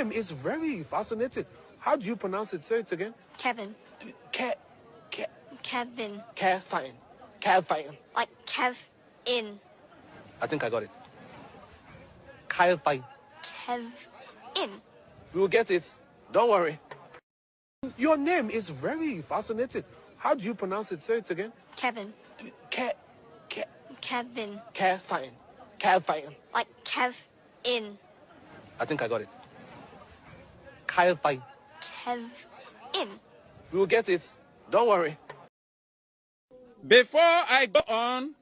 name is very fascinating. How do you pronounce it? Say it again. Kevin. Kevin. Kevin. Like Kev in. I think I got it. Kevin. Kev in. We will get it. Don't worry. Your name is very fascinating. How do you pronounce it? Say it again. Kevin. Kevin. Kevin. Like Kev in. I think I got it. Kevin. Kev in. We will get it. Don't worry. Before I go on,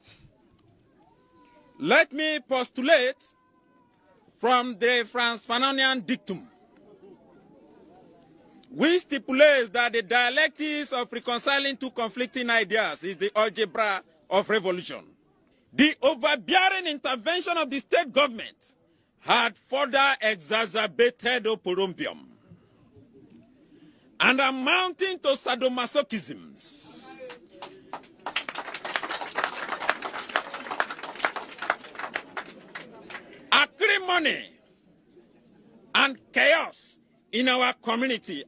let me postulate from the Franz-Fanonian dictum, which stipulates that the dialectics of reconciling two conflicting ideas is the algebra of revolution. The overbearing intervention of the state government had further exacerbated oporombium and amounting to sadomasochisms. Acrimony and chaos in our community.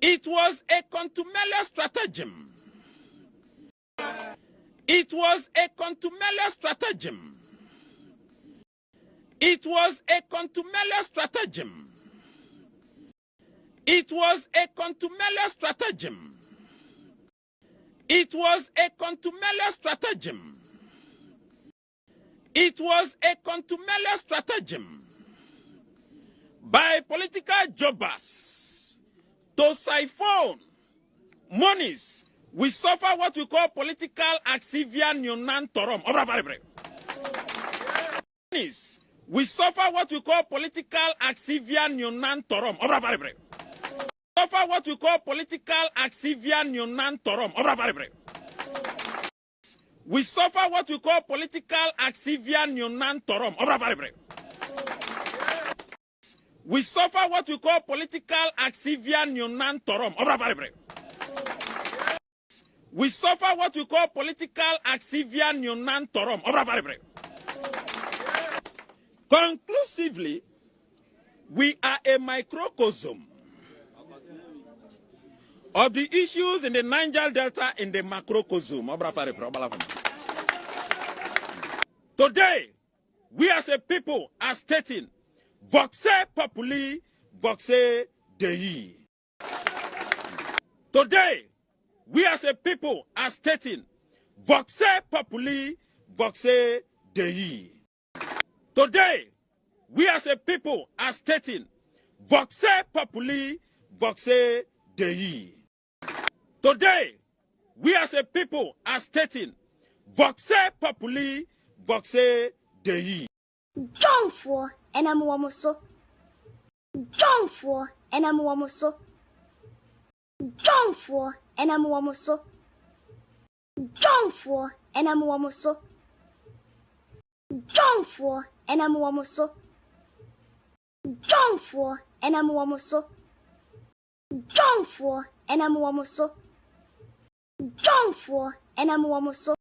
It was a contumelious stratagem. It was a contumelious stratagem. It was a contumelious stratagem. It was a contumelious stratagem. It was a contumelious stratagem. It was a contumelious stratagem by political jobbers to siphon monies. We suffer what we call political axivia neonantorum. We suffer what we call political axivia neonantorum. Suffer what we call political axivia neonantorum. We suffer what we call political axivia neonantorum. We suffer what we call political axivia neonantorum. We suffer what we call political axivia neonantorum. Conclusively, we are a microcosm of the issues in the Niger Delta in the macrocosm. Today, we as a people are stating, voxe populi, voxe Dei. Today, we as a people are stating, voxe populi, voxe Dei. Today, we as a people are stating, voxe populi, voxe Dei. Today, we as a people are stating, voxe populi, voxe Dei. John for enamuamoso. John for enamuamoso. John for enamuamoso. John for enamuamoso. John for enamuamoso. John for enamuamoso. John for enamuamoso. John for enamuamoso.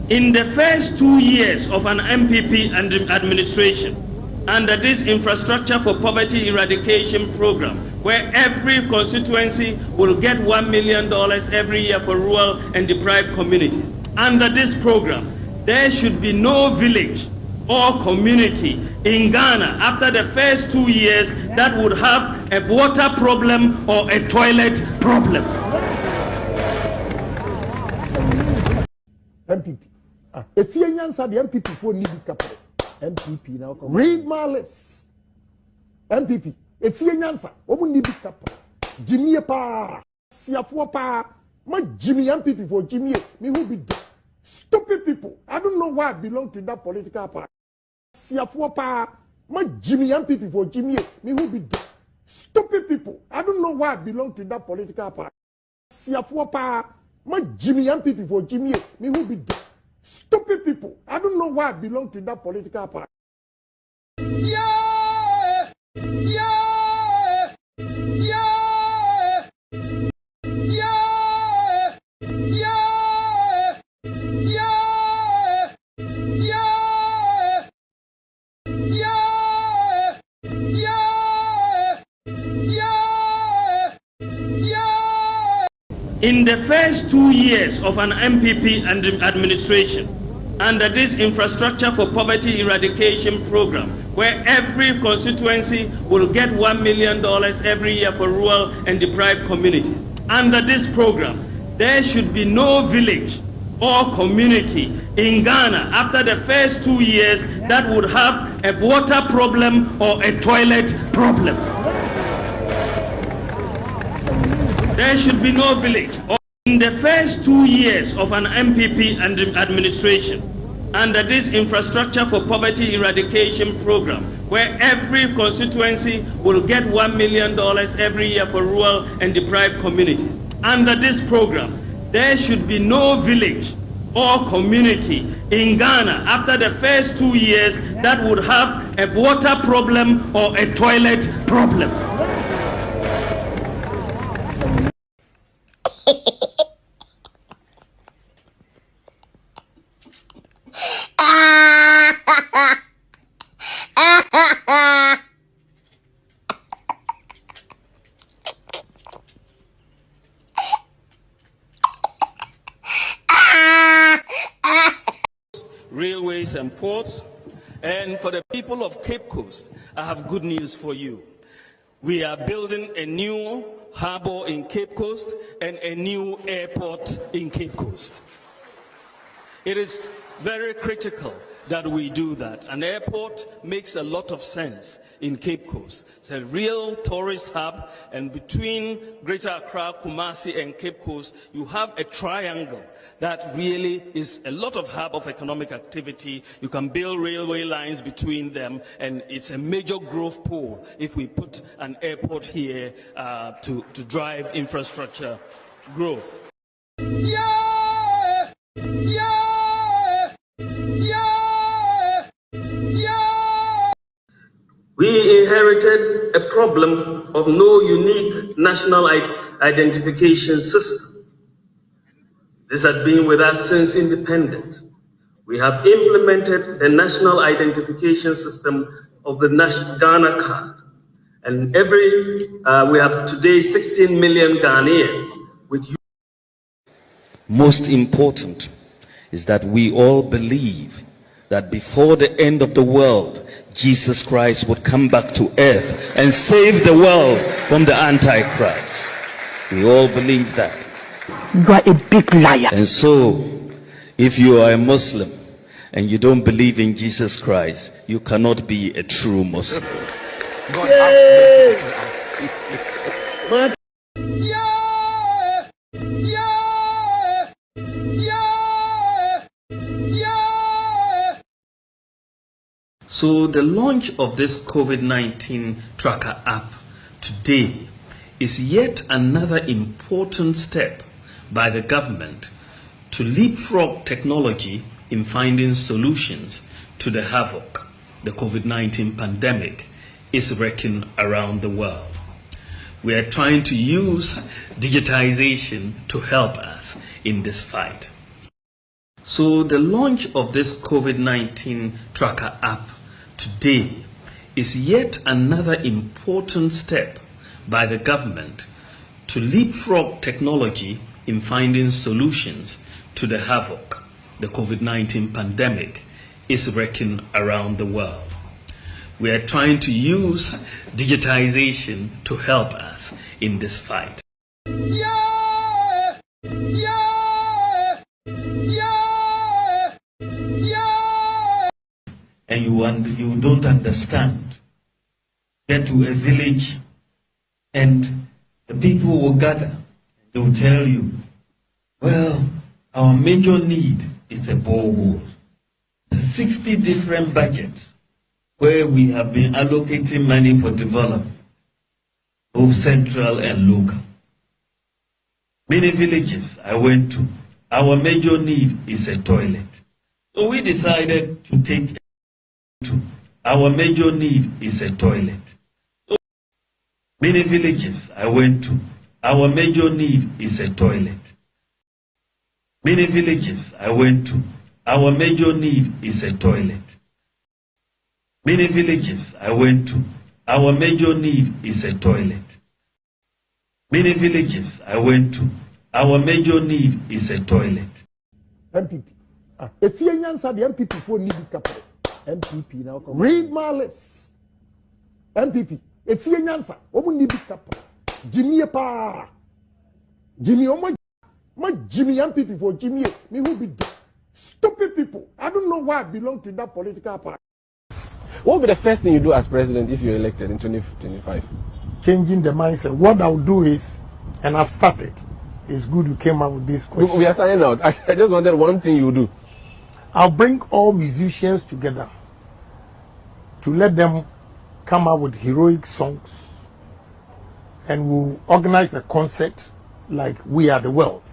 In the first 2 years of an MPP administration, under this Infrastructure for Poverty Eradication program, where every constituency will get $1 million every year for rural and deprived communities, under this program, there should be no village or community in Ghana after the first 2 years that would have a water problem or a toilet problem. MPP. If you answer the MPP for need capital, MPP now come. Read my lips. MPP. If you answer, omu need capital. Jimmy pa, siafo pa. My Jimmy MPP for Jimmy. Me who be stupid people. I don't know why I belong to that political party. Siafo pa. My Jimmy MPP for Jimmy. Me who be stupid people. I don't know why I belong to that political party. Siafo pa. My Jimmy MPP for Jimmy. Me who be stupid people. I don't know why I belong to that political party. Yeah! Yeah! Yeah! Yeah! Yeah! Yeah! Yeah! Yeah! In the first 2 years of an MPP administration, under this Infrastructure for Poverty Eradication program, where every constituency will get $1 million every year for rural and deprived communities. Under this program, there should be no village or community in Ghana after the first 2 years that would have a water problem or a toilet problem. There should be no village. In the first 2 years of an MPP administration, under this Infrastructure for Poverty Eradication program, where every constituency will get $1 million every year for rural and deprived communities. Under this program, there should be no village or community in Ghana after the first 2 years that would have a water problem or a toilet problem. Railways and ports. And for the people of Cape Coast, I have good news for you. We are building a new harbor in Cape Coast and a new airport in Cape Coast. It is very critical that we do that. An airport makes a lot of sense in Cape Coast. It's a real tourist hub, and between Greater Accra, Kumasi, and Cape Coast, you have a triangle that really is a lot of hub of economic activity. You can build railway lines between them, and it's a major growth pole if we put an airport here to drive infrastructure growth. We inherited a problem of no unique national identification system. This has been with us since independence. We have implemented the national identification system of the Ghana card. And we have today 16 million Ghanaians with. Most important is that we all believe that before the end of the world, Jesus Christ would come back to earth and save the world from the Antichrist. We all believe that. You are a big liar. And so, if you are a Muslim and you don't believe in Jesus Christ, you cannot be a true Muslim. So the launch of this COVID-19 tracker app today is yet another important step by the government to leapfrog technology in finding solutions to the havoc the COVID-19 pandemic is wreaking around the world. We are trying to use digitization to help us in this fight. So the launch of this COVID-19 tracker app today is yet another important step by the government to leapfrog technology in finding solutions to the havoc the COVID-19 pandemic is wreaking around the world. We are trying to use digitization to help us in this fight. And you don't understand, get to a village and the people will gather. They will tell you, well, our major need is a borehole. There's 60 different budgets where we have been allocating money for development, both central and local. Many villages I went to, our major need is a toilet. So we decided to take our major need is a toilet. So many villages I went to, our major need is a toilet. Many villages I went to, our major need is a toilet. Many villages I went to, our major need is a toilet. Many villages I went to, Our major need is a toilet. MPP. If you answer the MPP for need capital. MPP now come. Read my lips. MPP. If you answer, omu need capital. Jimmy pa. Jimmy my Jimmy MPP for Jimmy. Me who be dead. Stupid people. I don't know why I belong to that political party. What will be the first thing you do as president if you're elected in 2025? Changing the mindset. What I'll do is, and I've started. It's good you came up with this question. We are signing out. I just wanted one thing you do. I'll bring all musicians together to let them come up with heroic songs, and we'll organize a concert like We Are the World.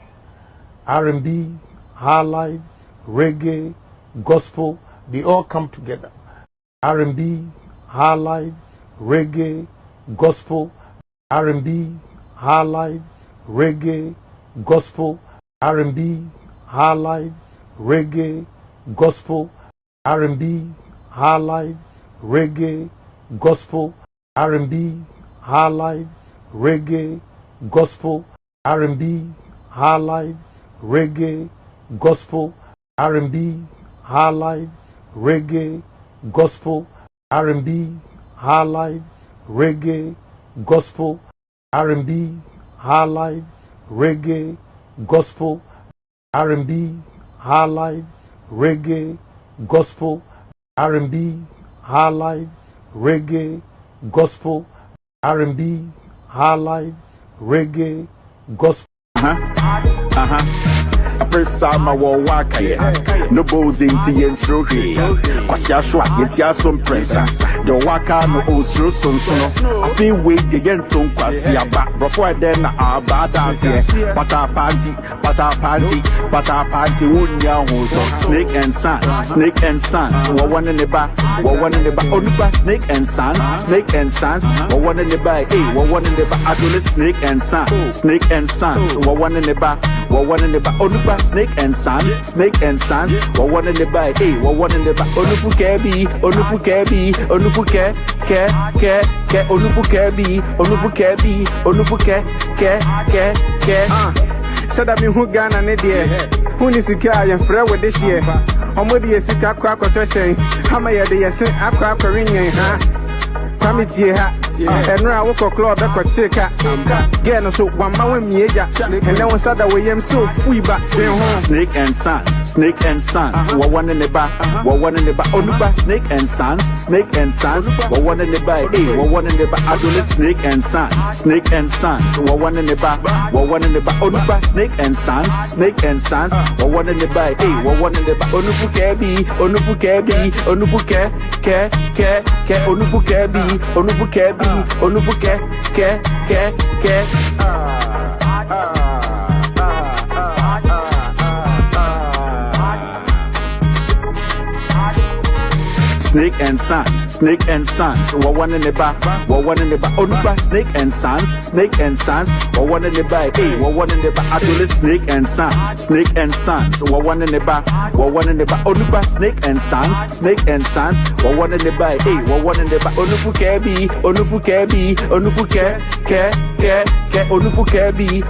R&B, high lives, reggae, gospel, they all come together. R&B, high lives, reggae, gospel, R&B, high lives, reggae, gospel, R&B, high lives, reggae, gospel, R&B, high lives, reggae, gospel, R&B, high lives, reggae, gospel, R&B, high lives, reggae, gospel, R&B, high lives, reggae, gospel, R&B, high lives, reggae, gospel, R&B, high lives, reggae, gospel, R&B, high lives, reggae, gospel, R&B, high lives, reggae, gospel, R&B, high lives, reggae, gospel. Presa ma wo waka ye no bows into yen stroke kwasia shwa yetia some presa the waka no osro sonsono afi we ye yen ton kwasia ba before then na abada here pata party wunya ho snake and sons wo one in the back onuba snake and sons wo one in the back wo one in the back adole snake and sons wo one in the back onuba snake and sons wo one in the back wo one in the back onufu kebi onufu ke said that me who Ghana ne dear who is secure and friend with this year omodi esika kwa kwatwehyen hama ye de yese akwa akwarinyen ha committee ha enra wo club e kwacheka girl so wamba we mieja and then one said that we am so free back snake and sons wo one in the back onuba snake and sons wo one in the back wo one in the back adole snake and sons wo one in the back onuba snake and sons wo one in the back wo one in the back onufu kebi onufu ke onufu kebi onubuke ke snake and sons wo one in the back onuba snake and sons wo one in the back wo one in the back adole snake and sons wo one in the back onuba snake and sons wo one in the back wo one in the back onufu kebi onufu ke onufu kebi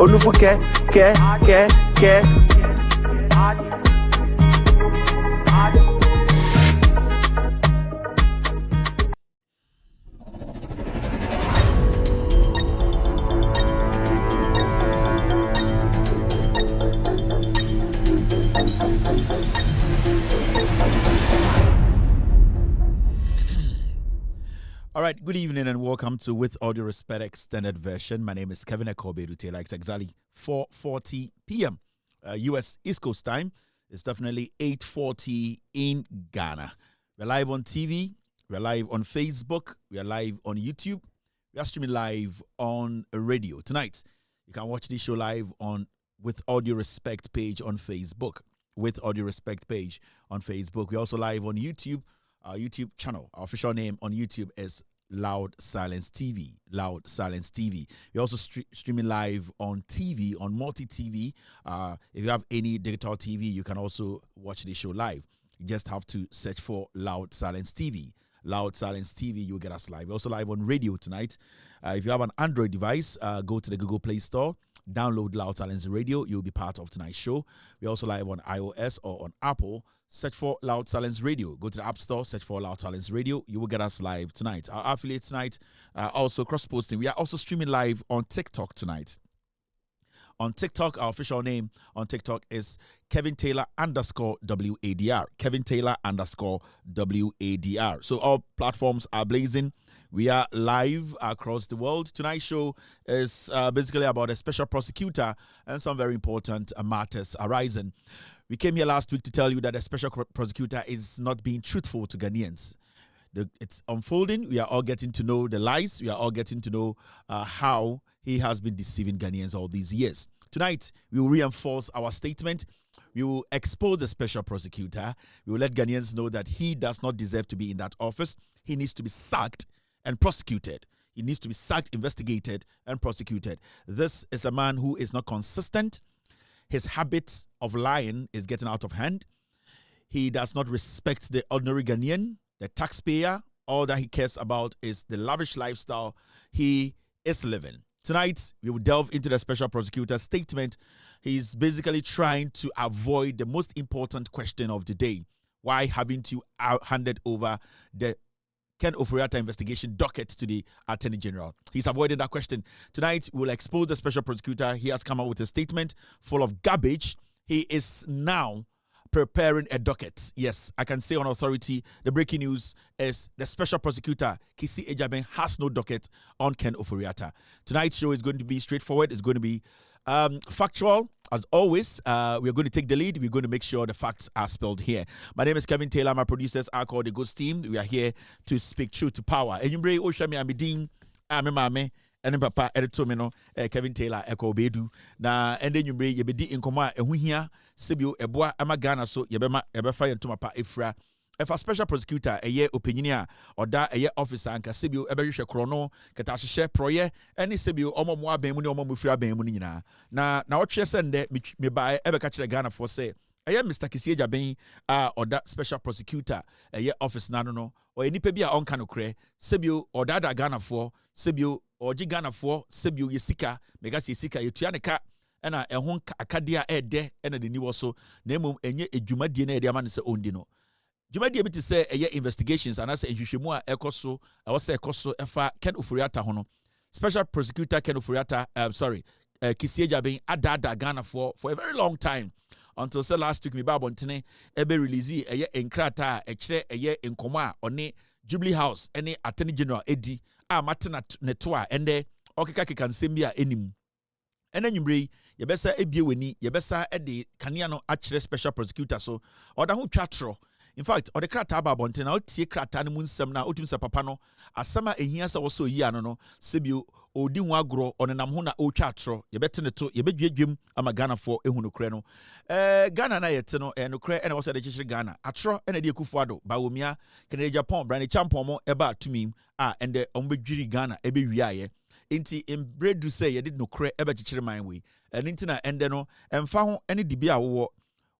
onufu ke All right, good evening and welcome to With All Due Respect Extended Version. My name is Kevin Ekobe-Dute. It's exactly 4:40 p.m. U.S. East Coast time. It's definitely 8:40 in Ghana. We're live on TV. We're live on Facebook. We are live on YouTube. We are streaming live on radio. Tonight, you can watch this show live on With All Due Respect page on Facebook. With All Due Respect page on Facebook. We're also live on YouTube. Our YouTube channel, our official name on YouTube is Loud Silence TV. Loud Silence TV. We're also streaming live on TV, on multi-TV. If you have any digital TV, you can also watch the show live. You just have to search for Loud Silence TV. Loud Silence TV. You'll get us live. We're also live on radio tonight. If you have an Android device, go to the Google Play Store, download Loud Silence Radio. You'll be part of tonight's show. We're also live on iOS or on Apple. Search for Loud Silence Radio. Go to the App Store, search for Loud Silence Radio. You will get us live tonight. Our affiliate tonight, also cross-posting. We are also streaming live on TikTok tonight. On TikTok, our official name on TikTok is Kevin Taylor _WADR. Kevin Taylor _WADR. So all platforms are blazing. We are live across the world. Tonight's show is basically about a special prosecutor and some very important matters arising. We came here last week to tell you that a special prosecutor is not being truthful to Ghanaians. It's unfolding. We are all getting to know the lies. We are all getting to know how he has been deceiving Ghanaians all these years. Tonight, we will reinforce our statement. We will expose the special prosecutor. We will let Ghanaians know that he does not deserve to be in that office. He needs to be sacked and prosecuted. He needs to be sacked, investigated, and prosecuted. This is a man who is not consistent. His habit of lying is getting out of hand. He does not respect the ordinary Ghanaian, the taxpayer. All that he cares about is the lavish lifestyle he is living. Tonight, we will delve into the special prosecutor's statement. He's basically trying to avoid the most important question of the day. Why haven't you handed over the Ken Ofori Attah investigation docket to the Attorney General? He's avoiding that question. Tonight, we'll expose the special prosecutor. He has come out with a statement full of garbage. He is now preparing a docket. Yes, I can say on authority, the breaking news is the special prosecutor, Kisi Ejaben, has no docket on Ken Ofori Attah. Tonight's show is going to be straightforward. It's going to be factual. As always, we're going to take the lead. We're going to make sure the facts are spelled here. My name is Kevin Taylor. My producers are called the Ghost Team. We are here to speak truth to power. Enyumbre Oshami Amidin, Amemame, and papa editomino Kevin Taylor eko bedu na ende nyumbre yebedi nkoma ehu hia sebio eboa amagana so yebefa yentoma pa efra efa special prosecutor eye opanyini a oda eye officer anka sebio ebehwehwe krono keta hyehye proye ene sebio omomo aban mu ne omomo fira aban mu nyina na otwe sende me ba ebeka kire Ghana for say eye Mr. Kisi Ejaben oda special prosecutor eye office na no o enipa bi a onka no kre sebio oda da Ghana for sebio oji Ghana for sebio yesika megasi yesika yetua ne ka ena ehon akadia ede ena de niwo so na emom enye edwumadie na ede ama ne se ondi no dwumadie bi te se eye investigations anase ehwehwemu a ekoso e wo se ekoso efa Ken Ofori Attah ho no special prosecutor Ken Ofori Attah Kisi Ejaben adada Ghana for a very long time until say last week me ba bontene ebe release eye enkrata e kire eye enkomo a one Jubilee House ene Attorney General edi a matena neto a ende okeka keka nsem bi a enim ene nyumre yebesa ebie weni yebesa ede kanea no a kire special prosecutor so oda ho twatro. In fact, or the krata aba bonte na otie krata ne mu nsem na otum se papa no asama ehia se wo so yi ano no sebio odi hu agro onenam ho na otwa atro yebete ne to yebedwedwem ama Ghana for ehu no kre no Ghana na yete no no kre ene wo se de chichire Ghana atro ene de Kufuado Bawomia Kennedy Japan Brand Champon mo eba tumim ende ombedwiri Ghana ebe wiaye inti embredu say ye did no kre ebe chichire man we enti na ende no emfa ho ene dibia wo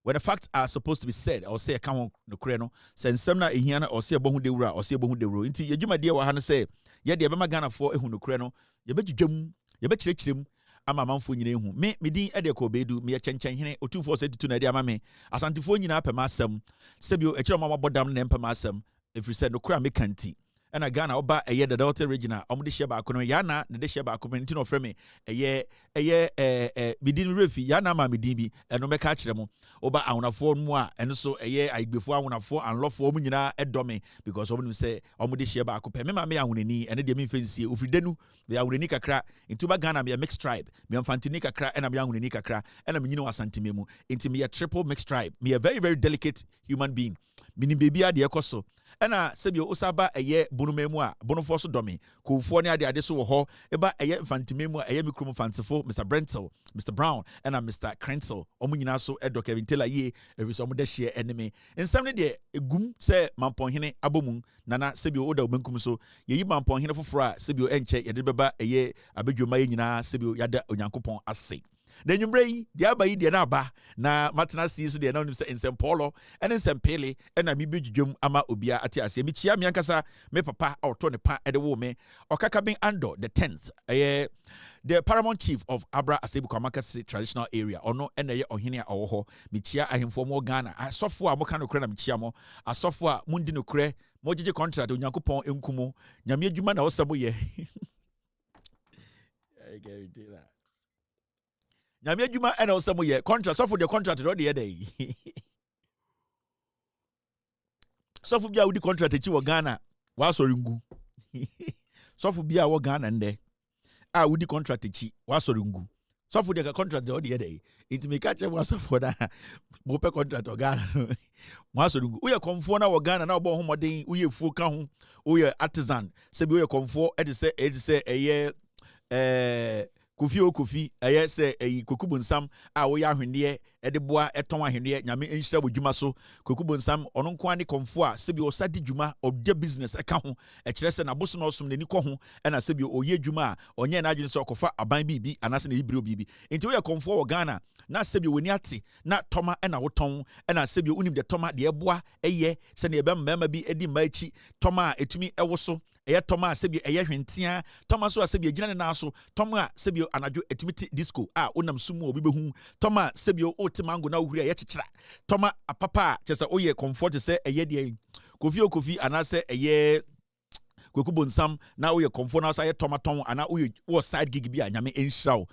when the facts are supposed to be said, or say, come on, no creno, send some na ihiana, or say a bohu de ura, or say a bohu de ru. Inti, Yajuma dear, what Hannah say, yet the Abama Ghana for a huno creno, you bet you jum, you bet him, I'm a man for you, me di edeko bedu, me a chen hine, or 247 to Nadia Mame, as antiphone up a massam, Sebio, a chama bodam nempa massam, if you said no cram, me canty. And a Ghana oba a year the daughter Regina, the sheba kono yana, the sheba community no frame, a year, within refi, yana mammy DB, and no me catch them oba I want 4 more, and so a year I before I want 4 and love for munina at domi, because someone say, the sheba could remember me I want any, and the fancy, if you denu, they are unika crack into Ghana, be a mixed tribe, me on Fantinica crack, and I'm young unika crack, and I'm santimemo, into me a triple mixed tribe, me a very, very delicate human being, meaning baby at the Ecoso. Ena sebio usaba eye bonumemu a bonofo so domi kufo ne ade so wo ho eba eye fantimemu a eye mikrum fanciful Mr. Brentel, Mr. Brown and Mr. Krenzel omunyina so edo Kevin Taylor ye every so de share enemy ensam ne de egum se mamponhene abomu nana sebio oda obenkum so ye yi mamponhene foforo a sebio enche ye de beba eye abedwoma ye nyina sebio yada onyankopon ase Na nyumrei dia abayi dia na aba na matena si so dia na onim se nsempolo ene nsempele ena mi bedwudwam ama obia ate ase mi chia mi ankasa me papa auto ne pa ede wo me okaka ben ando the 10th the paramount chief of Abra Asebu Kwamakasi traditional area ono ene ye ohene a owo ho mi chia ahemfo mo Ghana asofo a mo ka no kre na mi chia mo asofo a mundi no kre mo gigi contract onyankopon enkumo nyame adwuma na osabo ye I get it. Nyame adwuma ena osamo ye contract so for the contract do de dey. So for bia wudi contract echi wo Ghana wa sori ngu. So for bia wo Ghana nde a wudi contract echi wa sori ngu. So for the contract do de dey. It me catch wa so for that mo pe contract o Ghana. Wa sori ngu. Uye konfo na wo Ghana na obo homoden uye fuo ka ho uye artisan se bi uye konfo e de se eye kofi eye se kokubunsam a wo ya ahwende e de boa eton ahwende nyame enhyira bodwuma so kokubunsam ono nko ani konfo a sebi osadi dwuma obje business eka ho e kire se na boso na osom nani ko ho e na sebi oye dwuma a onye na adwene se okofa aban bibi anase na ibiro bibi enti wo ya konfo wo Ghana na sebi woni ate na toma e na woton e na sebi unim de toma de eboa eye se na ebe mmama bi edi maichi toma etumi ewo so eye toma sebi eye hwentia toma so sebi agina ne na so toma sebi anadwo etimiti disco a onam sumu obi behu toma sebi o timango na ohuri eye chichira toma apapa chese oye comfort se eye de kofi anase eye kwekubonsam na oye comfort na so eye toma ton ana oye wo side gig bi a nyame enhyira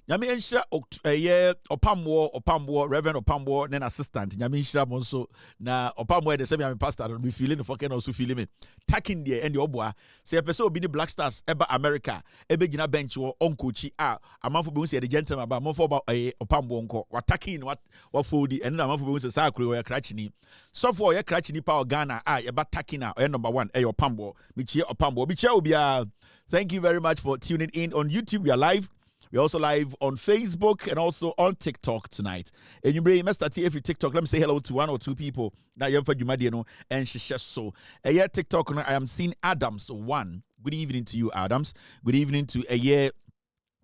nyame enhyira eye opamwo reverend opamwo na assistant nyame enhyira mo so na opamwo de sebi am pastor no be feeling for ken also feeling me taking there and the oboa say person obi the Black Stars eba America ebe gina bench wo onkochi a amanfo be say the gentleman ba amanfo ba opamwo nko attacking what foldi and amanfo be say sa akure wo krachini so for ye krachini pa Ghana a ye ba attacking a number 1 opamwo mi chie opamwo bi chia obi a. Thank you very much for tuning in on YouTube. We are live. We're also live on Facebook and also on TikTok tonight. And you bring Mr. T every TikTok. Let me say hello to 1 or 2 people. That you know and she so. Yeah, TikTok. I am seeing Adams 1. Good evening to you, Adams. Good evening to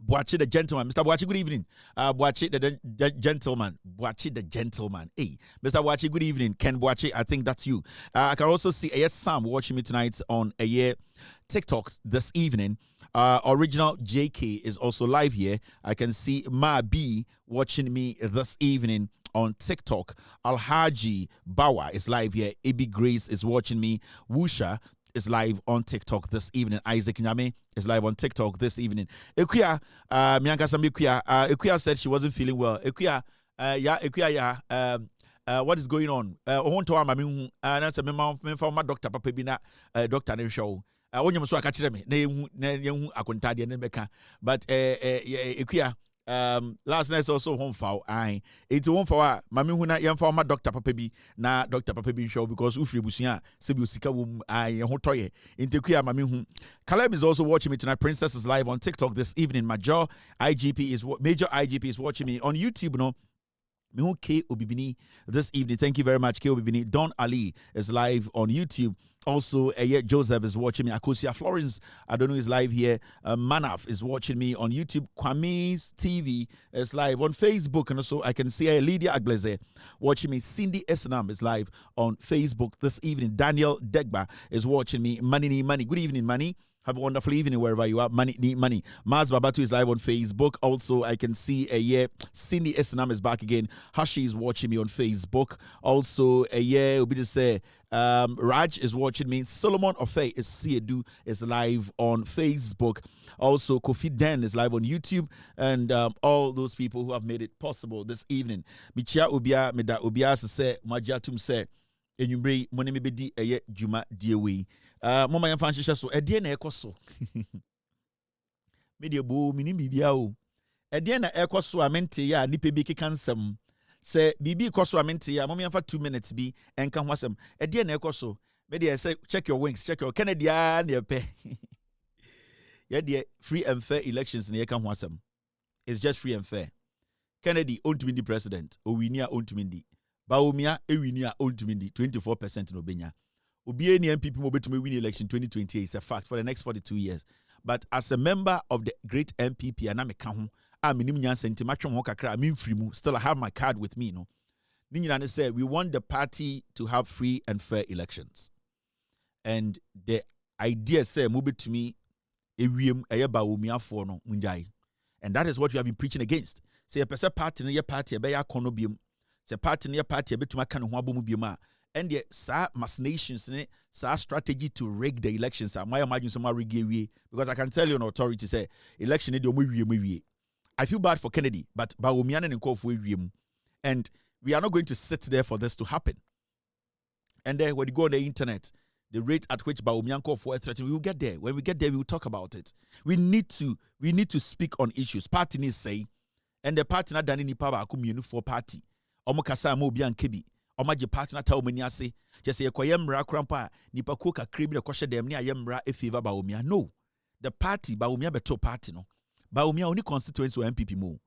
Boachi the gentleman. Mr. Boachi, good evening. Boachi the gentleman. Boachi the gentleman. Hey, Mr. Boachi, good evening. Ken Boachi, I think that's you. I can also see Sam watching me tonight on TikTok this evening. Original JK is also live here. I can see Ma B watching me this evening on TikTok. Alhaji Bawa is live here. Ibi Grace is watching me. Wusha is live on TikTok this evening. Isaac Nyame is live on TikTok this evening. Ekuya, Mianka Samikuya, Ekuya said she wasn't feeling well. Ekuya, what is going on? I want to that's a my doctor, Papa Bina, Dr. Show. Onyam so akachire me na yehu akonta de ne beka but ekuya last night also home foul it home foul mami hu na yemfa ma doctor papa bi na doctor papa bi show because ufri busia se bi osika wom ho toye intekuya mami hu. Caleb is also watching me tonight. Princess is live on TikTok this evening. Major IGP is watching me on YouTube. No Mihu K Obibini this evening. Thank you very much, K Obibini. Don Ali is live on YouTube. Also, Joseph is watching me. Akosia Florence, I don't know, is live here. Manaf is watching me on YouTube. Kwame's TV is live on Facebook. And also, I can see Lydia Agleze watching me. Cindy Esnam is live on Facebook this evening. Daniel Degba is watching me. Money. Good evening, Money. Have a wonderful evening wherever you are. Money. Maz Babatu is live on Facebook. Also, I can see Cindy Esnam is back again. Hashi is watching me on Facebook. Also, Obi to say Raj is watching me. Solomon Ofe is Siedu is live on Facebook. Also, Kofi Den is live on YouTube, and all those people who have made it possible this evening. Michia Ubia Meda Ubia se Majatum se Enyumbre money bedi eye Juma diewe. Mama yam fan so edie na ekoso. Media bo minim bibia o. Edie na ekoso amente ya nipa bi kekansem. Se bibi koso amente ya mama yam fa 2 minutes bi enka ho asem. Edie na ekoso. Media say check your wings, check your Kennedy na epe. Yeah, the free and fair elections na yeka ho asem. It's just free and fair. Kennedy own to be the president. Owinia own to be Baumia ewinia own to be 24% no benya. Obi any MPP mo betumi win election 2028 is a fact for the next 42 years. But as a member of the great MPP and I'm a minim nyansa nti matwem ho kakra memfiri mu still I have my card with me no ni nyina ne say we want the party to have free and fair elections and the idea say mobetumi ewiem eyeba omiafo no munjai and that is what we have been preaching against say a person party no ye party be ya kono biem say party no ye party betuma ka ne ho abomu biem a and the machinations ne strategy to rig the elections my imagine some rig wie because I can tell you an authority say election dey omo I feel bad for Kennedy but Bawumia and Nkofo wiem and we are not going to sit there for this to happen and then when you go on the internet the rate at which Bawumia and Nkofo are threatening, we will get there. When we get there, we will talk about it. We need to speak on issues. Party needs say, and the party not done any power for party. Omo kasa mo obi ankebi. Omo je party not tell many ase. Just say koyemra krampa nipa ko kakri bi kwhye dem ne ayemra e favor Bawumia. No. The party Bawumia beto party no. Bawumia only constituency or MPP mo.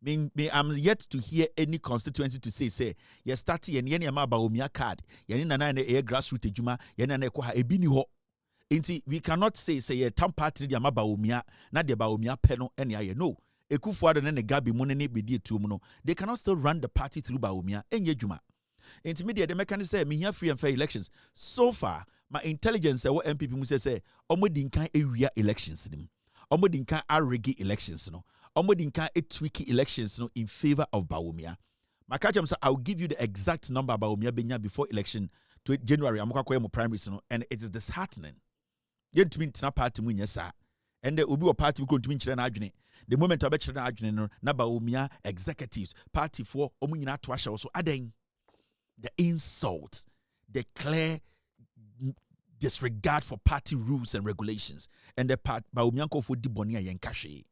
I'm yet to hear any constituency to say ye start ye ne ma Bawumia card ye nana na e grassroots ejuma ye nana e ko ha ebi ni ho nti we cannot say ye tam party de ma Bawumia na de Bawumia pe no ene aye no Ekufuado ne Gabi mo ne bedi etu mu no they cannot still run the party through Bawumia enye ejuma nti me de mechanism say me here free and fair elections so far my intelligence e wo MPP mu say omo di nkan ewia elections nim omo di nkan arigi elections no Omodinka tweaky elections no in favor of Bawumia. Makacham say I'll give you the exact number Bawumia benya before election to January. I'm going to primaries no, and it is disheartening. Yet to mean party mu nyesa. And the ubi party we going to mean adwene. The moment I bet adwene no na Bawumia executives party for omunyina to asha also aden. The insult, the clear disregard for party rules and regulations, and the part Bawumia ko for di boni ayen kashe.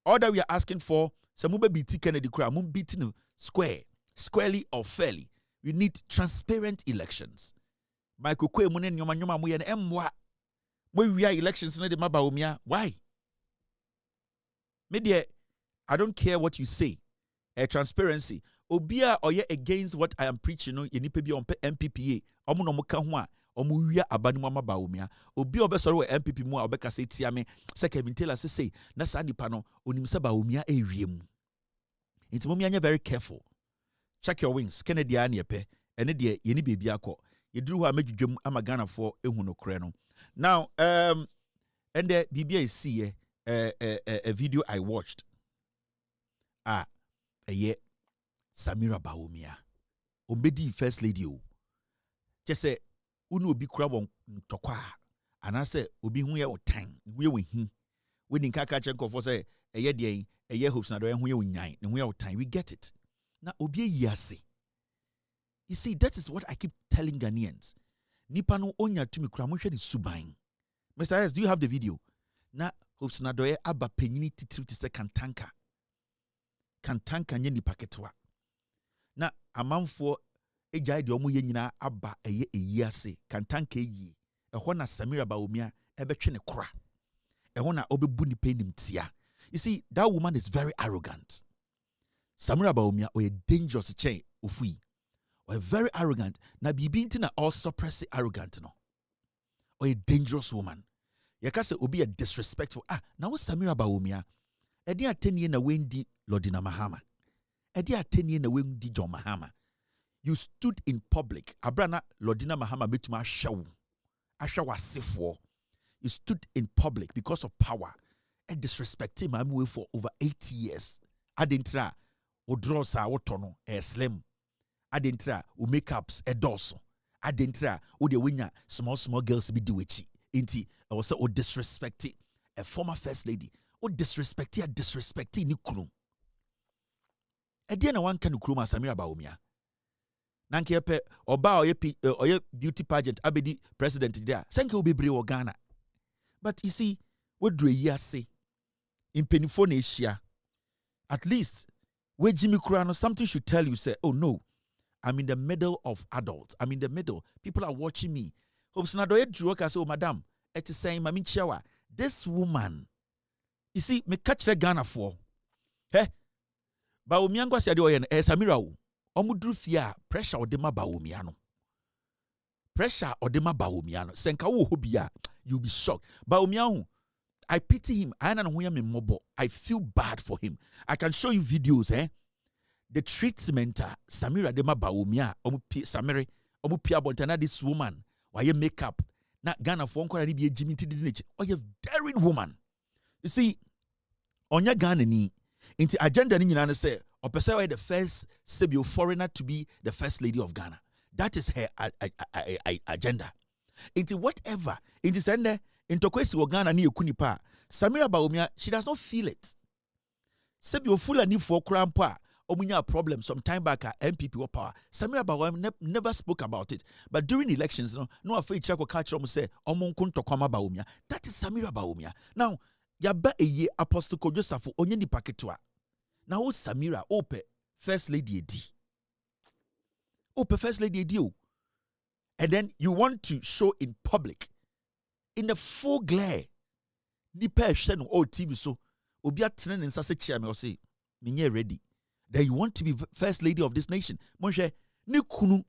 All that we are asking for, some BT Kennedy Kra, mum beating squarely or fairly. We need transparent elections. Michael Kwe munen nyoma muyen emwa. We are elections na de Bawumia. Why? Media, I don't care what you say. Transparency. Obia or ye against what I am preaching. No, you need to be on MPPA. Omu no muka hua. Omuria abani mama Bawumia obi obesoro we MPP mu a obeka se tia me se Kevin Taylor say na sa nipa no onim se Bawumia ewiem nti mo anya very careful check your wings Kennedy a na epe ene de ye ni bebi akọ yeduru ho amedwudwam amagana for ehu no kre no now and the BBA see a video I watched ye Samira Bawumia ombedi first lady o just say unu obi kura won tokwa anase obi hu ye otan hu ye wohi we din kaka chenko for say eye de eye hopes na do hu ye wonyan ne hu ye otan we get it na obi yase. You see, that is what I keep telling Ghanaians. Nipa no onya tumi kura mo hwe ni suban. Mr. S, do you have the video? Na hopes na do ye aba penyini titiri ti se kantanka nye nipa ketwa na amanfo ejai de omo ye nyina aba eye eyiase kantanka eyi ehọ na Samira Bawumia ebetwe ne kora ehọ na obebu ni penim tia. You see, that woman is very arrogant. Samira Bawumia o a dangerous chain ofui o very arrogant na bibi nti na all suppress arrogant no o a dangerous woman. Yakase obi a disrespectful na wo Samira Bawumia edi atenie na wendi Lordina Mahama edi atenie na wendi John Mahama. You stood in public. Abrana Lordina Mahama betuma ashaw asifo. You stood in public because of power and disrespecting my way for over 80 years. Adentra odrosa wotono slim. Adentra u makeups edoso. Adentra u de winya small girls be diwechi. Inti also o disrespecting a former first lady. O disrespecting ni kunu. Ediana one kanu kunu Samira Bawumia. Nankepe oba oye beauty pageant abedi president there. Senke obebre o Ghana. But you see, what do you say? In penifone Asia, at least where Jimmy Kurano, something should tell you, say, oh no, I'm in the middle of adults. I'm in the middle. People are watching me. Hopes na doye drew say, oh madam, it is saying, Mami Chiawa, this woman, you see, me catch the Ghana for. Hey, Bawumia ngwa siade oyen Samira o. Omudru fia pressure odema Bawumia no. Pressure odema Bawumia no. Senka wo hobia, you'll be shocked. Bawumia ho I pity him. I feel bad for him. I can show you videos, the treatment Samira Dema Baumia, Samire, Omupia Bontana, this woman, why you makeup, not Ghana for one be a Jimmy Tidinich, or you daring woman. You see, on your Ghana ni, into agenda in Ghana say, or perceive the first Sebio foreigner to be the first lady of Ghana. That is her agenda. Into whatever, into sender, into Kwesi or Ghana ni Kunipa, Samira Baumia, she does not feel it. Sebio full and for crampa. Omunya problem some time back at MPP or power. Samira Baumia never spoke about it. But during elections, no afraid Chako catch say Omonkun to Kwama Baumia. That is Samira Baumia. Now, Yaba a ye apostle Joseph Onyeni Paketwa. Now Samira ope first lady edi. Ope first lady edi. And then you want to show in public, in the full glare, nipa shen o TV so obia tenen nsa se chia me o say me ready. That you want to be first lady of this nation. Monche, ni kunu,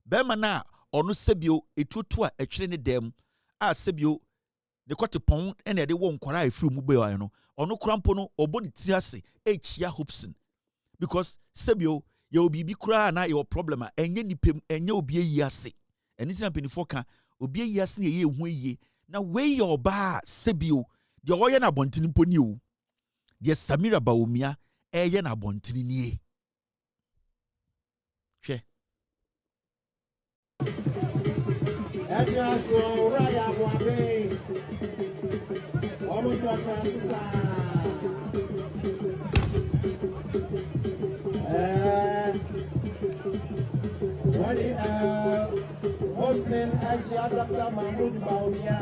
bema na, ono sebio, etutua, etwene ne dem, a sebio, de kwate pon, ene de won kwara efru mube wa no, ono krampo no, oboni tiase, chia Hobson. Because sebio, ye obibi kura na your problem, enye nipem, enye obie yase. And it's not foka, obie yase ye ye, na we your ba, sebio, the oya na bontini poniu, the Samira Baumia, eye na bontini nie. She. Hossein Aisha Dr. Mahmoud Baumia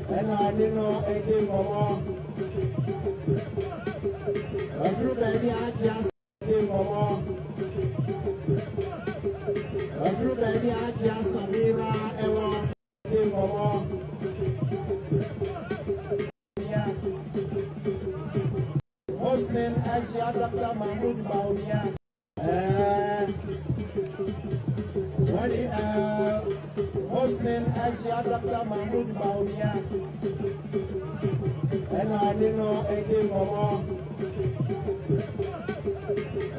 and I didn't know again more. A group of the just came more. A group of the just Samira Ewa came more. Hossein Aisha Dr. Mahmoud Baumia. Hossein Aisha Dr. Mahmoud Baumia and I didn't know again more.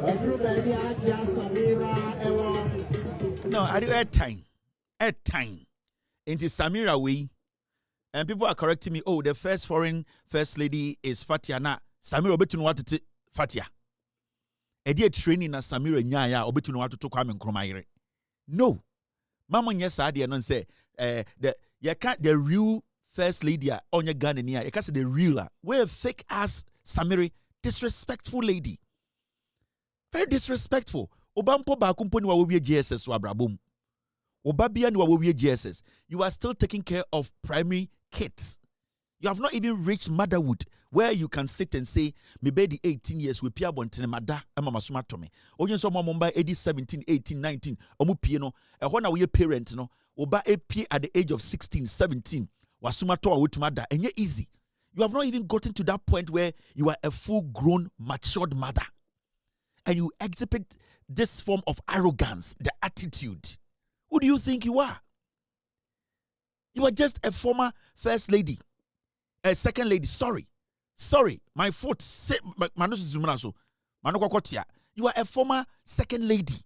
A group of the just Samira Ewa. No, I do at time. Into Samira way. And people are correcting me. Oh, the first foreign first lady is Fatia. Na Samira obetun what to Fatia. Edi training na Samira nyaya obetun what to Kwame Nkrumah. No. Mama nyesa ade no say the real first lady on your Ghana near. You can say the real we're fake ass Samiri, disrespectful lady. Very disrespectful. Obampo ba kumponi wa we GSS wa brabum. Obabia ni wa we GSS. You are still taking care of primary kids. You have not even reached motherhood where you can sit and say, me be the 18 years we pia bontene mada ema masuma to me. Onye so mo mba 17, 18, 19 omu pie no e ho na we parent no oba pie at the age of 16, 17 wasuma to awotuma da enye easy. You have not even gotten to that point where you are a full grown matured mother. And you exhibit this form of arrogance, the attitude. Who do you think you are? You are just a former first lady. A second lady, sorry, my foot, you are a former second lady.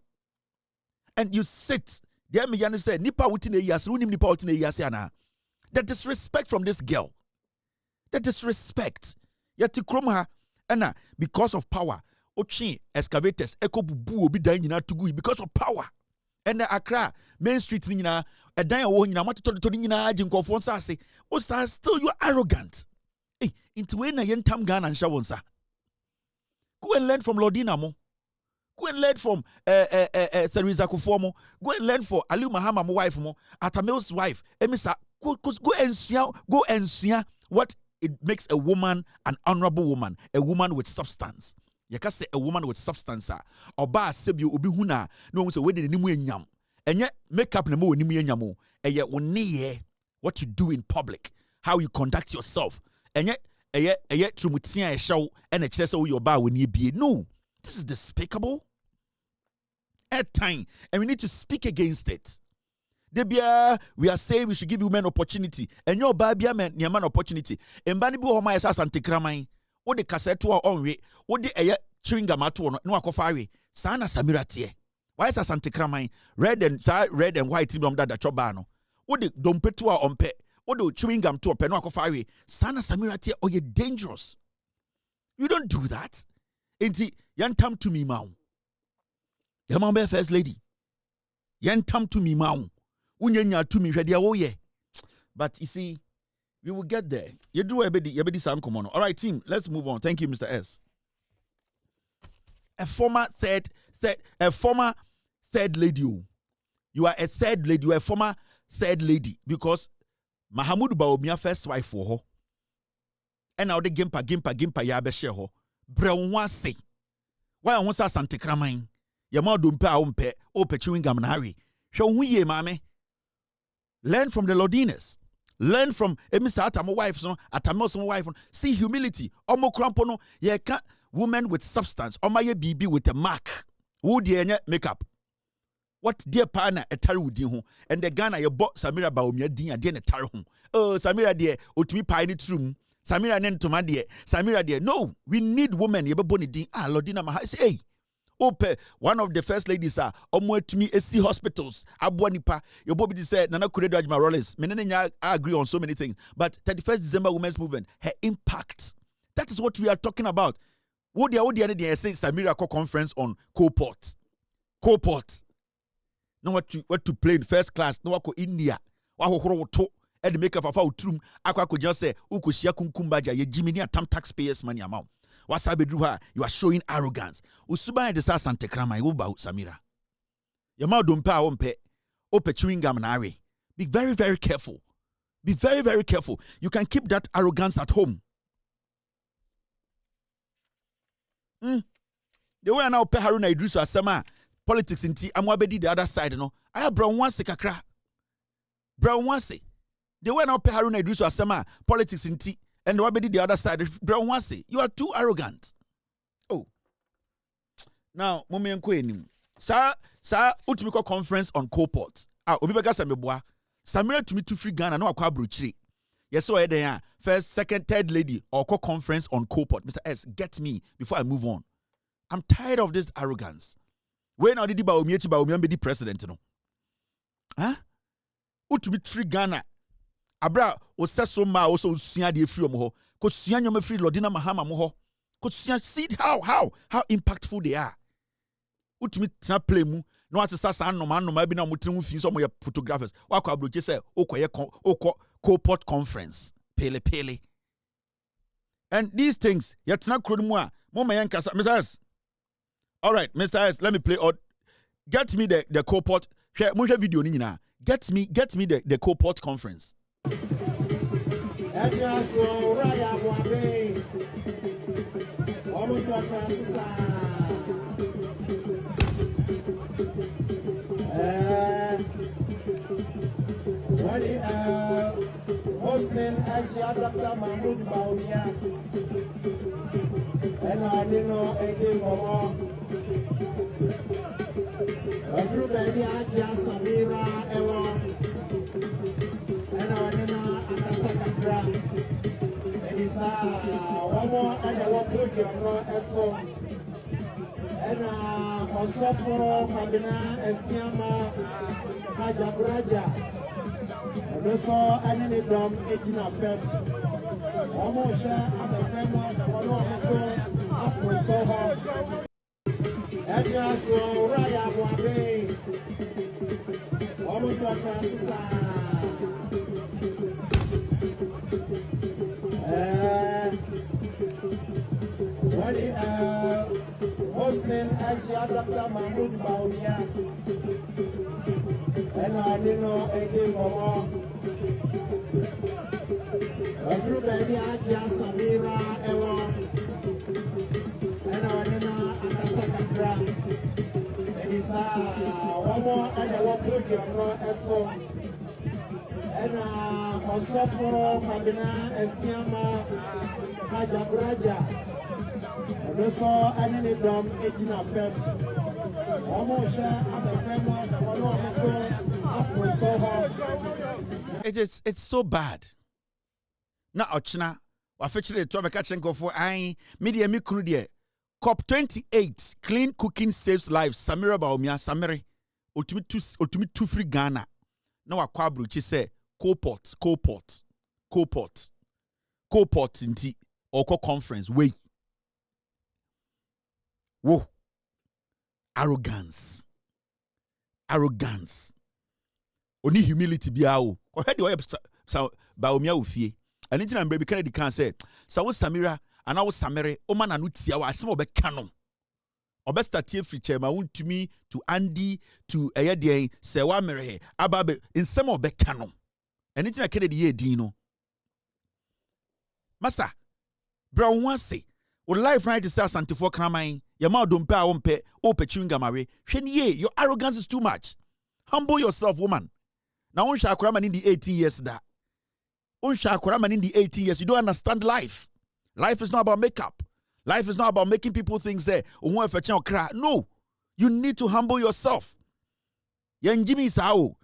And you sit, there me say, nipa within a years, nipa within a years, the disrespect from this girl, the disrespect, yet to kroma, and because of power, ochi, excavators, echo bubu, obi dying in because of power. And the Accra Main Street nina a dying one in a matter to nina ajin confonsa say, oh sir, still you are arrogant. Hey, into when a yentam gun and shawonsa. Go and learn from Lordinamo. Go and learn from Theresa Kufomo. Go and learn for Ali Mahama wife mo, Atamil's wife. Emisa, go and see what it makes a woman an honorable woman, a woman with substance. You can say a woman with substance. Oba sebi obi huna no say we de nimu enyam. Enye makeup na mo nimu enyam. Eye woni what you do in public, how you conduct yourself. Enye trumutia e show and e kire say wo your ba woni bie. No, this is despicable. At time, and we need to speak against it. Debia, we are saying we should give women opportunity. And your baby man, your man opportunity. And Bani Bo Homa is Sante Kramai. What the cassette to our own rate. What the chewing gum at no akofari. Sana Samira tie. Why is Sante Kramai? Red and white team that chobano. What the dompetua on pe. What the chewing gum to a penua akofari. Sana Samira tie. Oh, you're dangerous. You don't do that. Inti yantam to me mau. Yamambe first lady. Yantam to me mau. Unyenya to me ready. Oh yeah. But you see, we will get there. You do a bit some common. All right, team. Let's move on. Thank you, Mr. S. A former third lady. You are a third lady. You are a former third lady because Mahamudu Baumia first wife for her. And now the gimpa ya be share her. Brewan say. Why I want sa Sante Kramai? Yama dumpe a umpe o pe chewing gum na hari. Show ye mame. Learn from the Lodinas. Learn from Emisa Atamo wife, no Atamos wife. See humility. Omo crampono ye can woman with substance. Omaye bibi with a mark. Who dear makeup? What dear partner a taru di ho? And the Ghana you bought Samira Baumia din a dear taru home. Oh Samira dear, utmi pine room. Samira nen to my dear. Samira dear. No, we need women. You be boni din. Lodina Maha say, hey. Ope, one of the first ladies are to me SC hospitals. Abuanipa, your Bobby said, Nana Kuredo Ajma Rollins. I agree on so many things. But 31st December Women's Movement, her impact. That is what we are talking about. What the other day say Samira conference on co-port. No what to play in first class, no what India. What and the maker of our trum, I could just say, Ukushia Kumbaja, ye Jimmy tam taxpayers money amount. Wasabedruha, you are showing arrogance. Usuba de sa Sante Kramai uba Samira. Yama dumpa ompe, ope chewing gum nari. Be very, very careful. Be very, very careful. You can keep that arrogance at home. The way I now pay Haruna Idrisu Asema politics in tea, I'm wabedi the other side, no. I have brown one se kakra. Brown one se. The way I now pay Haruna Idrisu Asema politics in tea. And wabedi the other side, brown one say, you are too arrogant. Oh. Now, Mummy and Queen. Sir, Utimiko conference on co-port. Obibeka Sameboa. Samira to me to free Ghana, no akwa yes, so there. First, second, third lady, or co-conference on co-port. Mr. S, get me before I move on. I'm tired of this arrogance. When I did the president, no? Huh? Utimiko free Ghana. Abra oseso ma also suya de free omo ho ko suya nyoma free Lodina Mahama mo ho ko suya see how impactful they are. Utimi tina play mu no atesa sa anoma bi na mo tinu fi so mo ye photographers wa kwa abroche say okoye co-port conference pele. And these things yet tina kro mu a mo ma yankasa Mr. S. All right, Mr. S, let me play or get me the co-port share mo share video ni nyina. Get me the co-port conference. Hossein Aisha Dr. Mahmoud Baumia and I didn't know again for a group of Aisha Samira Ewa and I didn't know Akasakakra and it's one more and I will put your so and Osofo Kabina Esiama Hajabraja. We saw any drum 18 of Feb. Almost share at the framework of one of so hard. And just so Raya Wabe. Almost a transistor. Hossein Aisha Dr. Mahmoud Baumia. And I didn't know again for a group of Aisha Samira Ewa and I didn't know Akasakakra and it's one more and I will put your so and Osofo Kabina Esiama Hajabraja and we saw any drum 18 of Feb. Almost share at the framework of one of It's so bad. Na ochina wa fetchire to abeka chenko for ai media mi kunu de COP28 clean cooking saves lives. Samira Baumia Samire otumi tu free Ghana. Na wa kwa bruchi say co-port inti oko conference way. Whoa. Arrogance. Oni humility biao. Ko head way Baumia ufie. Anything I'm baby Kennedy can say, Sawo Samira and our Samere, Oman and Utia, I some of a canon. Obesta tie free chairman won't to me to Andy to Ayadian, Sewa Mere, Ababe, in some of the canon. Anything I Kennedy ye dino. Massa, Brown was say, would life right to say Santifo Kramine, Yama don't pay on pay, O Pechunga Mare, Shenie, your arrogance is too much. Humble yourself, woman. Now on Shakraman in the 18 years that. On Shakraman in the 18 years, you don't understand life. Life is not about makeup. Life is not about making people think say, no, you need to humble yourself. Jimmy Sao,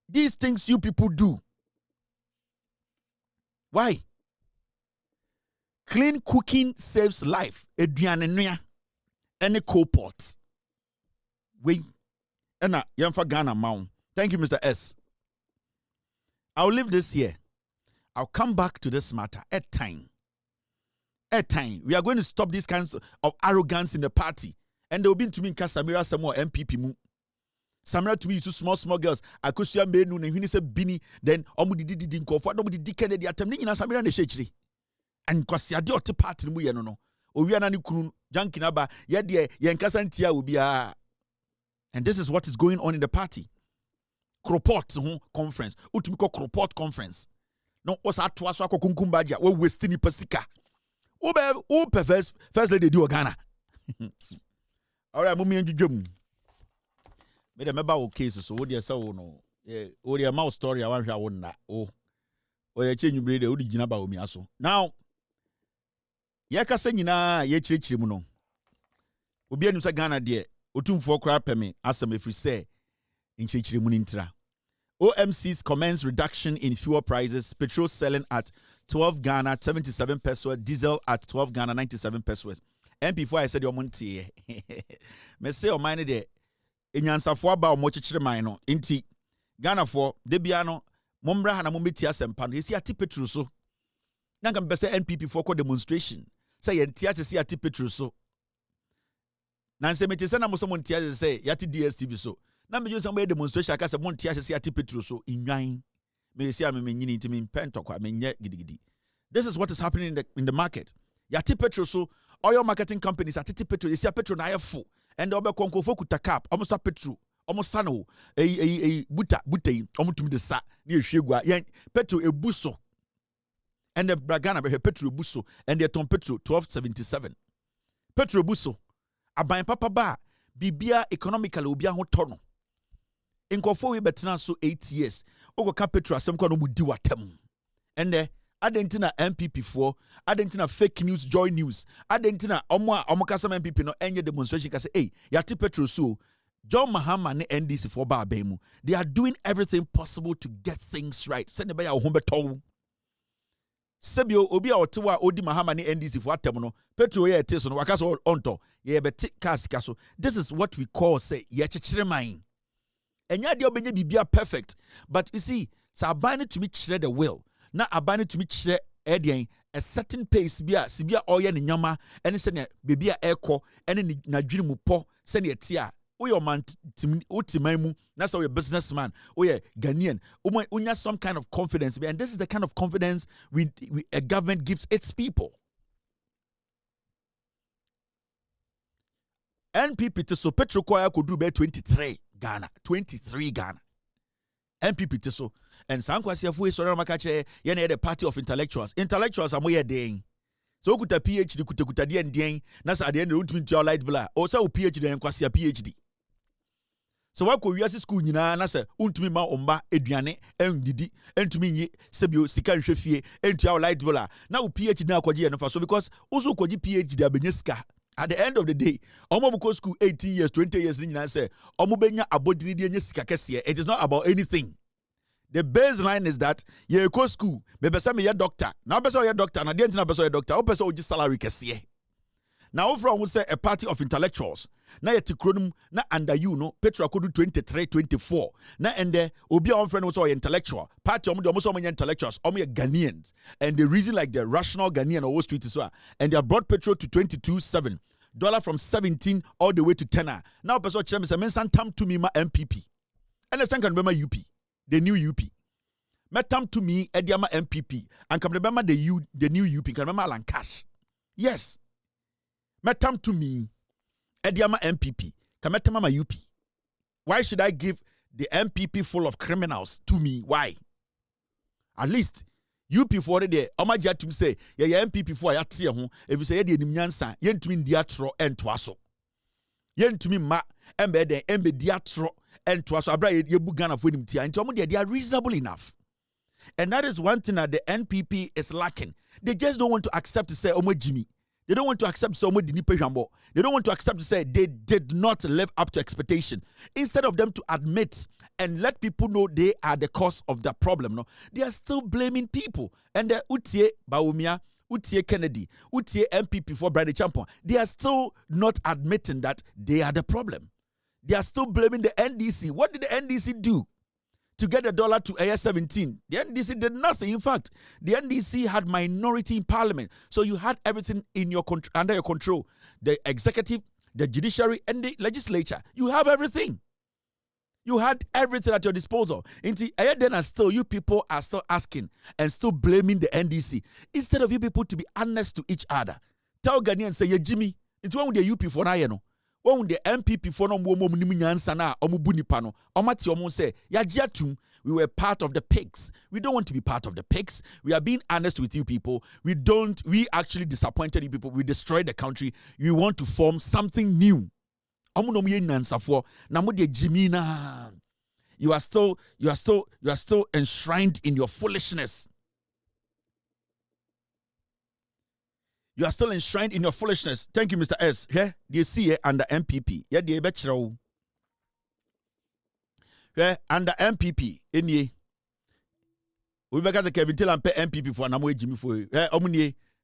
these things you people do. Why? Clean cooking saves life. Eduane any co-pot. Wait. Ena Yamfa Ghana Mount. Thank you, Mr. S. I'll leave this here. I'll come back to this matter at time. At time. We are going to stop these kinds of arrogance in the party. And they will be to me in Samira some more MPP mu. Samira to me is small girls. I could see a man and when he said Bini, then Omudi didn't go for nobody decayed the attempt in Samira and the Shechri. And Kwasia Diote party mu no. O we are nani kun jankinaba, yet dear Yankasantia will be a. And this is what is going on in the party. Kropot conference. Utumiko Kropot conference. No, what's at Twaswako Kunkumbaja, we're wasting Pasika. Ope first lady do Ghana. All right, Mummy and Jum. Made a member cases, so what you say, no, or your mouth story, I want to that. Oh, or a change breed, the original about me also. Now, Yaka Senina, ye chichimuno. Ubian Ghana, dear, Utum for crap me, as some if we say in Chichimunintra. OMC's commence reduction in fuel prices, petrol selling at 12 Ghana 77 pesos, diesel at 12 Ghana 97 pesos. And before I said your money, me say o mine de enyansafo aba o mo chichire mine no inti Ghana for debiano mombra na mombeti asempa no esi ati petrol so na ngam be say NPP for ko demonstration say yenti ati si ati petrol so na se meti say na mo so monti ati say yati DSTV so na me just some demonstration aka say monti ati si ati petrol so inwan me see am me nyini ntimi pentokwa me nye gidigidi. This is what is happening in the market. Yati petrol so oil marketing companies atiti petrol esi petrol na full and obe konkofo kuta cap almost petrol almost sano buta omutumi de sa na ehwegua yen petrol ebuso and the Bragana be petrol ebuso and the ton petrol 1277 petrol ebuso aban papa ba bibia economically obi ho tono nkofo we betena so 8 years ogoka petrol asem kwa no mudi watam and Adentina MPP for Adentina fake news, joy news. Adentina omokasa MPP no enye demonstration ka say hey yati petrol so John Mahama ne NDC for ba bemu. They are doing everything possible to get things right. Send the ya hombeto. Sebio obi a otewa odi Mahama ne NDC for atem no petrol ye ete so no waka so onto ye beti kasika so. This is what we call say ye chichire man. Enya de obenye bibia perfect. But you see, sa abane to me chire the will. Na abane to me chire edian a certain pace bia sibia oye ne nyama ene se ne bebia eko ene na dwene mu po se ne etia we your man utiman mu na so we businessman we Ghanaian unya some kind of confidence and this is the kind of confidence a government gives its people. NPP to so petrol koya could do be 23 Ghana NPP to so and sankwasi afu sorry makache ye na the party of intellectuals amoye den so kuta PhD kuta den na sa de na ultimate light bla o sa PhD den kwasi PhD so wa ko wiase school nyina na sa ultimate ma omba eduane endidi entumi nyi sebio sika nhwe fie entua light bla na o PhD na akwaje no fa so because also kwaji PhD abenye sika At the end of the day, omo go school 18 years, 20 years, and say, omo benya abodini di sika kese. It is not about anything. The baseline is that you go school, maybe some your doctor. Now person your doctor, na the na person your doctor. O person oji salary kese. Now from would say a party of intellectuals. Na yet kronum na under you no Petra could do 23, 24. Na and there obi on friend was all intellectual. Party almost all intellectuals, all Ghanaians. And the reason like the rational Ghanaian or Wall Street is well. And they have brought petrol to 22.7. Dollar from 17 all the way to 10. Now person chairman say men tam to me my MPP. And the second remember UP. The new UP. Metam to me Ediama MPP. And can remember the new UP. Can remember Alan Cash. Yes. Metam to me Ediama MPP. Can metam my UP. Why should I give the MPP full of criminals to me? Why? At least UP for the day. Omaja to say, yeah, MPP for ya tia ho. If you say the nimnyansa, yen to me diatro and twaso. Yen to me ma embe den embe diatro and twaso. Abra ye bugana for him tia. And they are reasonable enough. And that is one thing that the NPP is lacking. They just don't want to accept to say Omo Jimmy. They don't want to accept so much. They don't want to accept to say they did not live up to expectation. Instead of them to admit and let people know they are the cause of the problem, no, they are still blaming people. And the Utie Baumia, Utie Kennedy, Utie MPP for Brady Champon, they are still not admitting that they are the problem. They are still blaming the NDC. What did the NDC do to get the dollar to AS17? The NDC did nothing. In fact, the NDC had minority in parliament. So you had everything in your under your control. The executive, the judiciary, and the legislature. You have everything. You had everything at your disposal. Then still, you people are still asking and still blaming the NDC. Instead of you people to be honest to each other. Tell Ghanaians, say, yeah, Jimmy, it's one with the UP for now. When the MPP for no more nyansa na omubunipa no omati omo say yajiatum we were part of the pigs. We don't want to be part of the pigs. We are being honest with you people. We actually disappointed you people. We destroyed the country. We want to form something new. Omo no ye nyansa for na mo de jimina. You are still enshrined in your foolishness. You are still enshrined in your foolishness. Thank you, Mr. S. Here, do you see it under MPP? Yeah, the betchro. Yeah, under MPP. In ye. We began to Kevin Till and pay MPP for an amwe Jimmy for you.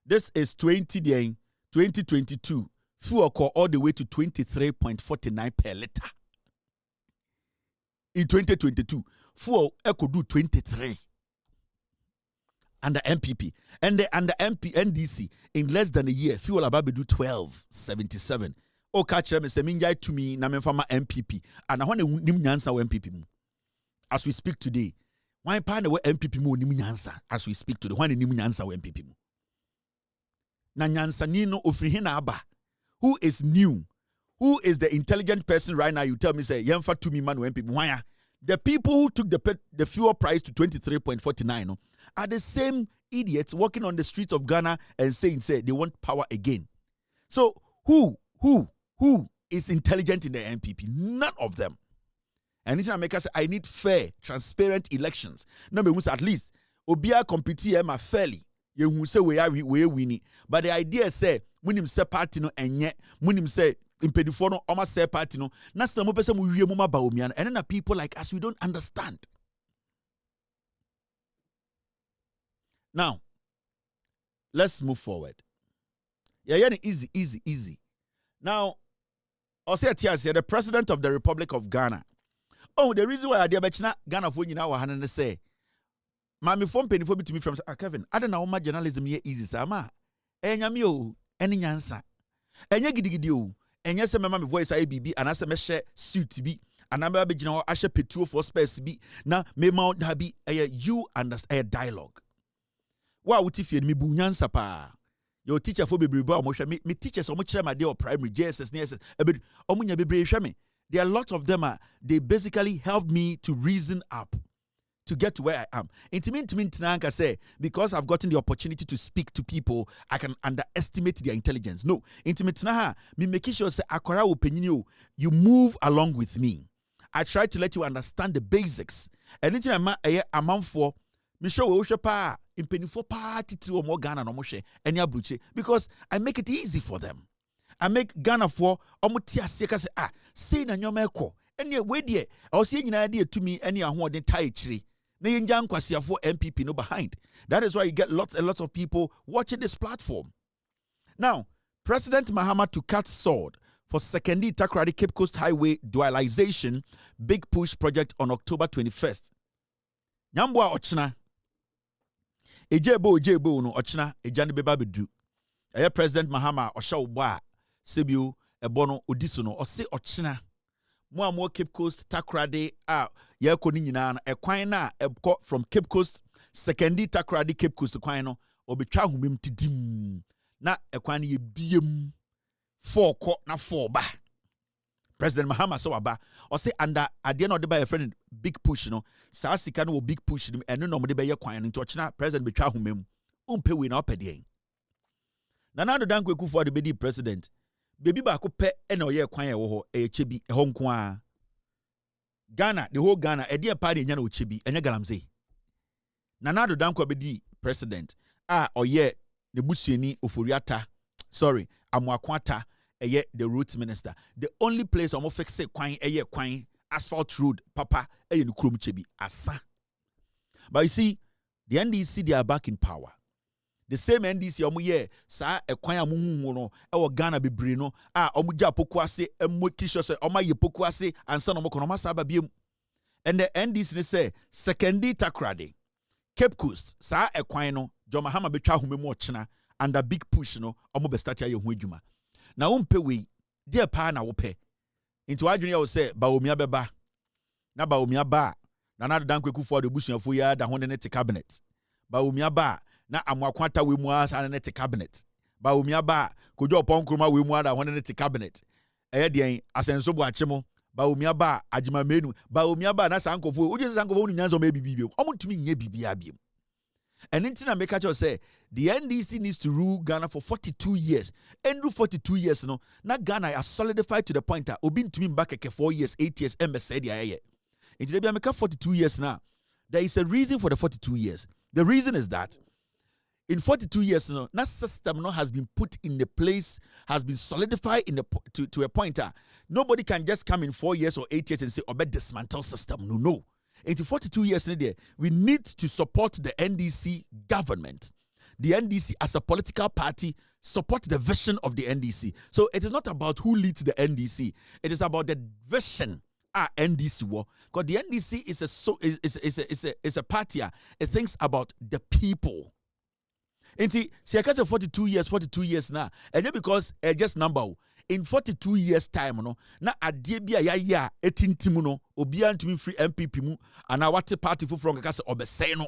This is 2022. Fuel core all the way to 23.49 per liter. In 2022, fuel could do 23. Under MPP and under NDC in less than a year, fuel about to do 12.77. Oh, catch them and say, "Minjai to me, na me fama MPP." And I want to nim nyansa MPP mu. As we speak today, why find the MPP mu nim nyansa? As we speak today, why nim nyansa MPP mu? Na nyansa nino ofri hina aba. Who is new? Who is the intelligent person right now? You tell me, say, "Yemfa to me man MPP." Why? The people who took the fuel price to 23.49 are the same idiots walking on the streets of Ghana and saying they want power again. So who is intelligent in the NPP? None of them. And it's make us say I need fair, transparent elections. Number one, at least Obia compete fairly. You say we are winning. But the idea say when him say party no enye, when him say impedifo no almost say party no na sta mo pese mo wie mo ma ba omian, and then people like us, we don't understand. Now let's move forward. Yeah, easy. Now I'll say the president of the Republic of Ghana. Oh, the reason why I did Ghana for you now and say Mami phone penny for to me from Kevin. I don't know my journalism here easy sama. Enyamio eni nyansa. Enye gidigidi o. Enye se mama me voice IBB and ase me share suit bi. Anamba be gina ho ahye petuo for space bi. Na me ma da bi you understand dialogue. Wa wuti fie me bu nyansa pa. Your teacher for bebre ba mo hwe me teachers omo kire ma dey or primary JSS NSS ebe omo nya bebre hwe me. There are lots of them they basically helped me to reason up to get to where I am. Intimate say, because I've gotten the opportunity to speak to people, I can underestimate their intelligence. No, intimate me making sure say akwara opinion you move along with me. I try to let you understand the basics. And anything I'm for me show we pa impenifo party to more Ghana no mo she enya bruche because I make it easy for them. I make Ghana for omutia seka say say na nyoma ekọ ene we de o say nyina de tumi ene ahoden tai chiri na yenja nkwasiafo MPP no behind. That is why you get lots and lots of people watching this platform. Now, President Mahama to cut sword for Sekondi Takoradi Cape Coast Highway dualization big push project on October 21st. Nyambwa ochna ejebo no ochna ejane beba bedu. President Mahama osha uba sebio ebono odiso no ose ochna mo Cape Coast Takoradi ye ko ni nyina na ekwan na ebko from Cape Coast Sekondi Takoradi Cape Coast kwan no obetwa humem tidim na ekwan ye biem 4 ko na 4 ba. President Mahama so aba or say under ade na by a friend big push no sa sika no big push nim eno no de be ye kwan nti ochina president betwa homem umpe we na opede na na do dan kweku for the be president baby ba ko pe na oye kwan e wo ho e chebi e ho nko a Ghana the whole Ghana e dey party nya na ochebi enye galamse na do dan kwa be president oye ne busuani Ofori Attah Amuakwata the route minister. The only place I'm fix say kwan asphalt road papa no krom chebi asa. But you see, the NDC they are back in power. The same NDC omu sa kwan amuhu no Ghana bebre no omu ja poku ase kisho se oma ye poku ase ansa no mokono masa ba biem. And the NDC they say Sekondi Takoradi Cape Coast sa kwan no Jo Mahama betwa homemu ochina under big push no omu be start ye ho adwuma. Na umpe we dear pa na wope into adwene ya say baomia beba na baomia ba na na dan kweku for the busuafo ya da honde net cabinet baomia ba na Amuakwata we mu asa net cabinet baomia ba kojo ponkroma we mu ada honde net cabinet den asenso bo achemo baomia ba agima menu baomia ba na sankofo uje sankofo nu nyanzo ma bibi omutumi nye bibia biem. And in America, say the NDC needs to rule Ghana for 42 years. And do 42 years, no. Now Ghana is solidified to the point that Obin to me back 4 years, 8 years, MSC. In America, 42 years now. There is a reason for the 42 years. The reason is that in 42 years, no, that system no has been put in the place, has been solidified in the to a point that nobody can just come in 4 years or 8 years and say, "Oh, but dismantle system." No. Into 42 years in there, we need to support the NDC government. The NDC as a political party support the vision of the NDC. So it is not about who leads the NDC. It is about the vision NDC war. Because the NDC is a party. It thinks about the people. Inti see 42 years now. And just because just number in 42 years time no na ade bia ya etintim no obi antumi free MPP mu ana wate party fufuro nkaka se obesey no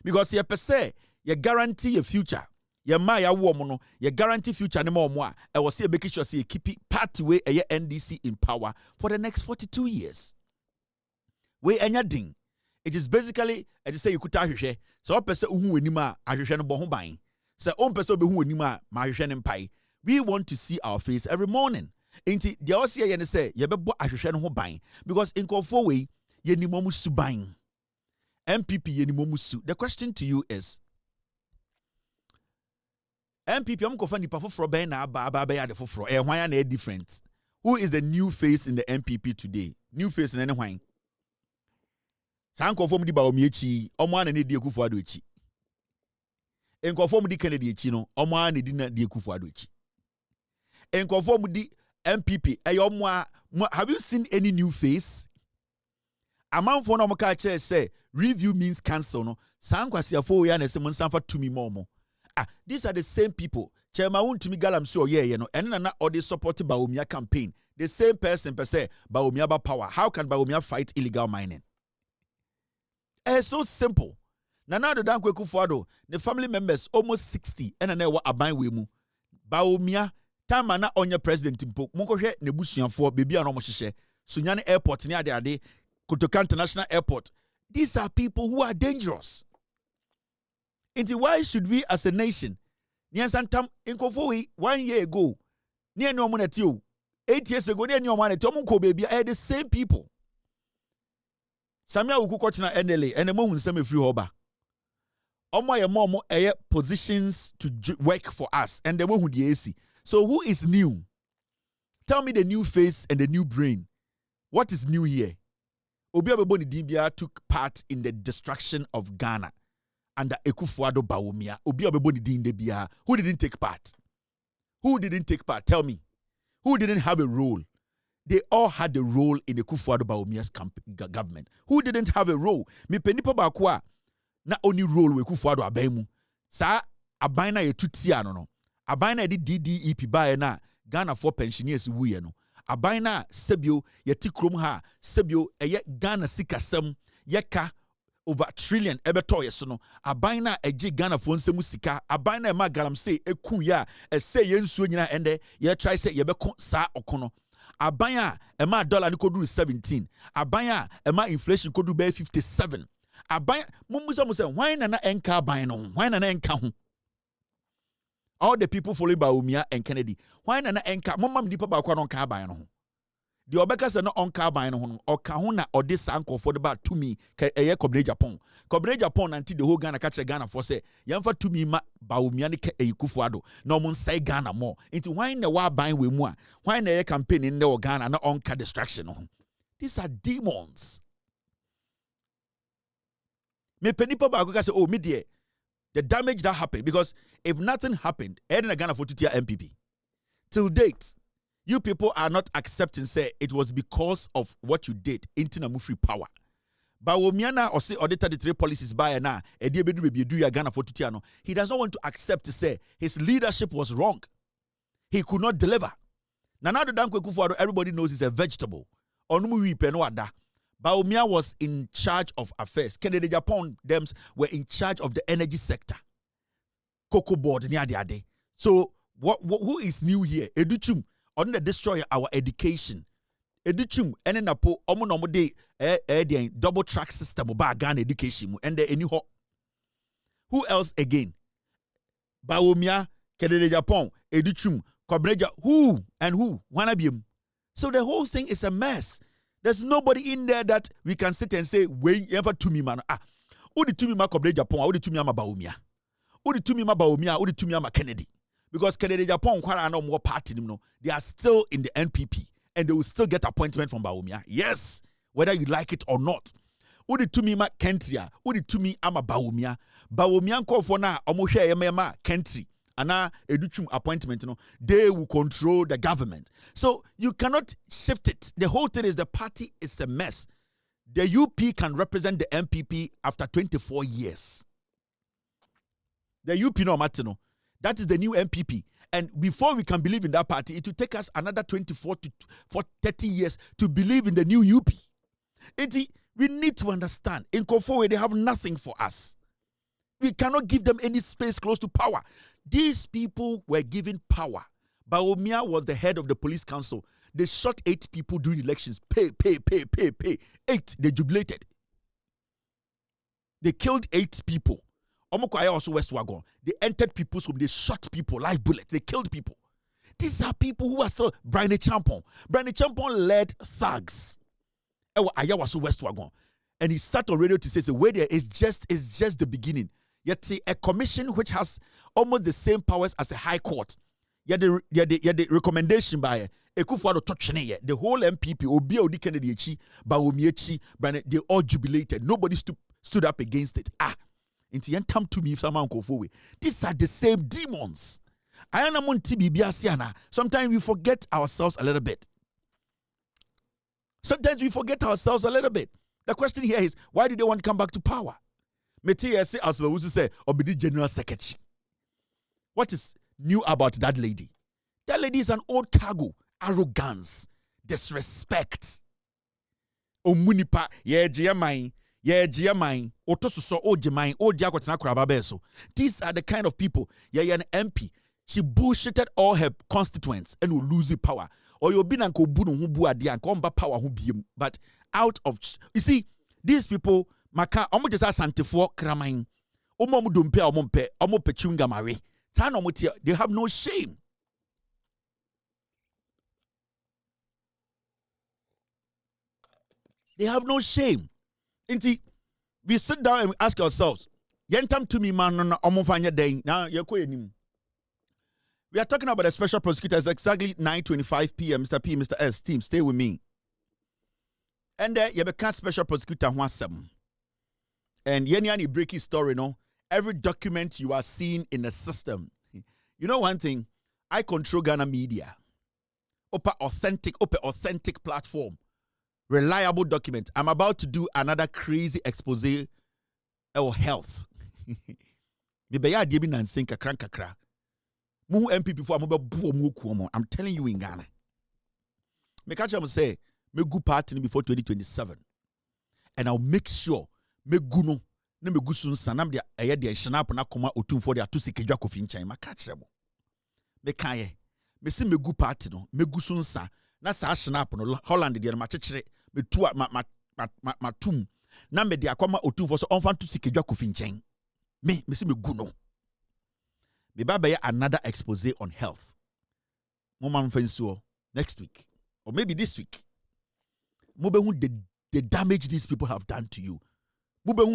because ye pese ye guarantee your future ye ma ya wo mo no ye guarantee future ne ma omo a e wo se make sure say keep party way NDC in power for the next 42 years we enya ding. It is basically I say you kuta hwehwe so pese uhu anim a ahwehwe no bo ho ban se on pese obehu anim a ma hwehwe ne mpai. We want to see our face every morning. Inti the osia ye ne say ye bebo ahwehwe no ho ban because in kofo we ye ni momu su ban. MPP ye ni momu su. The question to you is MPP am kofa nipa foforo ben na aba ya de foforo e hwan ya na different. Who is the new face in the MPP today? New face in any hwan? San kofo mu di ba omiechi omo ana ne di Akufo Addo echi. En kofo mu di Kennedy echi no omo ana ne di na di Akufo Addo echi. En kofo mu di MPP have you seen any new face? Amanfo na omoka che say review means cancel no. San kwasiafo ya na se monsanfa tumi momo. These are the same people. Chema untumi galam so ye no. And na all they support Bawumia campaign. The same person per se Bawumia ba power. How can Bawumia fight illegal mining? It's so simple. Nana do dan Akufo Addo, the family members almost 60 and na wa aban we mu. Bawumia time na onye president mpo. Monko hwe ne busuafo bebi an omo hyehyɛ. Sunyane airport ne ade Kotoka International Airport. These are people who are dangerous. Into why should we as a nation Nyansantam inkofo we 1 year ago ne ene omo na tio 8 years ago ne ene omo na tio omo ko bebi the same people. Samia Wuku Kochina NLA and the moment some free hoba. Omo ye momo positions to work for us and the one who the AC. So who is new? Tell me the new face and the new brain. What is new here? Obi Abeboni Dibia took part in the destruction of Ghana under Ekufuado Bawumia. Obi Abeboni Dibia. Who didn't take part? Who didn't take part? Tell me. Who didn't have a role? They all had a role in the Ekufuado Bawumia's government. Who didn't have a role? Me penipa bakwa na only role we Ekufuado abemu. Sa abaina ye tutia no. Abaina di DDEP bae na Ghana for pensioners wuye no. Abaina sebio ye tikrom ha sebio eye Ghana sikasem yeka over trillion ebeto yeso no. Abaina eji Ghana for nsemu sika. Abaina ema galam say eku ya say ye nsuo nyina ende ye try say ye beko sa okono. Abaya ema dollar ni koduru 17. Abaya ema inflation koduru be 57. Abaya mumusa say why na enka aban no? Why na enka ho? All the people followed by Umia and Kennedy. Why na enka mama mdipa ba kwa no nka aban no? The obeka se no onka aban no ho o ka ho na ode sanko for the ba to me eye Kobre Japan. Kobre Japan until the whole Ghana catch Ghana for say yamfa to me ma ba Umia ne Kufuado no mun say Ghana more. Into why na wa ban we mu a why na ye campaign in the Ghana na onka distraction no. These are demons. Me penipa ba go say oh me dear the damage that happened, because if nothing happened, Edna Ghana for Tutia MPP. Till date, you people are not accepting, say, it was because of what you did in Tinamufri power. But Womiana or say audited the 3 policies by na Ghana for Tutiano. He does not want to accept to say his leadership was wrong. He could not deliver. Now the Dankwe Kufuado, everybody knows he's a vegetable. Onumuwi Penwada. Baumia was in charge of affairs. Kennedy Japan them were in charge of the energy sector. Cocoa board near the day. So who is new here? Educhum on the destroy our education. Educhum enenapo omonomo de double track system about Ghana education and the any who else again? Baumia, Kennedy Japan, Educhum, Kobreja, who and who? Wannabium. So the whole thing is a mess. There's nobody in there that we can sit and say, "Wait, ever to me, man." Ah, odi to me ma Kobreja Japan, odi to me ma Baumia, odi to me ma Baumia, odi to me ma Kennedy, because Kennedy Japan kwara no more party no, they are still in the NPP and they will still get appointment from Baumia. Yes, whether you like it or not. Odi to me ma Kentria, odi to me ama Baumia, Baumia call for na omo hwe ma Kentri. Ana educhum appointment, they will control the government. So you cannot shift it. The whole thing is the party is a mess. The UP can represent the MPP after 24 years. The UP no Martino. That is the new MPP. And before we can believe in that party, it will take us another 24 to 30 years to believe in the new UP. We need to understand, in Kofowe, they have nothing for us. We cannot give them any space close to power. These people were given power. Baumia was the head of the police council. They shot 8 people during elections. Pay. 8. They jubilated. They killed 8 people. Omokwaya also West Wagon. They entered people's home. They shot people, live bullets. They killed people. These are people who are still Brian Champon. Brian Champon led thugs. Ayawaso West Wagon. And he sat on radio to say, wait there, it's just the beginning. Yet see a commission which has almost the same powers as a high court. Yet the recommendation by Ekufuado Tochene, the whole MPP, Obi Odi Kennedy, Baumiechi, they all jubilated. Nobody stood up against it. Into yen come to me if someone go forward. These are the same demons. Sometimes we forget ourselves a little bit. The question here is, why do they want to come back to power? Metia say as Lawusu say, Obidi General Secretary. What is new about that lady? That lady is an old cargo. Arrogance, disrespect. Omunipa, ye jiamai, otosuso o jemai, o diakotana krababeso. These are the kind of people, an MP. She bullshitted all her constituents and will lose the power. Or you'll be nanko bunu hubu adia and come back power hubiem. But out of, you see, these people, maka omo just santifo kramain. Omo dumpe omo pechunga mare. They have no shame. They have no shame. Inti, we sit down and we ask ourselves, yentam to me man omo fanya day. Now We are talking about a special prosecutor. It's exactly 9:25 p.m. Mr. P, Mr. S, team, stay with me. And you become special prosecutor 17. And any breaking story, no? Every document you are seeing in the system. You know one thing? I control Ghana media. Authentic platform. Reliable document. I'm about to do another crazy expose of health. I'm telling you in Ghana. Me catch them say me go party before 2027. And I'll make sure me go no na me go sun sanam de eye de snap na koma otum for de atosi kedwa kofi nchan ma catch them. Me kan ye. Me si me go party no me go sun sa na sa snap no Holland de ma chekere me tu ma tum na me de akoma otum for so onfa to sikedwa kofi nchan. Me si me go no. Me ba another expose on health. Mama mfensuo next week or maybe this week. The damage these people have done to you.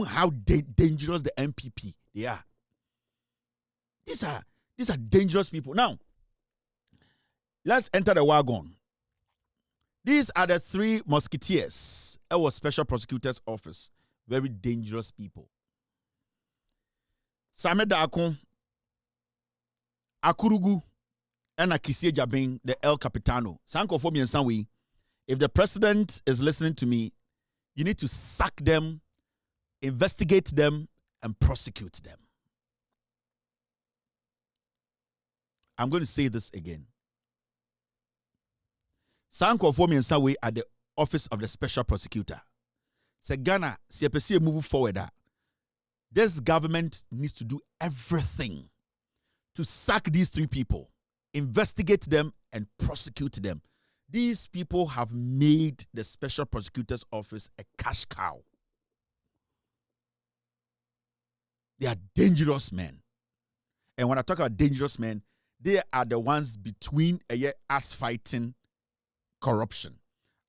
How dangerous the MPP they are. These are dangerous people. Now, let's enter the wagon. These are the 3 musketeers. Our special prosecutor's office. Very dangerous people. Sameda Akon, Akurugu, and Akisie Jabin, the El Capitano. Sanko for me and Sanwi. If the president is listening to me, you need to sack them, investigate them, and prosecute them. I'm going to say this again. Sanko for me and Sanwi at the office of the special prosecutor. Say Ghana, CPC move forward. This government needs to do everything to sack these 3 people, investigate them, and prosecute them. These people have made the special prosecutor's office a cash cow. They are dangerous men. And when I talk about dangerous men, they are the ones between us fighting corruption,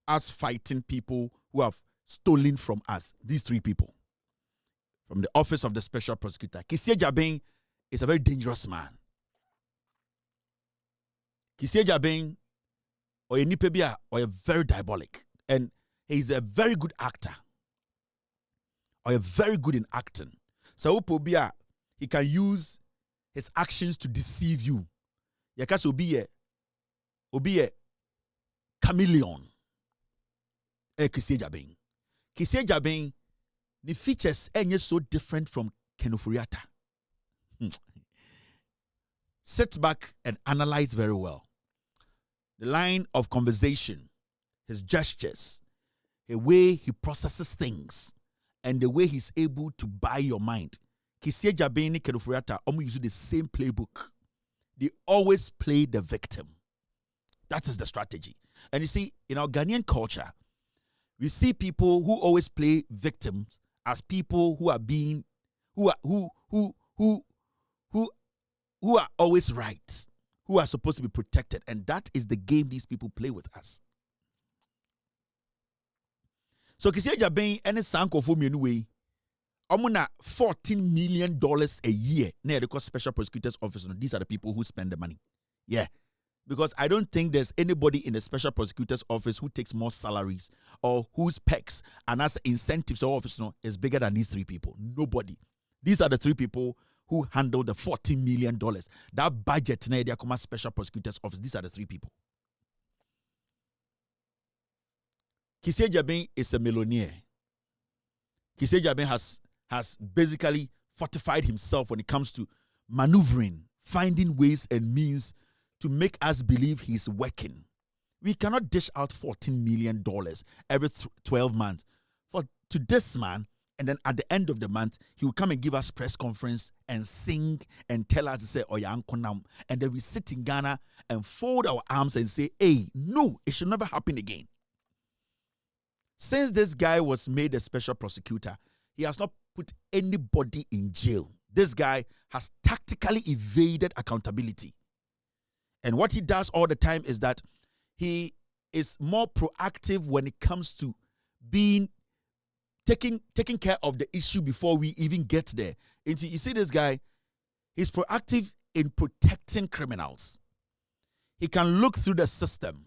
us fighting people who have stolen from us. These 3 people. From the office of the special prosecutor. Kisie Jabin is a very dangerous man. Kisie Jabin or a nipebia or a very diabolic. And he's a very good actor. Or a very good in acting. So Upobia, he can use his actions to deceive you. Yakas obi a chameleon. Kisie Jabin. Kisie Jabin, the features are so different from Ofori Attah. Sit back and analyze very well. The line of conversation, his gestures, the way he processes things, and the way he's able to buy your mind. Kisie Jabin and Ofori Attah almost use the same playbook. They always play the victim. That is the strategy. And you see, in our Ghanaian culture, we see people who always play victims as people who are being, who are always right, who are supposed to be protected. And that is the game these people play with us. So Kisie Jabin and Sanko for me anyway, amuna $14 million a year. Near the special prosecutor's office. These are the people who spend the money. Yeah. Because I don't think there's anybody in the special prosecutor's office who takes more salaries or whose pecs and as incentives or office is bigger than these 3 people. Nobody. These are the 3 people who handle the $14 million. That budget in the special prosecutor's office. These are the 3 people. Kisie Jabin is a millionaire. Kisie Jabin has basically fortified himself when it comes to maneuvering, finding ways and means to make us believe he's working. We cannot dish out $14 million every 12 months to this man, and then at the end of the month, he will come and give us press conference and sing and tell us to say, Oya Ankonam, and then we sit in Ghana and fold our arms and say, hey, no, it should never happen again. Since this guy was made a special prosecutor, he has not put anybody in jail. This guy has tactically evaded accountability. And what he does all the time is that he is more proactive when it comes to being taking care of the issue before we even get there. And you see this guy, he's proactive in protecting criminals. He can look through the system.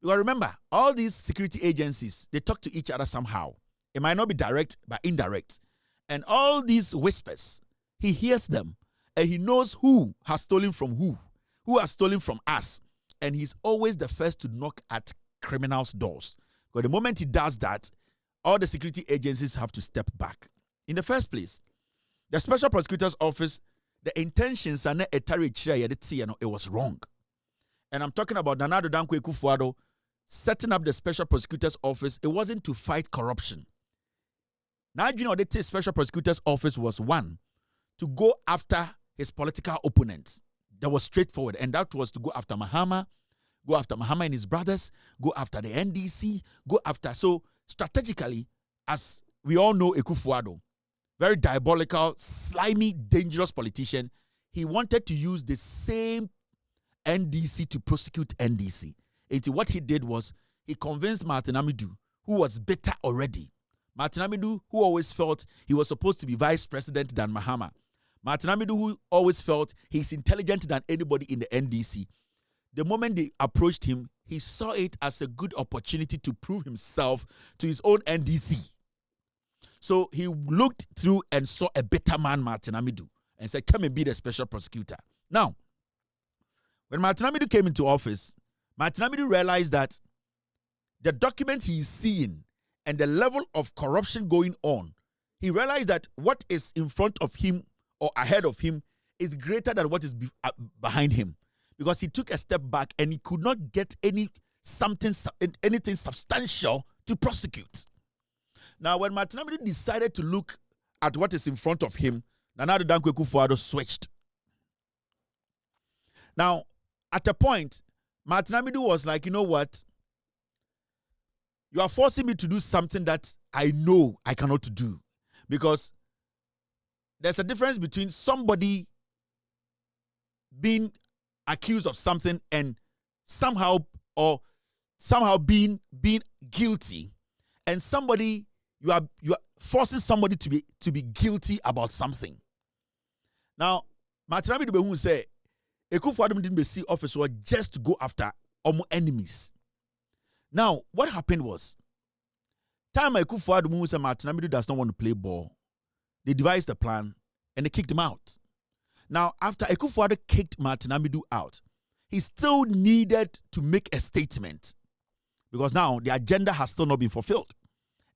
Because remember, all these security agencies, they talk to each other somehow. It might not be direct, but indirect. And all these whispers, he hears them. And he knows who has stolen from who has stolen from us. And he's always the first to knock at criminals' doors. Because the moment he does that, all the security agencies have to step back. In the first place, the Special Prosecutor's Office, the intentions are not it was wrong. And I'm talking about Nana Addo Dankwa Akufo-Addo setting up the Special Prosecutor's Office. It wasn't to fight corruption. Now, you know, the Special Prosecutor's Office was one, to go after his political opponents. That was straightforward. And that was to go after Mahama and his brothers, go after the NDC, go after. So strategically, as we all know, Akufo-Addo, very diabolical, slimy, dangerous politician, he wanted to use the same NDC to prosecute NDC. And what he did was, he convinced Martin Amidu, who was bitter already. Martin Amidu, who always felt he was supposed to be vice president than Mahama. Martin Amidu, who always felt he's intelligent than anybody in the NDC. The moment they approached him, he saw it as a good opportunity to prove himself to his own NDC. So he looked through and saw a better man, Martin Amidu, and said, come and be the special prosecutor. Now, when Martin Amidu came into office, Martin Amidu realized that the document he is seeing and the level of corruption going on, he realized that what is in front of him or ahead of him is greater than what is behind him. Because he took a step back and he could not get anything substantial to prosecute. Now, when Martin Amidu decided to look at what is in front of him, Nana Addo Dankwa Akufo-Addo switched. Now, at a point, Martin Amidu was like, you know what? You are forcing me to do something that I know I cannot do. Because there's a difference between somebody being accused of something and somehow being guilty, and somebody you are forcing somebody to be guilty about something. Now, Martin Amidu Behu say Akufo-Addo didn't see office or just to go after enemies. Now, what happened was, time Akufo-Addo said Martin Amidu does not want to play ball, they devised a plan and they kicked him out. Now, after Akufo-Addo kicked Martin Amidu out, he still needed to make a statement, because now the agenda has still not been fulfilled.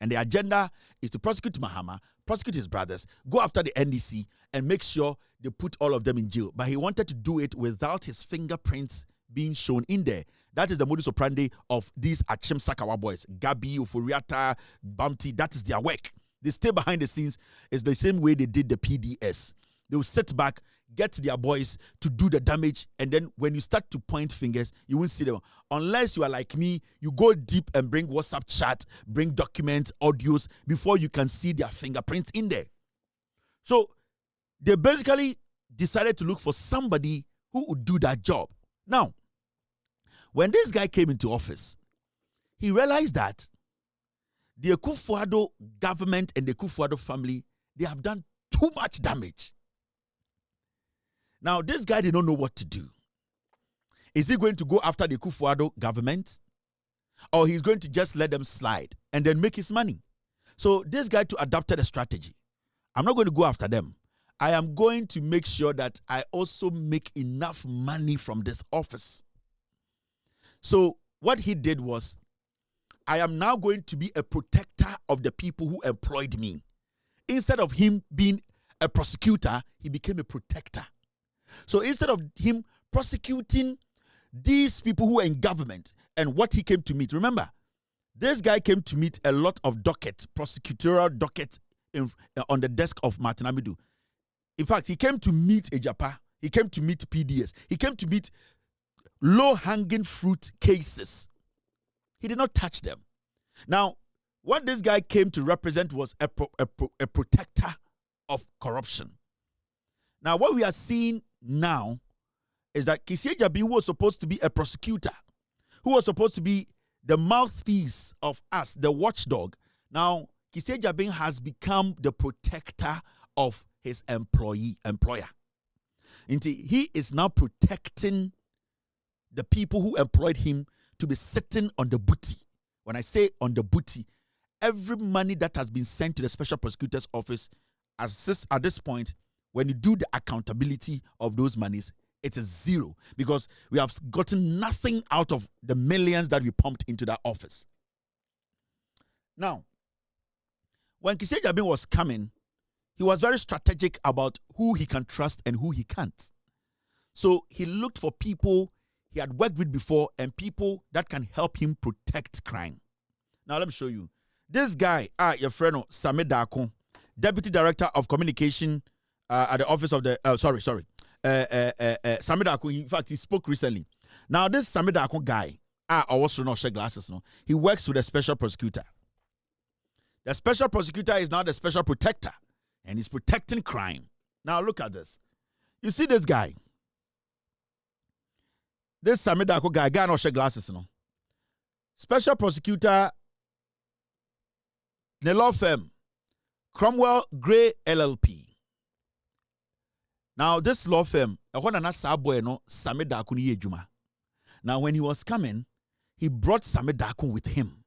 And the agenda is to prosecute Mahama, prosecute his brothers, go after the NDC, and make sure they put all of them in jail. But he wanted to do it without his fingerprints being shown in there. That is the modus operandi of these Achim Sakawa boys. Gabi, Ofori Attah, Bounty, that is their work. They stay behind the scenes. It's the same way they did the PDS. They will sit back, get their boys to do the damage, and then when you start to point fingers, you won't see them. Unless you are like me, you go deep and bring WhatsApp chat, bring documents, audios, before you can see their fingerprints in there. So they basically decided to look for somebody who would do that job. Now, when this guy came into office, he realized that the Akufo-Addo government and the Akufo-Addo family, they have done too much damage. Now, this guy did not know what to do. Is he going to go after the Akufo-Addo government? Or he's going to just let them slide and then make his money? So this guy adopted a strategy. I'm not going to go after them. I am going to make sure that I also make enough money from this office. So what he did was, I am now going to be a protector of the people who employed me. Instead of him being a prosecutor, he became a protector. So instead of him prosecuting these people who are in government and what he came to meet, remember, this guy came to meet a lot of docket, prosecutorial docket on the desk of Martin Amidu. In fact, he came to meet Ejapa, he came to meet PDS, he came to meet low-hanging fruit cases. He did not touch them. Now, what this guy came to represent was a protector of corruption. Now, what we are seeing now is that Kissie Jabi, who was supposed to be a prosecutor, who was supposed to be the mouthpiece of us, the watchdog, now Kissie Jabi has become the protector of his employer. He is now protecting the people who employed him to be sitting on the booty. When I say on the booty, every money that has been sent to the special prosecutor's office at this point, when you do the accountability of those monies, it is zero, because we have gotten nothing out of the millions that we pumped into that office. Now, when Kissie Jabin was coming, he was very strategic about who he can trust and who he can't. So he looked for people he had worked with before and people that can help him protect crime. Now let me show you. This guy, your friend Same Dako, Deputy Director of Communication at the office of the Same Dako. In fact, he spoke recently. Now this Same Dako guy, also not share glasses. No, he works with a special prosecutor. The special prosecutor is now the special protector, and he's protecting crime. Now look at this. You see this guy. This Same Dako guy not share glasses. No, special prosecutor. The law firm, Cromwell Gray LLP. Now, this law firm, now when he was coming, he brought Same Dako with him.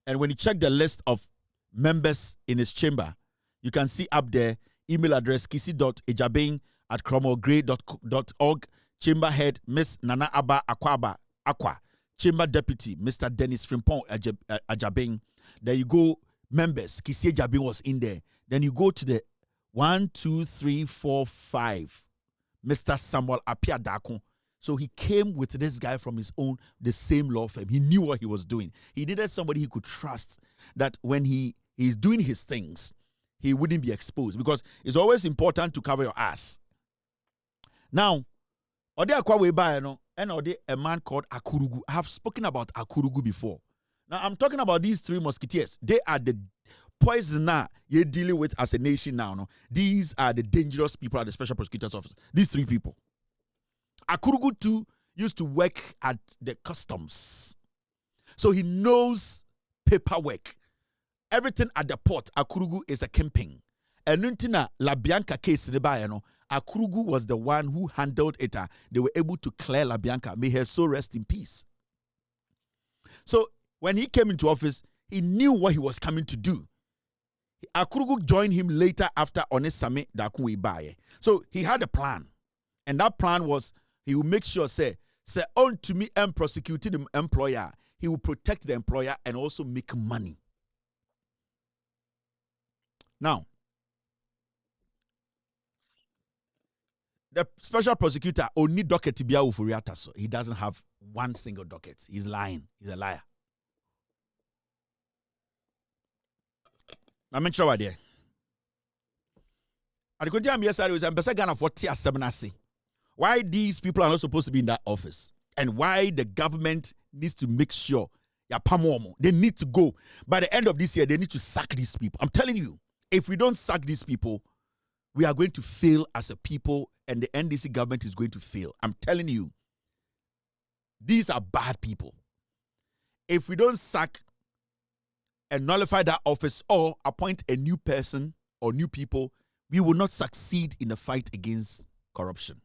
And when you check the list of members in his chamber, you can see up there, email address kisi.ejabeng@cromwellgray.org, chamber head, Miss Nana Abba Aqua, chamber deputy, Mr. Dennis Frimpong Ajabeng. There you go, members. Kissie Jabin was in there. Then you go to the 1, 2, 3, 4, 5. Mr. Samuel Apia Dako. So he came with this guy from the same law firm. He knew what he was doing. He needed somebody he could trust, that when he is doing his things, he wouldn't be exposed, because it's always important to cover your ass. Now, Ode Akwa Weba, and Ode a man called Akurugu. I have spoken about Akurugu before. Now, I'm talking about these three musketeers. They are the poisoner you're dealing with as a nation now. No? These are the dangerous people at the Special Prosecutor's Office. These three people. Akurugu, too, used to work at the customs. So he knows paperwork. Everything at the port, Akurugu is a kingpin. And Nuntina La Bianca case, Akurugu was the one who handled it. They were able to clear La Bianca. May her soul rest in peace. So, when he came into office, he knew what he was coming to do. Akurugu joined him later after Onesame Dako Ibaye. So he had a plan. And that plan was, he will make sure, say on to me and prosecuting the employer. He will protect the employer and also make money. Now, the special prosecutor only Docket to be Ofori Attah, so he doesn't have one single docket. He's lying. He's a liar. I'm not sure what there. At the time, yes, I was ambassador of what why these people are not supposed to be in that office, and why the government needs to make sure they need to go. By the end of this year, they need to sack these people. I'm telling you, if we don't sack these people, we are going to fail as a people, and the NDC government is going to fail. I'm telling you, these are bad people. If we don't sack and nullify that office or appoint a new person or new people, we will not succeed in the fight against corruption.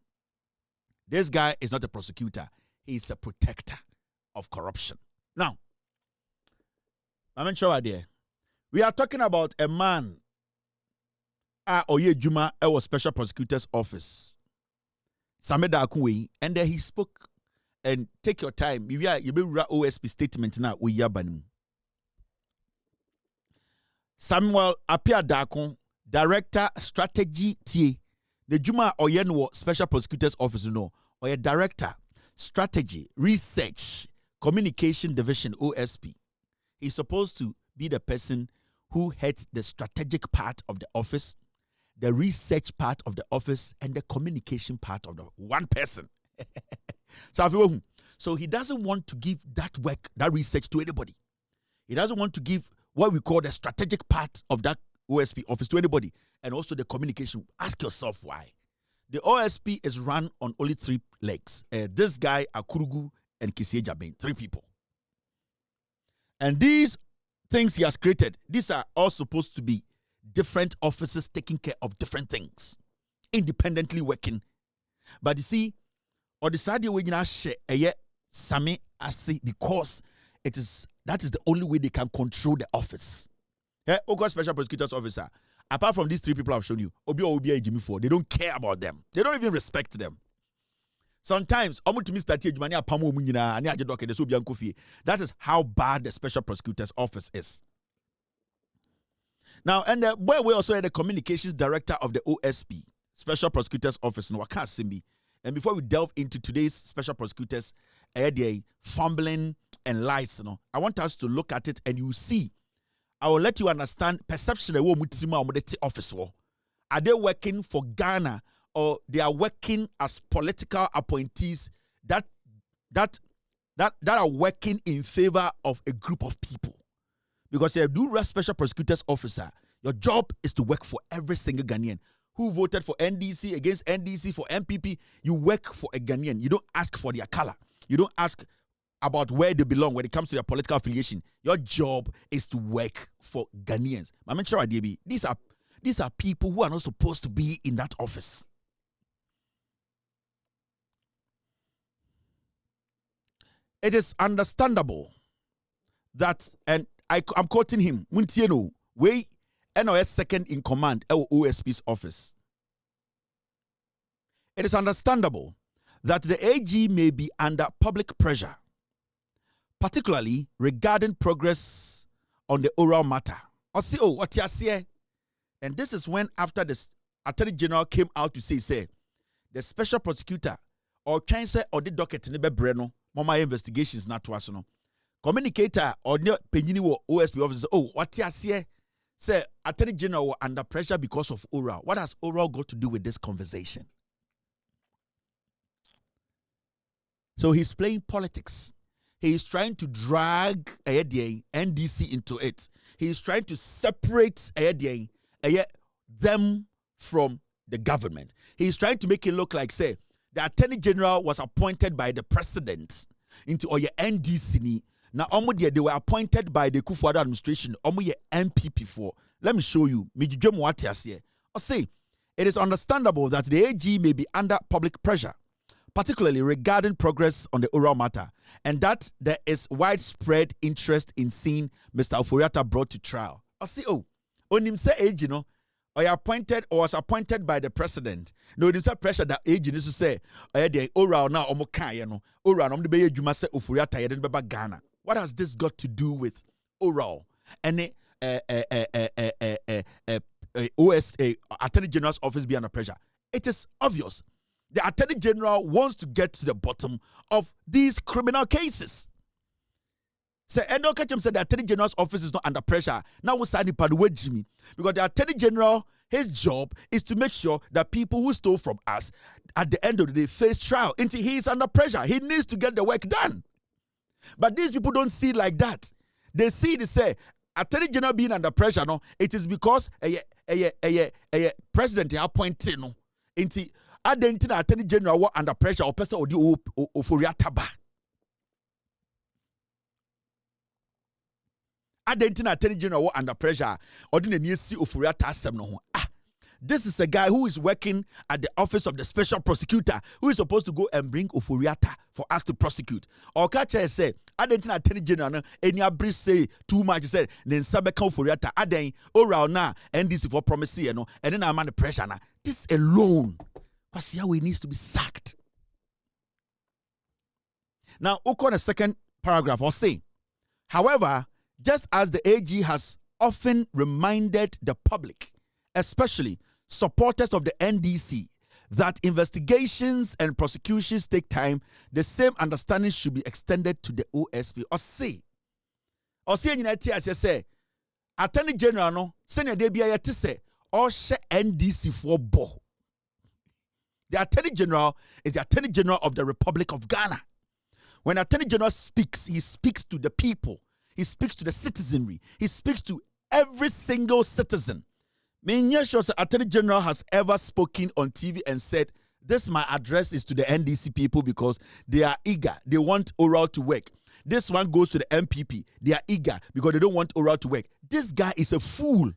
This guy is not a prosecutor. He is a protector of corruption. Now, I'm not sure idea. We are talking about a man Oye Juma was special prosecutor's office. Same Dako, and then he spoke. And take your time. You be OSP statement now. We yabanim. Samuel Apia Dako, Director Strategy TA. The Juma Oyenwo Special Prosecutor's Office, or a Director Strategy Research Communication Division OSP. He's supposed to be the person who heads the strategic part of the office, the research part of the office, and the communication part of the one person. So he doesn't want to give that work, that research to anybody. He doesn't want to give what we call the strategic part of that OSP office to anybody, and also the communication. Ask yourself why. The OSP is run on only 3 legs. This guy, Akurugu, and Kissie Jabin, 3 people. And these things he has created, these are all supposed to be different offices taking care of different things. independently working. But you see, or the side we share Sami Asi because that is the only way they can control the office. Ogo Special Prosecutor's Officer, apart from these three people I've shown you, Obi Jimmy 4, they don't care about them. They don't even respect them. Sometimes, that is how bad the Special Prosecutor's Office is. Now, and we also had the Communications Director of the OSP, Special Prosecutor's Office, in Wakasimbi. And before we delve into today's Special Prosecutors, fumbling and lies, I want us to look at it and you see. I will let you understand perception of what office. Are they working for Ghana or they are working as political appointees that are working in favor of a group of people? Because if you do a Special Prosecutor's Officer, your job is to work for every single Ghanaian who voted for NDC, against NDC, for MPP. You work for a Ghanaian. You don't ask for their color. You don't ask about where they belong when it comes to their political affiliation. Your job is to work for Ghanaians. These are people who are not supposed to be in that office. It is understandable that, and I'm quoting him, Muntieno, we NOS second in command at OSP's office. It is understandable that the AG may be under public pressure, particularly regarding progress on the oral matter. What you say? And this is when, after the Attorney General came out to say, the Special Prosecutor or Chancellor or the Docket in the Breno, Mama investigations not to us, communicator or the Penini OSP officer. What you say? Say, Attorney General were under pressure because of oral. What has oral got to do with this conversation? So he's playing politics. He is trying to drag NDC into it. He is trying to separate them from the government. He is trying to make it look like, say, the Attorney General was appointed by the President into NDC. Now, they were appointed by the Kufuor administration. MPP for. Let me show you. I say, it is understandable that the AG may be under public pressure, particularly regarding progress on the oral matter, and that there is widespread interest in seeing Mr. Ofori Attah brought to trial. I say, on him say AG, or appointed or was appointed by the President. No, it is a pressure that AG needs to say, the oral now oral the bay you must say Ofori Attah Ghana. What has this got to do with oral and OSA Attorney General's office be under pressure? It is obvious. The Attorney General wants to get to the bottom of these criminal cases. So, and Okachim said the Attorney General's office is not under pressure. Now we sign it Jimmy. Because the Attorney General, his job is to make sure that people who stole from us at the end of the day face trial until he is under pressure. He needs to get the work done. But these people don't see it like that. They see they say, Attorney General being under pressure, no, it is because a president appointed no. Until Attorney General was under pressure or person or the Ofori Attah. Attorney General was under pressure or didn't see Ofori Attah. This is a guy who is working at the office of the Special Prosecutor who is supposed to go and bring Ofori Attah for us to prosecute. Or catch say, Attorney General, any abris say too much, said, then Sabeka Ofori Attah, Aden, oral now, and this for promise, and then I'm under pressure now. This alone, Kwasiawe needs to be sacked. Now, Okon a second paragraph, I'll say, however, just as the AG has often reminded the public, especially supporters of the NDC, that investigations and prosecutions take time, the same understanding should be extended to the OSP. Or say, Attorney General, no, Senior Debia say, or share NDC for bo. The Attorney General is the Attorney General of the Republic of Ghana. When Attorney General speaks, he speaks to the people, he speaks to the citizenry, he speaks to every single citizen. Sure Attorney General has ever spoken on TV and said, this my address is to the NDC people because they are eager. They want oral to work. This one goes to the MPP. They are eager because they don't want oral to work. This guy is a fool.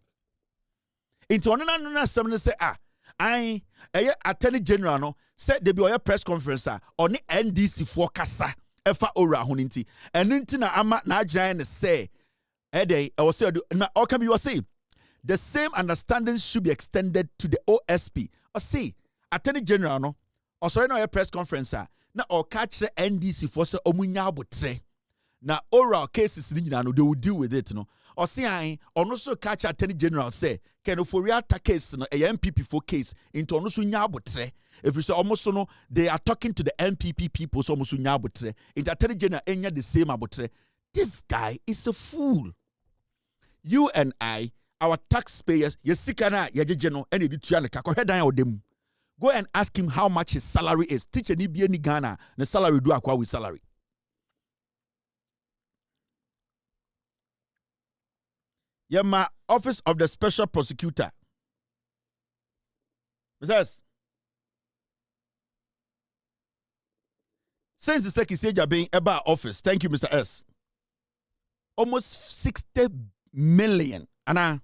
Into another say, I Attorney General no said they be a press conference on the NDC for kasa efa ora honinti. And na ama na adwan say ede I was say na or can you say the same understanding should be extended to the OSP. Or say Attorney General no or sorry no a press conference na or catch the NDC for say omunya abotre. Na oral cases ni no they will deal with it no. Or say I also catch Attorney General say can Ofori Attah case no a MPP for case into also nya abotre. If you say almost no they are talking to the MPP people so almost nya abotre. Into Attorney General enya the same abotre. This guy is a fool. You and I, our taxpayers, yesikana yajejeno ene di tuya neka kohe dan odem. Go and ask him how much his salary is. Teacher ni bi ni Ghana, the salary do akwa with salary. Yama Office of the Special Prosecutor. Says since the Sekisieja being about office, thank you, Mr. S. Almost 60 million. And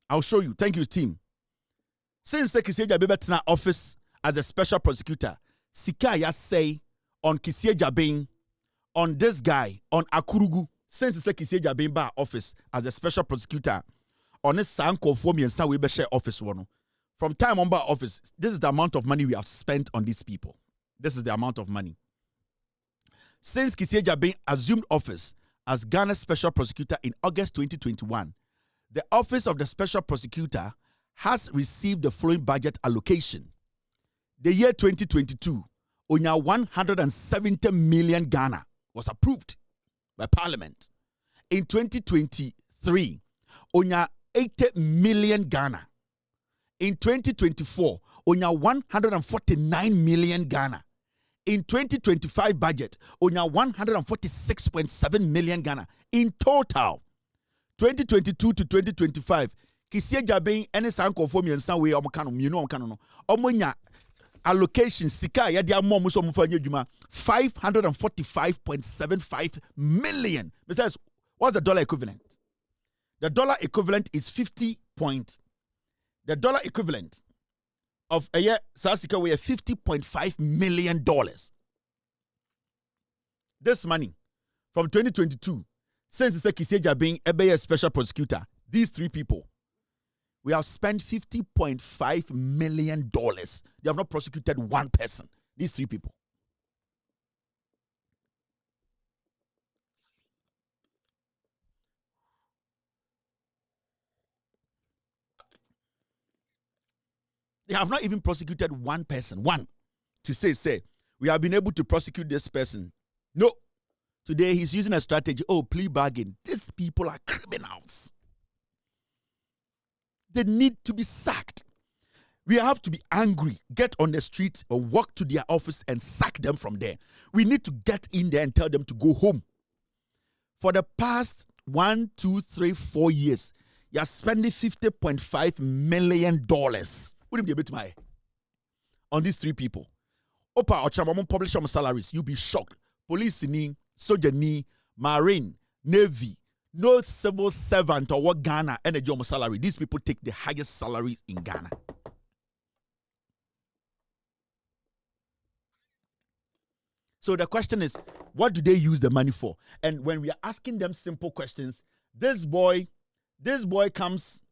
I'll show you. Thank you, team. Since Sekisieja being in office as a special prosecutor, Sikaya say on Kisieja being on this guy, on Akurugu. Since it's like Kisieja being by office as a special prosecutor, on this sanko for me and sa we be share office one. From time on by office, this is the amount of money we have spent on these people. This is the amount of money. Since Kisieja being assumed office as Ghana's special prosecutor in August 2021, the office of the special prosecutor has received the following budget allocation. The year 2022, onya 170 million Ghana was approved by Parliament. In 2023, onya 80 million Ghana. In 2024, onya 149 million Ghana. In 2025 budget, onya 146.7 million Ghana. In total, 2022 to 2025, Kisieja being any sanko for me and some way you know no. Omonya allocation sika ya dia mo so mfanye djuma 545.75 million. Besides, what's the dollar equivalent? The dollar equivalent is 50 point. The dollar equivalent of a year sasika we $50.5 million. This money from 2022, since the Kisieja being a special prosecutor, these three people, we have spent $50.5 million. They have not prosecuted one person. These three people. They have not even prosecuted one person. One. To say, we have been able to prosecute this person. No. Today he's using a strategy. Oh, plea bargain. These people are criminals. They need to be sacked. We have to be angry, get on the street or walk to their office and sack them from there. We need to get in there and tell them to go home. For the past 1, 2, 3, 4 years, you're spending $50.5 million. Wouldn't be a bit my on these three people. Opa Ochamamon publish some salaries. You'll be shocked. Police ni, soldier ni, marine, navy, no civil servant or what Ghana and a job salary. These people take the highest salary in Ghana. So the question is, what do they use the money for? And when we are asking them simple questions, this boy comes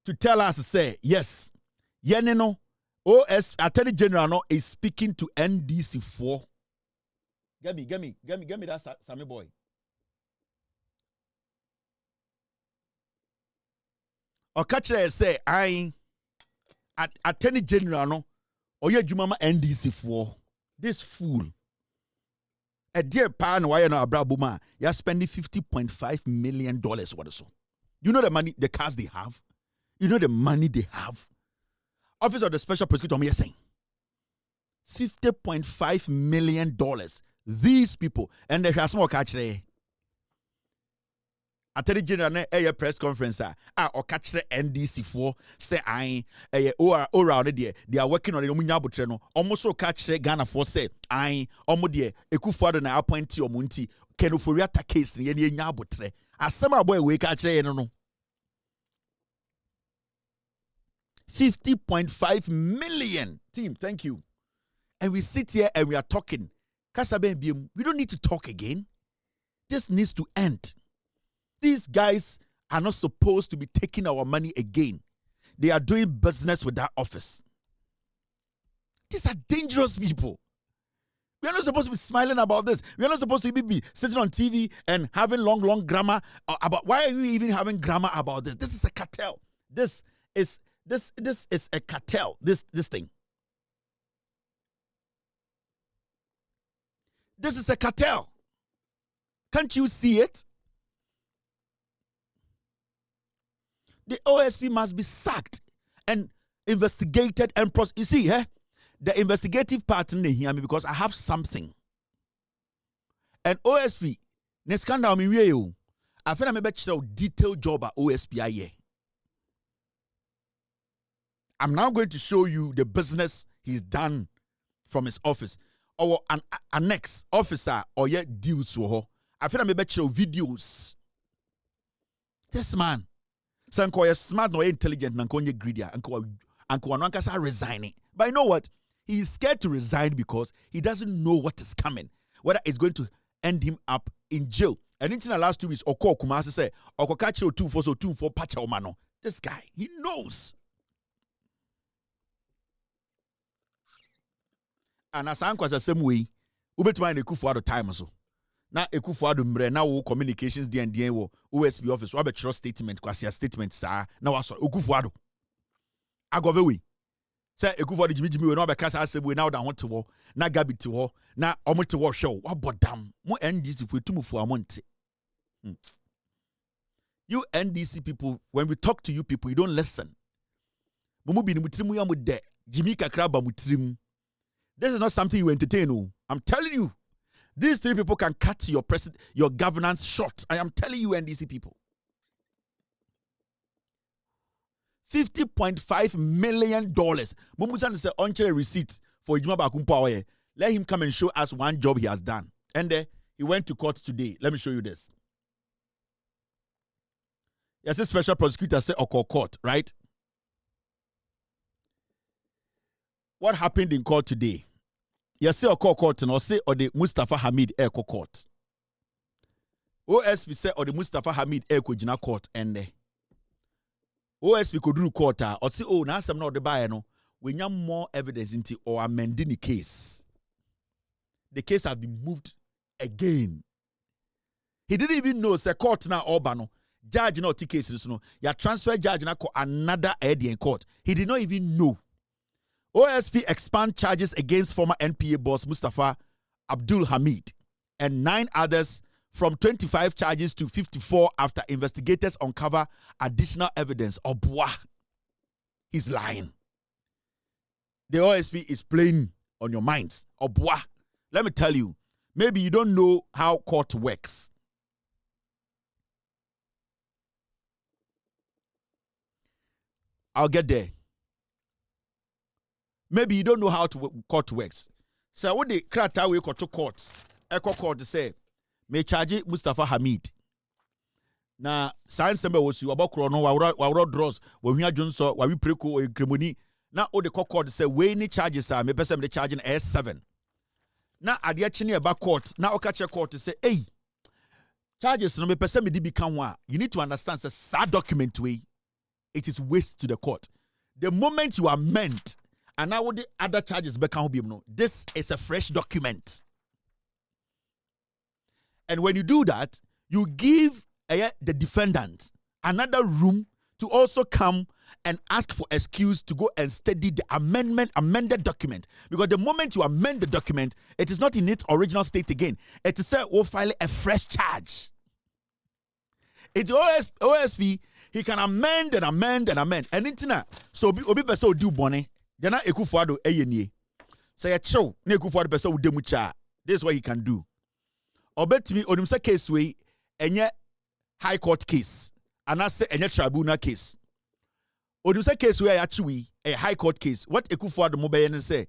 to tell us, say, yes, Yeneno, OS Attorney General no, is speaking to NDC4. Get me that Sammy boy. Okachre say Attorney General no oye jumama NDC4. This fool. A dear pan why no abrabuma you're spending $50.5 million what so. You know the money, the cars they have? You know the money they have? Office of the Special Prosecutor, I'm saying $50.5 million. These people, and they have small catch there. Attorney General a press conference or catch the NDC4 say I or they are working on the Munyabo no almost so catch Ghana for say I omodie Ekufuado na appoint your munti can Ofori Attah case ni nyabotre asema boy we catch no 50.5 million. Team, thank you. And we sit here and we are talking. We don't need to talk again. This needs to end. These guys are not supposed to be taking our money again. They are doing business with that office. These are dangerous people. We are not supposed to be smiling about this. We are not supposed to be sitting on TV and having long grammar about why are you even having grammar about this? This is a cartel. This is a cartel. This thing. This is a cartel. Can't you see it? The OSP must be sacked and investigated and you see, the investigative part in the hear me because I have something. And OSP, ne scandal me you. I feel I'm about to detailed job at OSP. I'm now going to show you the business he's done from his office. Or an ex officer or yet deals with her. I feel I'm about to show videos. This man. So I'm smart nor intelligent and I'm greedy. I'm resigning. But you know what? He's scared to resign because he doesn't know what is coming. Whether it's going to end him up in jail. And in the last 2 weeks, Oko Kumasi say, Oko Kachiro 2 for Pacha Omano. This guy, he knows. And as I'm the same way, we bet mind Ekufu out of time so. Now Ekufu out of now communications D&D wo OSP office. We bet trust statement kwasi statement sir. Now aso Ekufu out. Agove we. Say Ekufu out Jimmy we no be kasa asebwe now that want to wo. Na gabi to wo. Na omo to wo show. What bodam. Mo NDC if we tumufu amonte. You NDC people, when we talk to you people, you don't listen. Mumu bi ni mutimu ya mu de. Jimmy kakra ba mutimu. This is not something you entertain. I'm telling you. These 3 people can cut your governance short. I am telling you, NDC people. $50.5 million. Mumuchan say on receipt for Ijuma Bakumpa. Let him come and show us one job he has done. And he went to court today. Let me show you this. Yes, a special prosecutor said court, right? What happened in court today? You say a court and or say or the Mustafa Hamid Eko court. OSP say or the Mustafa Hamid Eko Jina court and OSP could do court or say oh now some not the buyer no we need more evidence into or amending the case. The case has been moved again. He didn't even know say court now Obano judge not take cases no ya transfer judge na another in court. He did not even know. OSP expand charges against former NPA boss Mustafa Abdul Hamid and 9 others from 25 charges to 54 after investigators uncover additional evidence. Oh, boy. He's lying. The OSP is playing on your minds. Oh, boy. Let me tell you, maybe you don't know how court works. I'll get there. Maybe you don't know how court works. So what the krata we go to court. Echo court say, may charge Mustafa Hamid. Na science sembe was you about chrono wa draws when we are Johnson wa we preko or kremoni. Na o the court say we any charges are me person the charging S7. Na ade chini eba court na okache court say hey charges no me person me di become one. You need to understand say sad document way it is waste to the court. The moment you amend and now the other charges this is a fresh document. And when you do that, you give the defendant another room to also come and ask for excuse to go and study the amended document. Because the moment you amend the document, it is not in its original state again. It is said we'll file a fresh charge. It's OSP, he can amend and amend and amend. And it's not. So obi person do bonnet. Jana Ekufuado eyenie. Say a show ne Ekufuado person wo demucha. This is what he can do. Obetimi onimsa case we enye high court case. And I say enye tribunal case. Onimsa case we actually a high court case. What Ekufuado mobayen say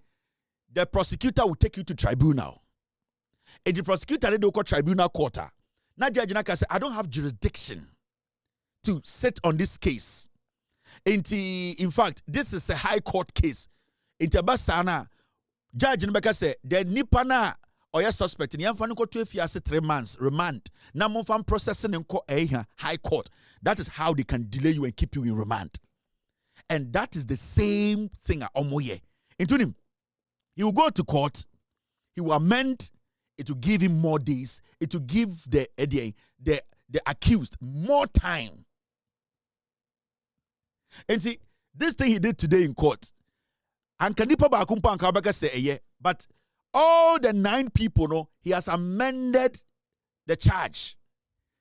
the prosecutor will take you to tribunal. And the prosecutor they do go tribunal court. Na judge na say I don't have jurisdiction to sit on this case. In fact, this is a high court case. Inti abasana judge nbeka say the nipa na oya suspect ni amfa no to afiase 3 months remand. Na mo fam processing nko high court. That is how they can delay you and keep you in remand. And that is the same thing at Omoye. Into him, he will go to court, he will amend, it will give him more days, it will give the accused more time. And see, this thing he did today in court, and Kanipa Bakumpa and Kabaka say, but all the 9 people, no, he has amended the charge.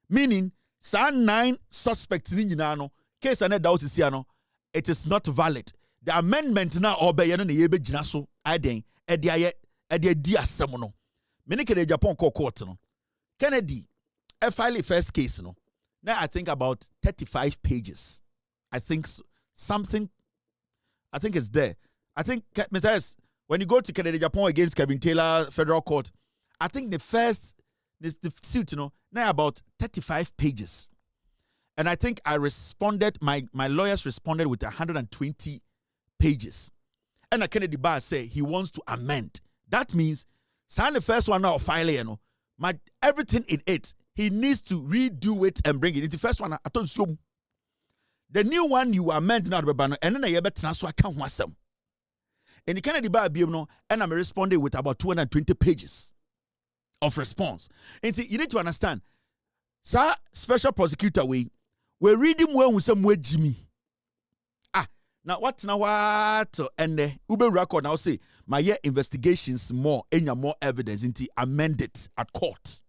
Meaning, some 9 suspects in case and doubt is here, it is not valid. The amendment now obey no yebe gina so aden e de di asem no. Many ke Japan court no. Kennedy file first case no. Now I think about 35 pages. I think something. I think it's there. I think Mr. S, when you go to Kennedy Japan against Kevin Taylor federal court, I think the suit, you know, now about 35 pages. And I think I responded, my lawyers responded with 120 pages. And Kennedy Bar say he wants to amend. That means, sign the first one now, file, you know, everything in it, he needs to redo it and bring it. It's the first one, I told you. The new one you amend now, and then I transfer account myself. And the Kennedy Bar, you know, and I'm responding with about 220 pages of response. And you need to understand, sir, special prosecutor, we read him when we say Jimmy. Now what and Uber record now say my year investigations more and more evidence into amend it at court.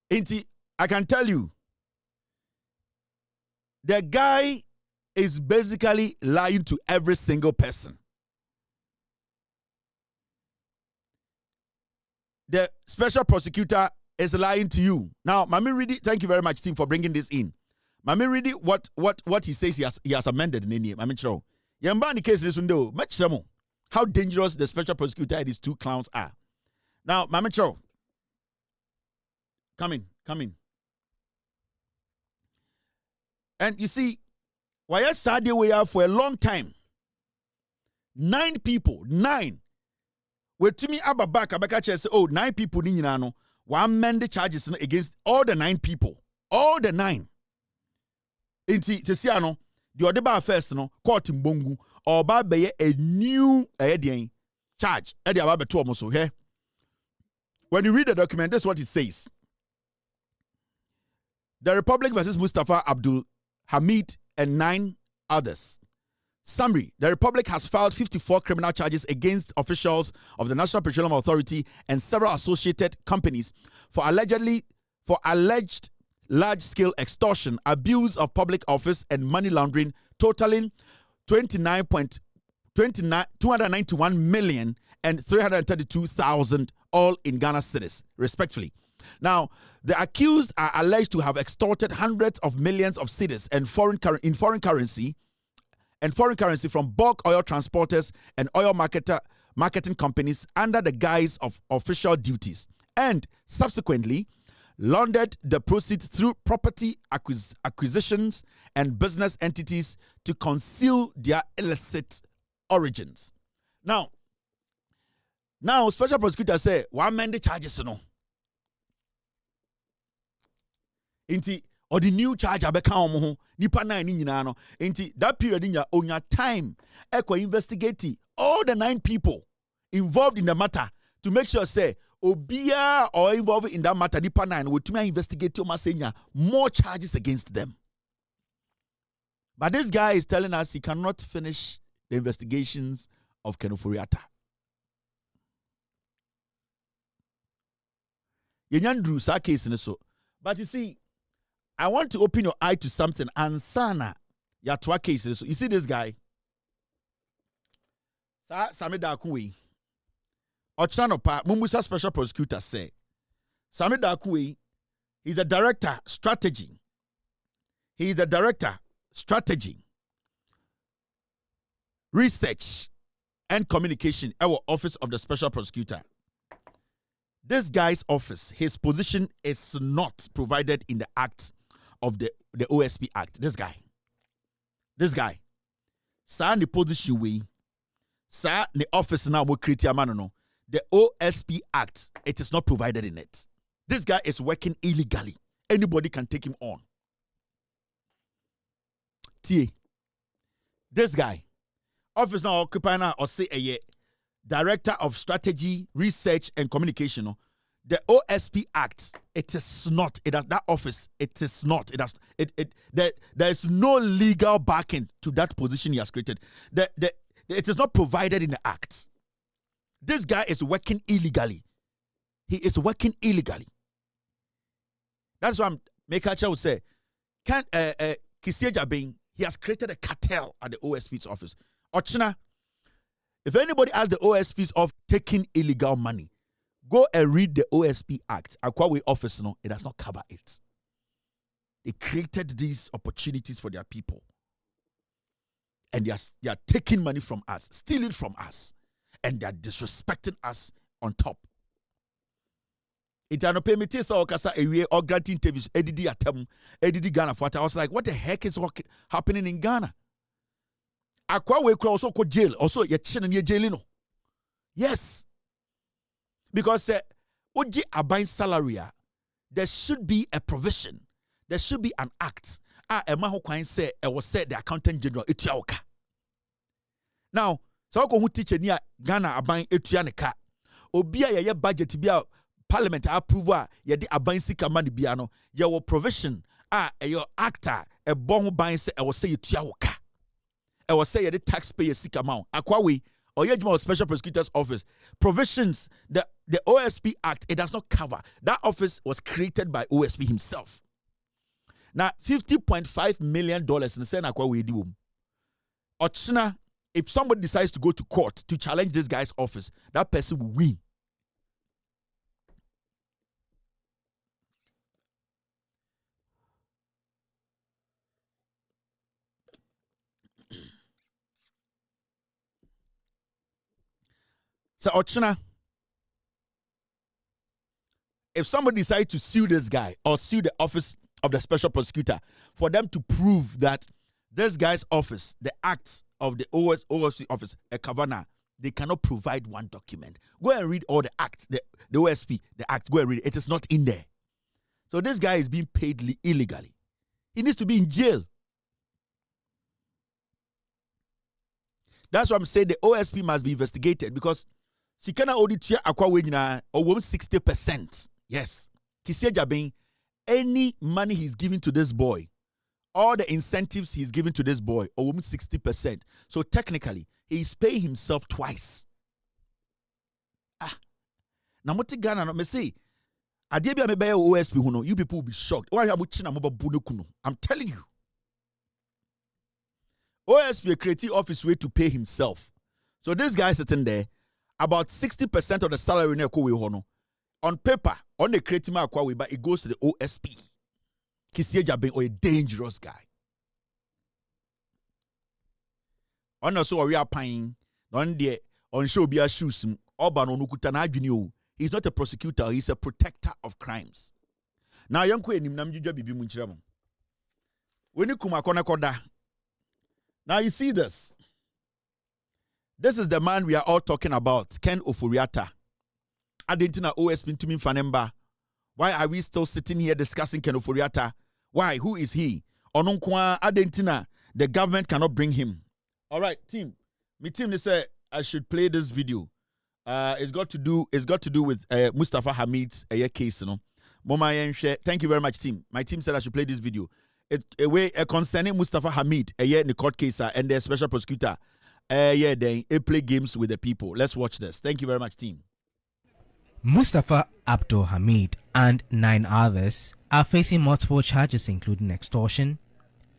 I can tell you, the guy is basically lying to every single person. The special prosecutor is lying to you. Now, Mami Ridi, thank you very much, team, for bringing this in. Mami Ridi, what he says he has amended in name. Mami Chro. Yambani case this window. How dangerous the special prosecutor and these 2 clowns are. Now, Mami Chro. Come in. And you see, why I sat we are for a long time. 9 people, 9. With to me Abaka say, 9 people ni no. One amend the charges against all the 9 people. All the 9. Inti Tesiano, the Odeba first no, court in Bongu, or Babe a new charge. When you read the document, that's what it says. The Republic versus Mustafa Abdul Hamid and 9 others. Summary: the Republic has filed 54 criminal charges against officials of the National Petroleum Authority and several associated companies for alleged large-scale extortion, abuse of public office, and money laundering, totaling 291 million and 332,000, all in Ghana cedis, respectively. Now, the accused are alleged to have extorted hundreds of millions of cedis and foreign currency from bulk oil transporters and oil marketing companies under the guise of official duties, and subsequently laundered the proceeds through property acquisitions and business entities to conceal their illicit origins. Now, special prosecutor say, one man the charges no. Inti or the new charge abeka omo nipa na ni nyina no. Inti that period in your time investigate all the 9 people involved in the matter to make sure say obia or involved in that matter nipa 9 will to investigate more charges against them. But this guy is telling us he cannot finish the investigations of Ofori Attah. Yenyandru sa case in so. But you see, I want to open your eye to something. Ansana yatwa cases. So you see this guy? Samida Akui. Ochanopa, Mumusa special prosecutor say. Samida Akui, he's a director, strategy. He's a director, strategy, research, and communication at our office of the special prosecutor. This guy's office, his position is not provided in the Act of the OSP Act. This guy. Sir, the position we, sir, the office now will create a man. No, the OSP Act, it is not provided in it. This guy is working illegally. Anybody can take him on. This guy, office now occupying or say a director of strategy, research, and communication. No? The OSP Act, it is not. It has that office. It is not. There is no legal backing to that position he has created. It is not provided in the Act. This guy is working illegally. He is working illegally. That's why Mekacha would say, can Kisieja Bing, he has created a cartel at the OSP's office. Ochina, if anybody asks the OSP's of taking illegal money, go and read the OSP Act. Akwawe office, no, it does not cover it. They created these opportunities for their people. And they are taking money from us, stealing from us, and they are disrespecting us on top. It no permit so kasa ewie or granting interviews edidi atem edidi Ghana for. I was like, what the heck is happening in Ghana? Akwawe kro also go jail, also ye chine ne jail no. Yes. Because oji abain salary, there should be a provision. There should be an act. Emma ho kwan say e was said the accountant general etuaoka. Now, so ko hu teacher ni Ghana abain etua ne ka. Obi a ye budget bia Parliament approve ye di aban sika mani bia no ye wo provision your actor e bon ho ban se e wo say yetua wo ka e wo say ye di taxpayer sika ma akwawe or ye juma special prosecutor's office provisions the OSP Act, it does not cover. That office was created by OSP himself. Now $50.5 million in say akwawe di wom ochina. If somebody decides to go to court to challenge this guy's office, that person will win. So, Ochina, if somebody decides to sue this guy or sue the office of the special prosecutor for them to prove that this guy's office, the act of the OSP office, a Kavana, they cannot provide one document. Go and read all the acts, the OSP, the act, go and read it. It is not in there. So this guy is being paid illegally. He needs to be in jail. That's why I'm saying the OSP must be investigated because Sikana Oditia Akwa or 60%. Yes. Kisieja Bing, any money he's giving to this boy, all the incentives he's giving to this boy, or 60%. So technically, he's paying himself twice. Now, what Ghana no me say? Adebia me buy OSP huno, you people will be shocked. Why am I'm telling you. OSP creative office way to pay himself. So this guy sitting there, about 60% of the salary on paper, on the creative akwawe, but it goes to the OSP. Kisieja being a dangerous guy. On also we are paying on the on show be a shoes he's not a prosecutor, he's a protector of crimes. Now yanko enim nam jujwa bibi munchiramo. When kuma kona koda. Now you see this. This is the man we are all talking about, Ken Ofori Attah. Adentina OSP to me fanemba. Why are we still sitting here discussing Ken Ofori Attah? Why? Who is he? Ononkwa Adentina, the government cannot bring him. All right, team. My team, they say I should play this video. It's got to do with Mustafa Hamid's case, you know. Mama, thank you very much, team. My team said I should play this video. It's a way concerning Mustafa Hamid, in the court case and the special prosecutor. They play games with the people. Let's watch this. Thank you very much, team. Mustafa Abdul Hamid and 9 others are facing multiple charges including extortion,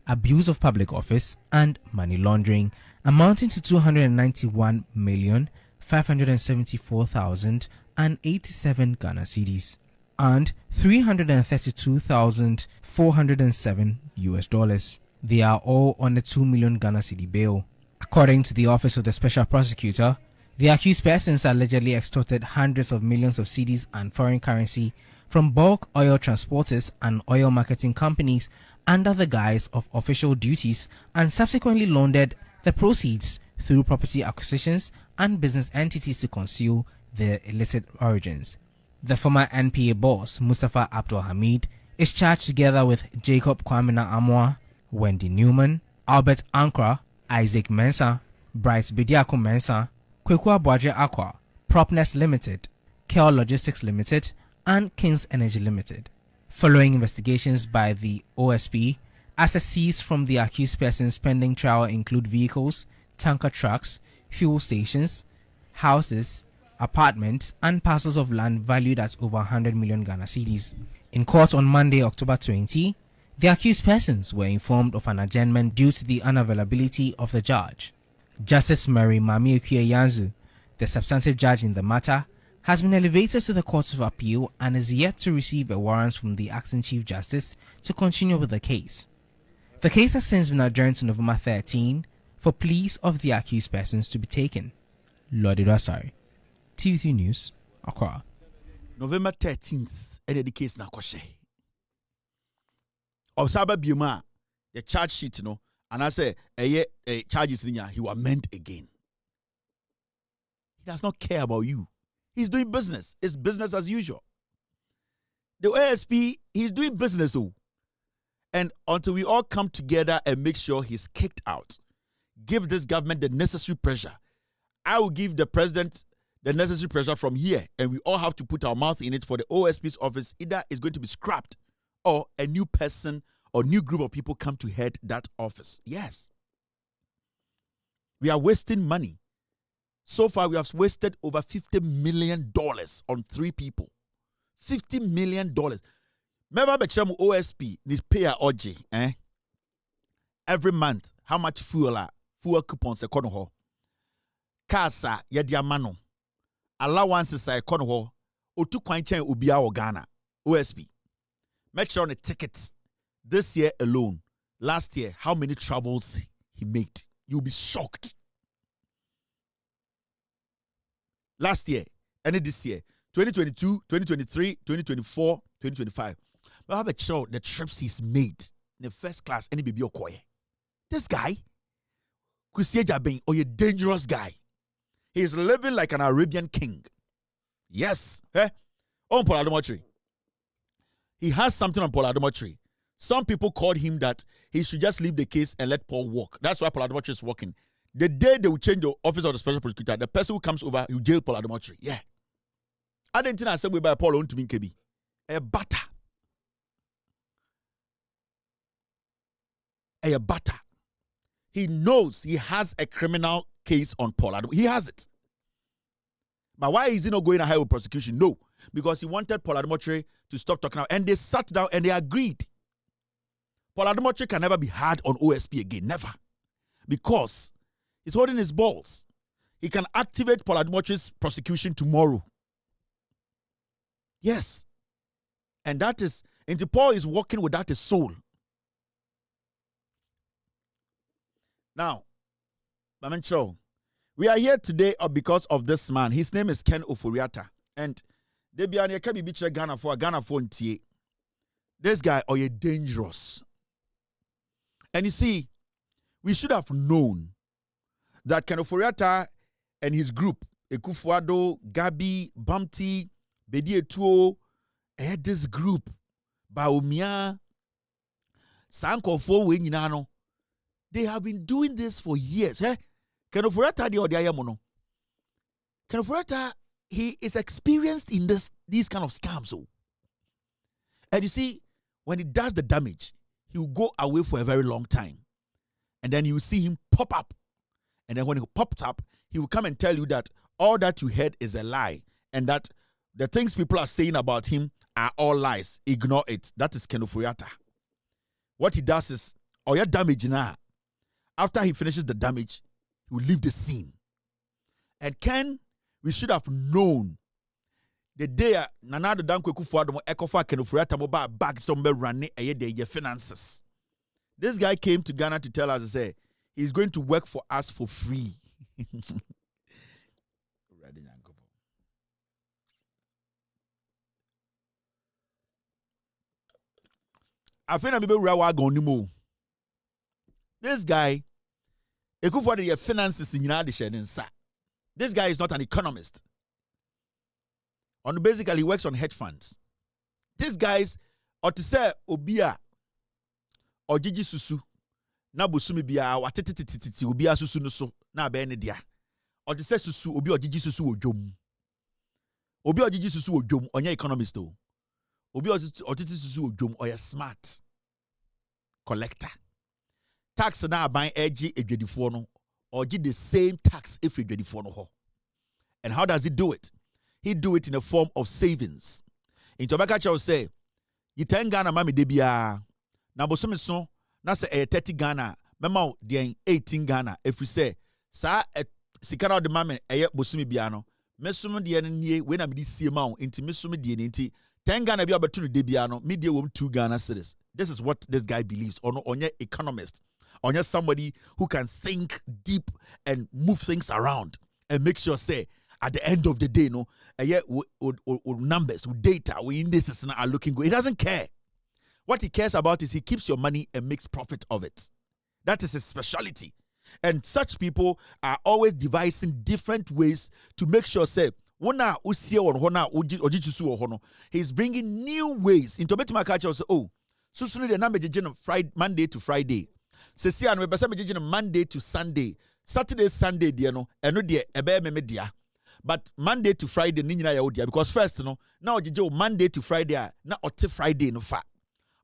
abuse of public office and money laundering amounting to 291,574,087 Ghana cedis and $332,407 US. They are all on a 2 million Ghana cedi bail. According to the Office of the Special Prosecutor, the accused persons allegedly extorted hundreds of millions of cedis and foreign currency from bulk oil transporters and oil marketing companies under the guise of official duties and subsequently laundered the proceeds through property acquisitions and business entities to conceal their illicit origins. The former NPA boss, Mustafa Abdul Hamid, is charged together with Jacob Kwamina Amwa, Wendy Newman, Albert Ankra, Isaac Mensah, Bright Bediako Mensah, Kwekwa Bwaje Aqua, Propnest Limited, Kel Logistics Limited, and Kings Energy Limited. Following investigations by the OSP, assets seized from the accused persons pending trial include vehicles, tanker trucks, fuel stations, houses, apartments, and parcels of land valued at over 100 million Ghana cedis. In court on Monday, October 20, the accused persons were informed of an adjournment due to the unavailability of the judge. Justice Mary Mami Okuye Yanzu, the substantive judge in the matter, has been elevated to the Court of Appeal and is yet to receive a warrant from the acting Chief Justice to continue with the case. The case has since been adjourned to November 13 for pleas of the accused persons to be taken. Lord Idwasari, TV3 News, Accra. November 13th, the case na kwashe. Observer Biuma, the charge sheet, no, and I say, charges he will amend again. He does not care about you. He's doing business. It's business as usual. The OSP, he's doing business. And until we all come together and make sure he's kicked out, give this government the necessary pressure. I will give the president the necessary pressure from here, and we all have to put our mouth in it for the OSP's office. Either it's going to be scrapped or a new person or new group of people come to head that office. Yes. We are wasting money. So far, we have wasted over $50 million on 3 people. $50 million. Remember, Beksham OSP needs pay a OG. Every month, how much fuel coupons a kono Kasa yediamano. Allowances a kono Otu kwanchen ubia o Ghana. OSP. Make sure on the tickets. This year alone, last year, how many travels he made. You'll be shocked. Last year, and this year, 2022, 2023, 2024, 2025. But how about sure the trips he's made in the first class, any baby okoye? This guy, Kusie Jabin, or a dangerous guy. He's living like an Arabian king. Yes. On Paul Adomotri. He has something on Paul Adomotri. Some people called him that he should just leave the case and let Paul walk. That's why Paul Adomotri is walking. The day they will change the office of the special prosecutor, the person who comes over, you jail Paul Adomotri. Yeah. I didn't think I said we by Paul on to me KB. A butter. A butter. He knows he has a criminal case on Paul Adomotri. He has it. But why is he not going ahead with prosecution? No. Because he wanted Paul Adomotri to stop talking out. And they sat down and they agreed. Paul Adomotri can never be hard on OSP again. Never. Because he's holding his balls. He can activate Paul Adomotri's prosecution tomorrow. Yes. And that is, and Paul is walking without a soul. Now, Mamencho, we are here today because of this man. His name is Ken Ofori Attah. And they be on a Ghana for this guy are dangerous. And you see, we should have known that Ken Ofori Attah and his group, Ekufuado, Gabi, Bamti, Bedi Etuo, this group, Baumia, Sankofo, Wenyinano, they have been doing this for years. Ken Ofori Attah, Ken Ofori Attah, he is experienced in these kind of scams. And you see, when he does the damage, he will go away for a very long time. And then you will see him pop up. And then when he pops up, he will come and tell you that all that you heard is a lie. And that the things people are saying about him are all lies. Ignore it. That is Ken Ofori Attah. What he does is, your damage now. After he finishes the damage, he will leave the scene. And Ken, we should have known the day Nanado Danko Kufuado Ekofa Ken Ofori Attah mobile bag somewhere running your finances. This guy came to Ghana to tell us, say, he's going to work for us for free. afena be wura wa gon nimu. This guy, ekufo de finances nyina de hye nsa. This guy is not an economist. Basically, he works on hedge funds. This guy's or to say obia or Gigi Susu na busumi bia watititititi obia susu no so na be ne dia. Or to say Susu obi or Gigi Susu odwom. Obi or Gigi Susu odwom onye economist o. Obi or Titi Susu odwom oye smart collector. Tax na ban edgy edwedifo no or the same tax if edwedifo no ho. And how does he do it? He do it in a form of savings. In Tobacco Chow say, you 10 Ghana mami debia. Na bosome so, na se 30 Ghana, mema den 18 Ghana. If we say, sa sikana de mami bosome biano, mesum de nie we na me di sie ma inti mesum de inti 10 Ghana bia betu debia no, me de wom 2 Ghana cedis. This is what this guy believes. Onye economist. Onye somebody who can think deep and move things around and make sure say at the end of the day, no, numbers, data, indices are looking good. He doesn't care. What he cares about is he keeps your money and makes profit of it. That is his specialty. And such people are always devising different ways to make sure, say, he's bringing new ways into my culture. Say, oh, so soon the number Friday, Monday to Friday. Say, Monday to Sunday, Saturday, Sunday, dear no, and no dear, ebe me dear. But Monday to Friday, because first, no, now you Monday to Friday, na ote Friday no fa.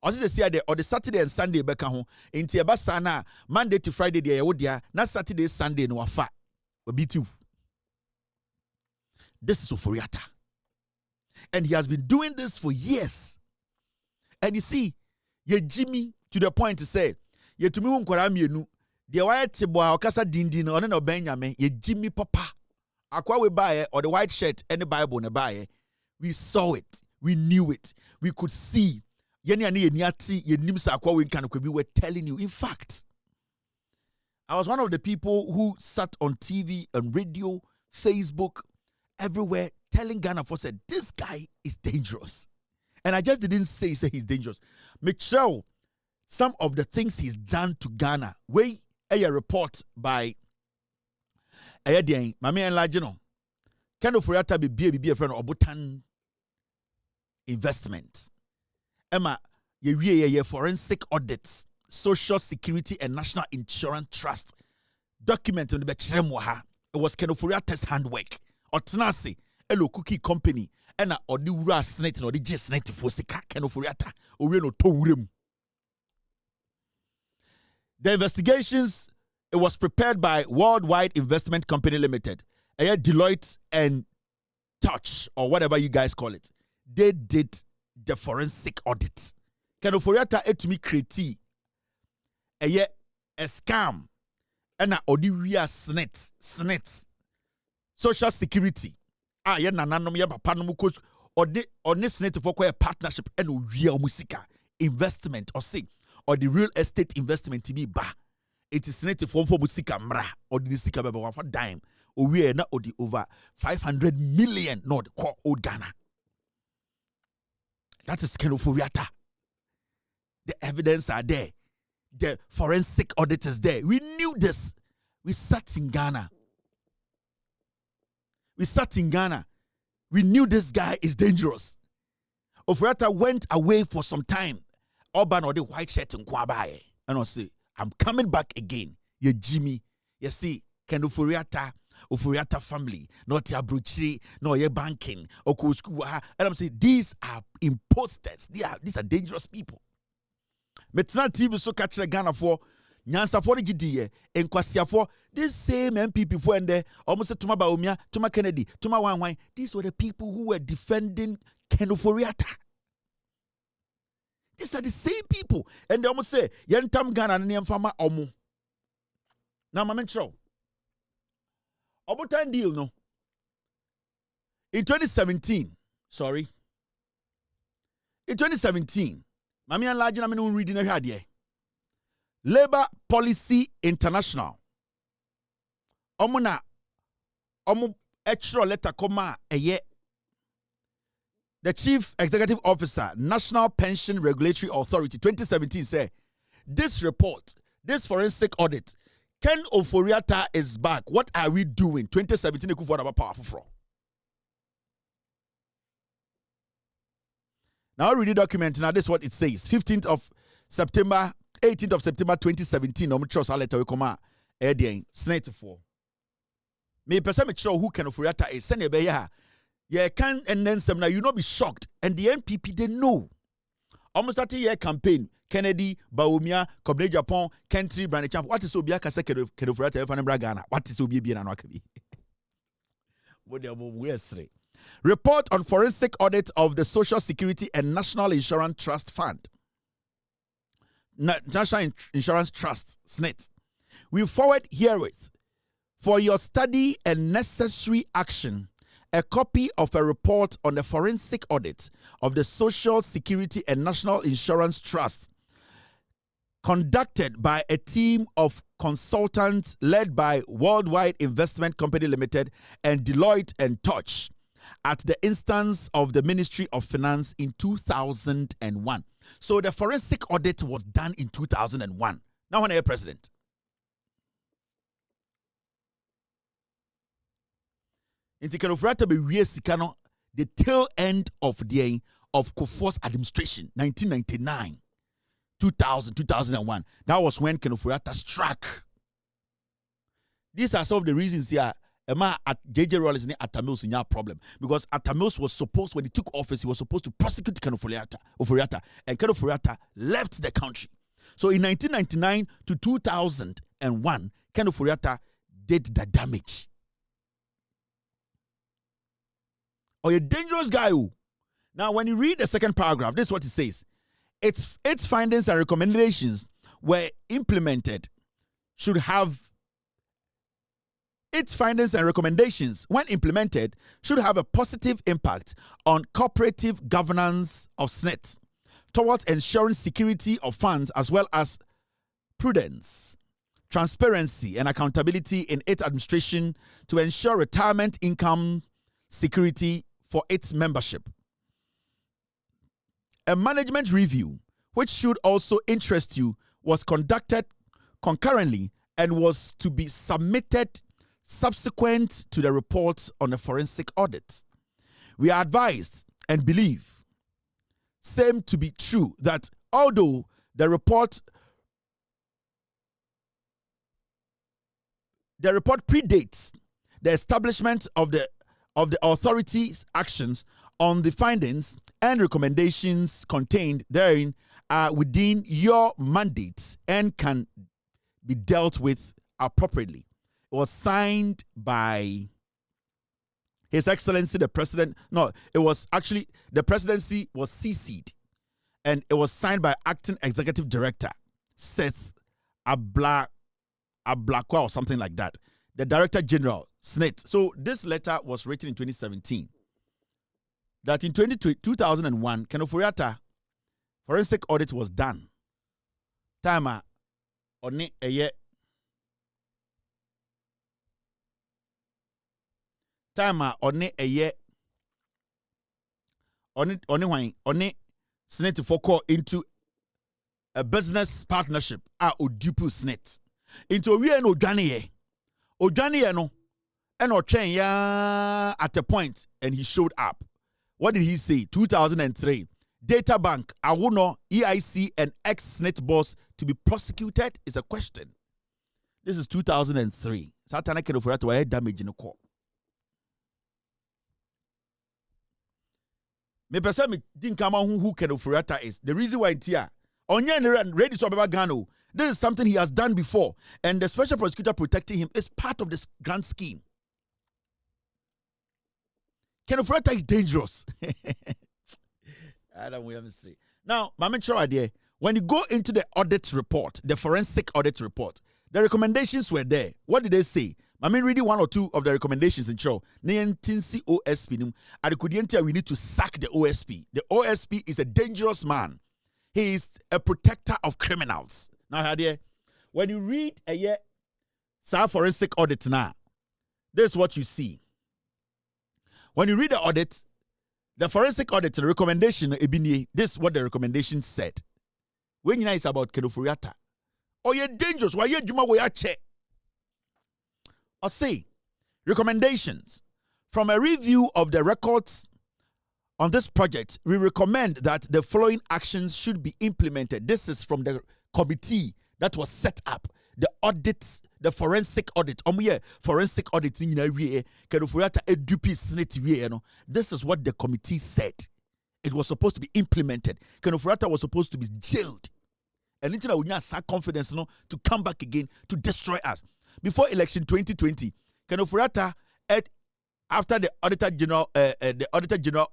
Or the Saturday and Sunday beka ho. Inti sana Monday to Friday dia yawodia, na Saturday Sunday no fa. Obitu. This is Ofori Attah. And he has been doing this for years. And you see, ye Jimmy to the point to say, ye to me unkwara mienu, dia wa teboa okasa dindin one no benyame, ye Jimmy papa. Akwa we buy or the white shirt and the Bible ne buy, we saw it, we knew it, we could see. We were telling you. In fact, I was one of the people who sat on TV and radio, Facebook, everywhere, telling Ghana for said this guy is dangerous. And I just didn't say he's dangerous. Make sure some of the things he's done to Ghana. We a report by Mami and Lajino. Can Ofori Attah be a friend of Obutan investment. Emma, ye forensic audits, Social Security and National Insurance Trust. Document on the Bechiremwaha. It was Ken Ofori Attah's handwork. Otnasi, Elo Cookie Company, and or the Ura Senate or the G Senate for Sika Ken Ofori Attah. Orieno Towrim. The investigations. It was prepared by Worldwide Investment Company Limited, Deloitte and Touch, or whatever you guys call it. They did the forensic audit. Can Ofori Attah to me create a scam and a odiria snet Social Security. Nananom ya papa no coach or the snet for a partnership and real musica investment or say or the real estate investment to be ba. It is native for Busika Mra or the Sika Baba for dime, or we are not over 500 million, not old Ghana. That is Ken Ofori Attah. The evidence are there, the forensic audit is there. We knew this. We sat in Ghana. We knew this guy is dangerous. Ofori Attah went away for some time. Urban or the white shirt in Kwabaye. And I say, I'm coming back again. Ye Jimmy. You see, Ken Ofori Attah family, not your bruchiri, no your banking, or and I'm saying these are imposters. These are dangerous people. Metna TV so catch the Ghana for Nyansa for the GDA and Kwasia for this same MPP for and there almost to my Baumia, to my Kennedy, to my Wang. These were the people who were defending Ken Ofori Attah. These are the same people. And they almost say, Yentam Ghana and Yamfama Omu. Now, my mention. Obutan deal, no. In 2017, Mami and Lajin, I'm reading a hadye. Labor Policy International. Omuna, extra letter, comma, a ye. the Chief Executive Officer, National Pension Regulatory Authority, 2017 said, this report, this forensic audit, Ken Ofori Attah is back. What are we doing? 2017, powerful. Now read the document. Now this is what it says. 15th of September, 18th of September 2017. I'm sure letter will come Senate for. Me person me sure who Ken Ofori Attah is. Send be ya. Yeah, can and then some now you not be shocked. And the NPP they know. Almost started your campaign. Kennedy, Baumia, Kobre Japan, Kentry, Brand Champ. What is Obia Kase Ken Ofori Attah and Bragana? What is Obia and Wakabi? What they are report on forensic audit of the Social Security and National Insurance Trust Fund. National Insurance Trust, SNIT. We forward herewith for your study and necessary action a copy of a report on the forensic audit of the Social Security and National Insurance Trust conducted by a team of consultants led by Worldwide Investment Company Limited and Deloitte and Touch at the instance of the Ministry of Finance in 2001. So the forensic audit was done in 2001. Now when are you president? In Ken Ofori Attah be sikano the tail end of the of Kufuor's administration, 1999, 2000, 2001. That was when Ken Ofori Attah struck. These are some of the reasons here. Emma at JJ Rollins and Attah Mills in your problem because Attah Mills was supposed, when he took office, he was supposed to prosecute Ken Ofori Attah, and Ken Ofori Attah left the country. So in 1999 to 2001, Ken Ofori Attah did the damage. Or a dangerous guy who. Now, when you read the second paragraph, this is what it says. Its findings and recommendations were implemented should have. Its findings and recommendations, when implemented, should have a positive impact on cooperative governance of SNIT towards ensuring security of funds as well as prudence, transparency, and accountability in its administration to ensure retirement income security for its membership. A management review, which should also interest you, was conducted concurrently and was to be submitted subsequent to the report on the forensic audit. We are advised and believe same to be true that although the report predates the establishment of the authority's actions on the findings and recommendations contained therein are within your mandates and can be dealt with appropriately. It was signed by His Excellency the President. No, it was actually, the presidency was CC'd and it was signed by Acting Executive Director Seth Ablakwa or something like that. The Director General, SNIT. So this letter was written in 2017. That in 2001, Ken Ofori Attah forensic audit was done. Time on a year. Time on a year. On it SNIT for call into a business partnership Odupu SNIT. Into we no Ojani no and Ochen ya at a point and he showed up. What did he say? 2003. Data Bank, Awuno, EIC, and ex-SNIT boss to be prosecuted is a question. This is 2003. Satana Ken Ofori Attah damage in the court. Me person me didn't come out who Ken Ofori Attah is. The reason why it's here. Onye ready to Ababa Gano. This is something he has done before, and the special prosecutor protecting him is part of this grand scheme. Ken Ofori Attah is dangerous. I don't want to say. Now, Mama Cho idea. When you go into the audit report, the forensic audit report, the recommendations were there. What did they say? I mean, reading one or two of the recommendations in Cho. Niantinsi OSP. And we need to sack the OSP. The OSP is a dangerous man. He is a protector of criminals. Now, when you read a year forensic audit now, this is what you see. When you read the audit, The forensic audit recommendation, this is what the recommendation said. When you know it's about Ofori Attah, oh, you're dangerous. Why you juma we check? Or say, recommendations. From a review of the records on this project, we recommend that the following actions should be implemented. This is from the committee that was set up. The audits, the forensic audit. Forensic audit in Ofori Attah edupi snit. This is what the committee said. It was supposed to be implemented. Ofori Attah was supposed to be jailed. And until we have confidence to come back again to destroy us. Before election 2020, Ofori Attah, after the auditor general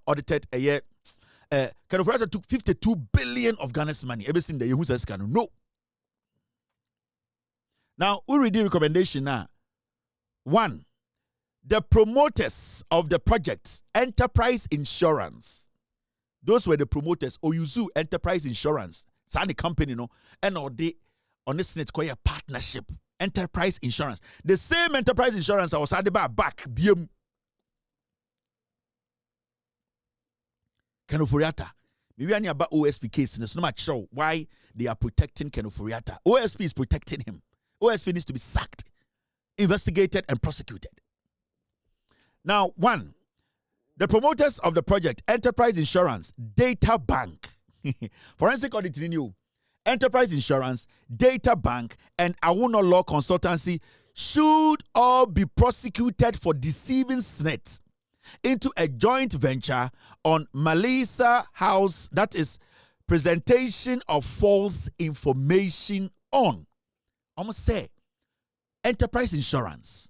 audited a year, Ofori Attah took 52 billion of Ghana's money. Ever since the Yahuza scandal, no. Now we read the recommendation now. 1. The promoters of the project, Enterprise Insurance. Those were the promoters. Oyuzu Enterprise Insurance. It's the company, and on this net a partnership. Enterprise Insurance. The same Enterprise Insurance I was had back. BM. Ofori Attah. Maybe I about OSP case. It's not much sure why they are protecting Ofori Attah. OSP is protecting him. OSP needs to be sacked, investigated, and prosecuted. Now, 1. The promoters of the project, Enterprise Insurance, Data Bank, Forensic Audit Renew, Enterprise Insurance, Data Bank, and Awuno Law Consultancy should all be prosecuted for deceiving SNET into a joint venture on Melissa House, that is, presentation of false information on. Almost say Enterprise Insurance,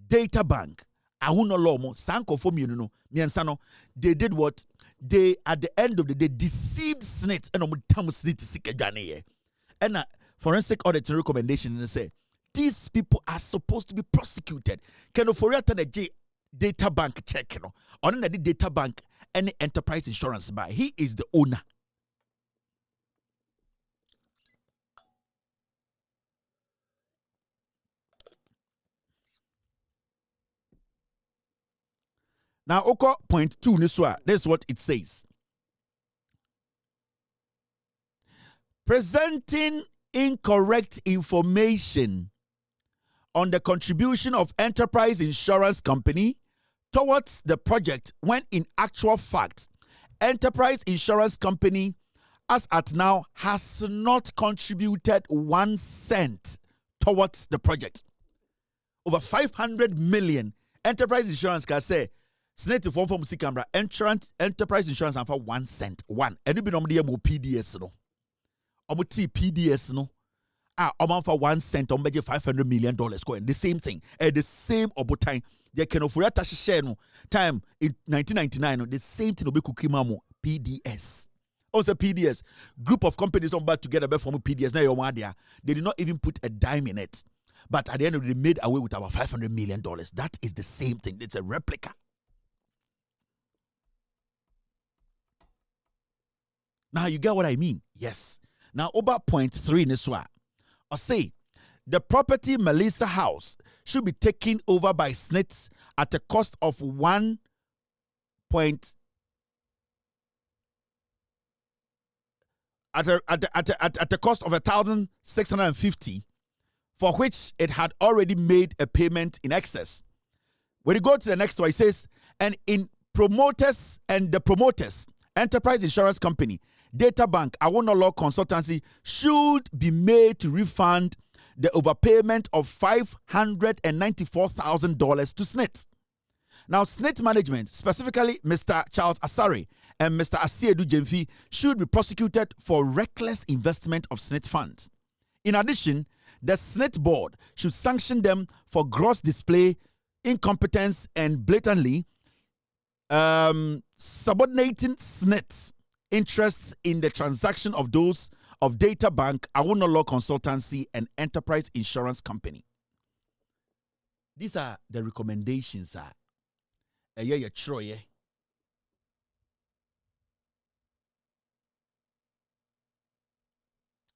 Data Bank, Awuno Law mo sanko for me no they did what they at the end of the day deceived SNIT and SNIT to seek a and forensic audit recommendation and say these people are supposed to be prosecuted. Ofori Attah the Data Bank check on the Data Bank any Enterprise Insurance by he is the owner. Now, point 2, this is what it says. Presenting incorrect information on the contribution of Enterprise Insurance Company towards the project when in actual fact, Enterprise Insurance Company, as at now, has not contributed 1 cent towards the project. Over 500 million Enterprise Insurance can say, Senate form from camera Enterprise Insurance and for 1 cent. 1. And you be no PDS no. PDS no. For 1 cent, $500 million coin. The same thing. At the same time, they can Ofori Attah share no time in 1999. The same thing obe kukimamo PDS. Also PDS. Group of companies don't back together from PDS. Now you're they did not even put a dime in it. But at the end of the day, they made away with about $500 million. That is the same thing. It's a replica. Now you get what I mean? Yes. Now over point 3 in this one. I say the property Melissa House should be taken over by SNIT at a cost of at a cost of 1,650, for which it had already made a payment in excess. When you go to the next one, it says, and in promoters and the promoters, Enterprise Insurance Company, Data Bank, Awuno Law Consultancy should be made to refund the overpayment of $594,000 to SNIT. Now, SNIT management, specifically Mr. Charles Asari and Mr. Asiedu Jemfi, should be prosecuted for reckless investment of SNIT funds. In addition, the SNIT board should sanction them for gross display, incompetence, and blatantly subordinating SNIT's interests in the transaction of those of Data Bank, Awuno Law Consultancy, and Enterprise Insurance Company. These are the recommendations.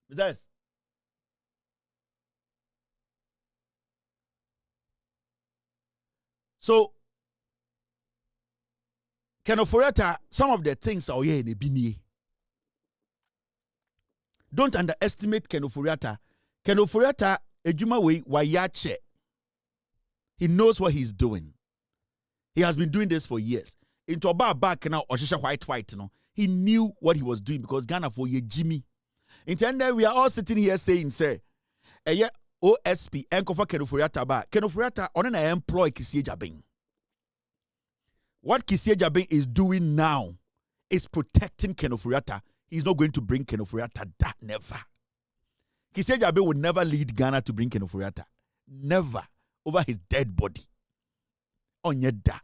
Besides, so Ken Ofori Attah, some of the things are here in the binie. Don't underestimate Ken Ofori Attah. Ken Ofori Attah, ejuma we wayache. He knows what he's doing. He has been doing this for years. Into a back now, Oshisha white, no. He knew what he was doing because Ghana for ye Jimmy. In the end, we are all sitting here saying, say, OSP, Enkofa Ken Ofori Attah ba. Ken Ofori Attah, on an employ Kisie Jabing. What Kisie Jabing is doing now is protecting Ken Ofori Attah. He's not going to bring Ken Ofori Attah. That never. Kisie Jabing would never lead Ghana to bring Ken Ofori Attah. Never. Over his dead body. On your da.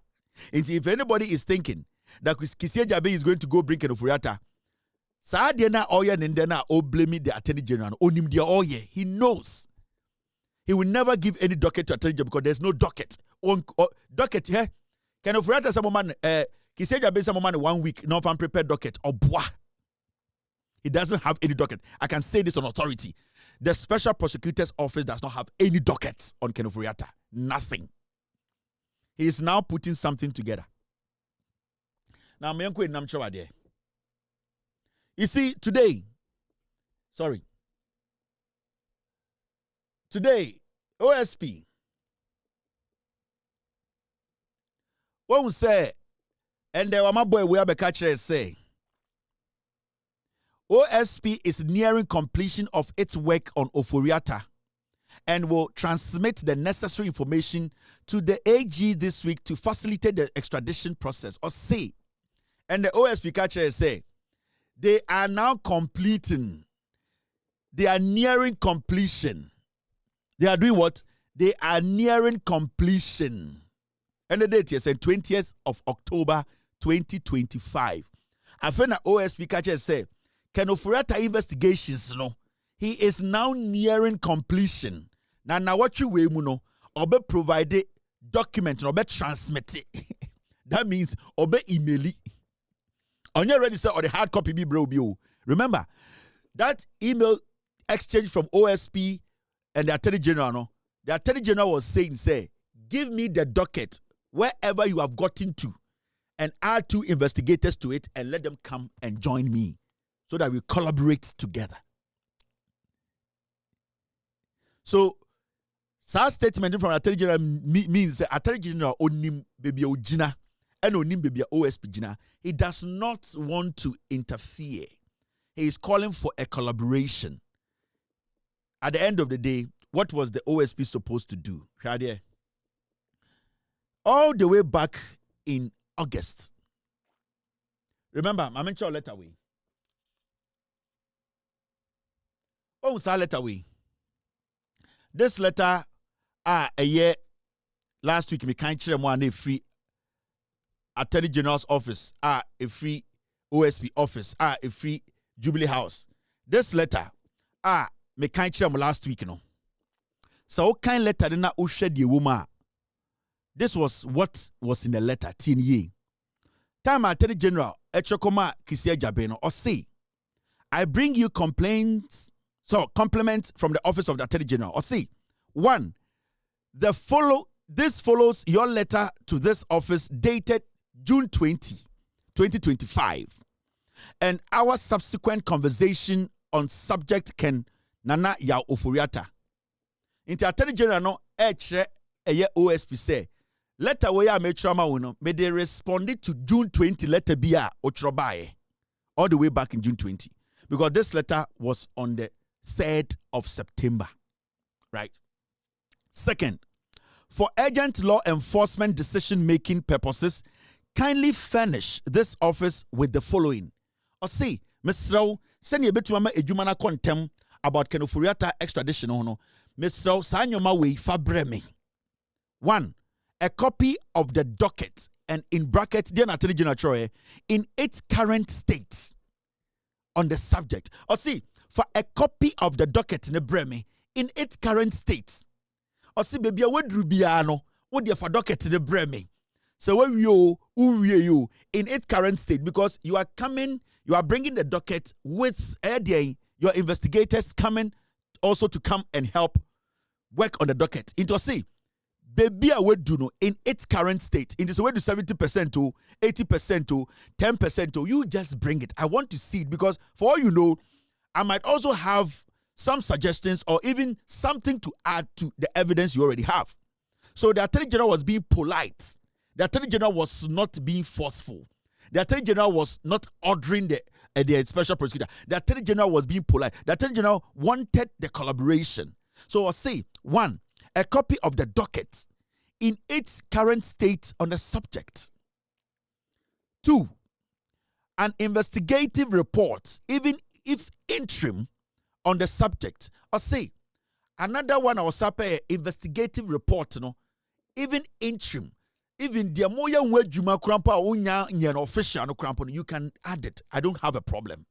And if anybody is thinking that Kisie Jabing is going to go bring Ken Ofori Attah, Saadiana Oya Nindena o blame the Attorney General. Onim dia Oye. He knows. He will never give any docket to Attorney General because there's no docket. Docket here. Ken Ofori Attah some man Kisie Jabing some man 1 week, no fan prepared docket or bois. He doesn't have any docket. I can say this on authority. The Special Prosecutor's Office does not have any dockets on Ken Ofori Attah. Nothing. He is now putting something together. Now, you see, today, OSP, what we say, and there were my boy, we have a catcher say, OSP is nearing completion of its work on Ofori Attah and will transmit the necessary information to the AG this week to facilitate the extradition process. Or say, and the OSP catcher say, they are now completing. They are nearing completion. They are doing what? They are nearing completion. And the date is 20th of October 2025. I find that OSP catcher say, Ken Ofori Attah investigations, no, he is now nearing completion. Now what you will know, obe provide document, obe transmit it. That means obe email it. On your register or the hard copy be bro. Remember that email exchange from OSP and the Attorney General. No, the Attorney General was saying, say, give me the docket wherever you have gotten to, and add 2 investigators to it, and let them come and join me, so that we collaborate together. So, such statement from Attorney General means that Attorney General onim baby ojina and onim baby OSP jina. He does not want to interfere. He is calling for a collaboration. At the end of the day, what was the OSP supposed to do? All the way back in August. Remember, I mentioned letter way. Oh, sa letter we. This letter, a year last week, me can't share one a free Attorney General's office, a free OSP office, a free Jubilee House. This letter, me can't share last week, no. So, what kind letter did not usher the woman? This was what was in the letter, 10 years. Time Attorney General, Echokoma Kisie Jabing, or say, I bring you complaints. So, compliments from the Office of the Attorney General. Or see, 1, this follows your letter to this office dated June 20, 2025. And our subsequent conversation on subject Ken Nana ya Ofori Attah. Into Attorney General no OSP say, letter where I made trauma uno, may they responded to June 20 letter BR Otrobaye all the way back in June 20. Because this letter was on the 3rd of September, right? 2nd, for urgent law enforcement decision-making purposes, kindly furnish this office with the following. Or see, Mr. Rao, send you a bit to mama ejumana contem about Ken Ofori Attah extradition. No, Mr. Rao, sign your way fabreme. 1, a copy of the docket, and in bracket, dear Attorney General, in its current state on the subject. Or see, for a copy of the docket in the Breme in its current state. Or see, baby, what Rubiano, what the for docket in the Breme. So when you in its current state, because you are bringing the docket with your investigators coming also to come and help work on the docket. Into see, baby a we do no in its current state, in this way to 70% to 80% to 10% to, you just bring it. I want to see it because for all you know, I might also have some suggestions or even something to add to the evidence you already have. So the Attorney General was being polite. The Attorney General was not being forceful. The Attorney General was not ordering the special prosecutor. The Attorney General was being polite. The Attorney General wanted the collaboration. So I'll say, 1, a copy of the docket in its current state on the subject. 2, an investigative report, even if interim, on the subject. I'll say, another one I was up a investigative report, even interim. Even the moya wejuma krampa unya nyen official no krampo, you can add it. I don't have a problem.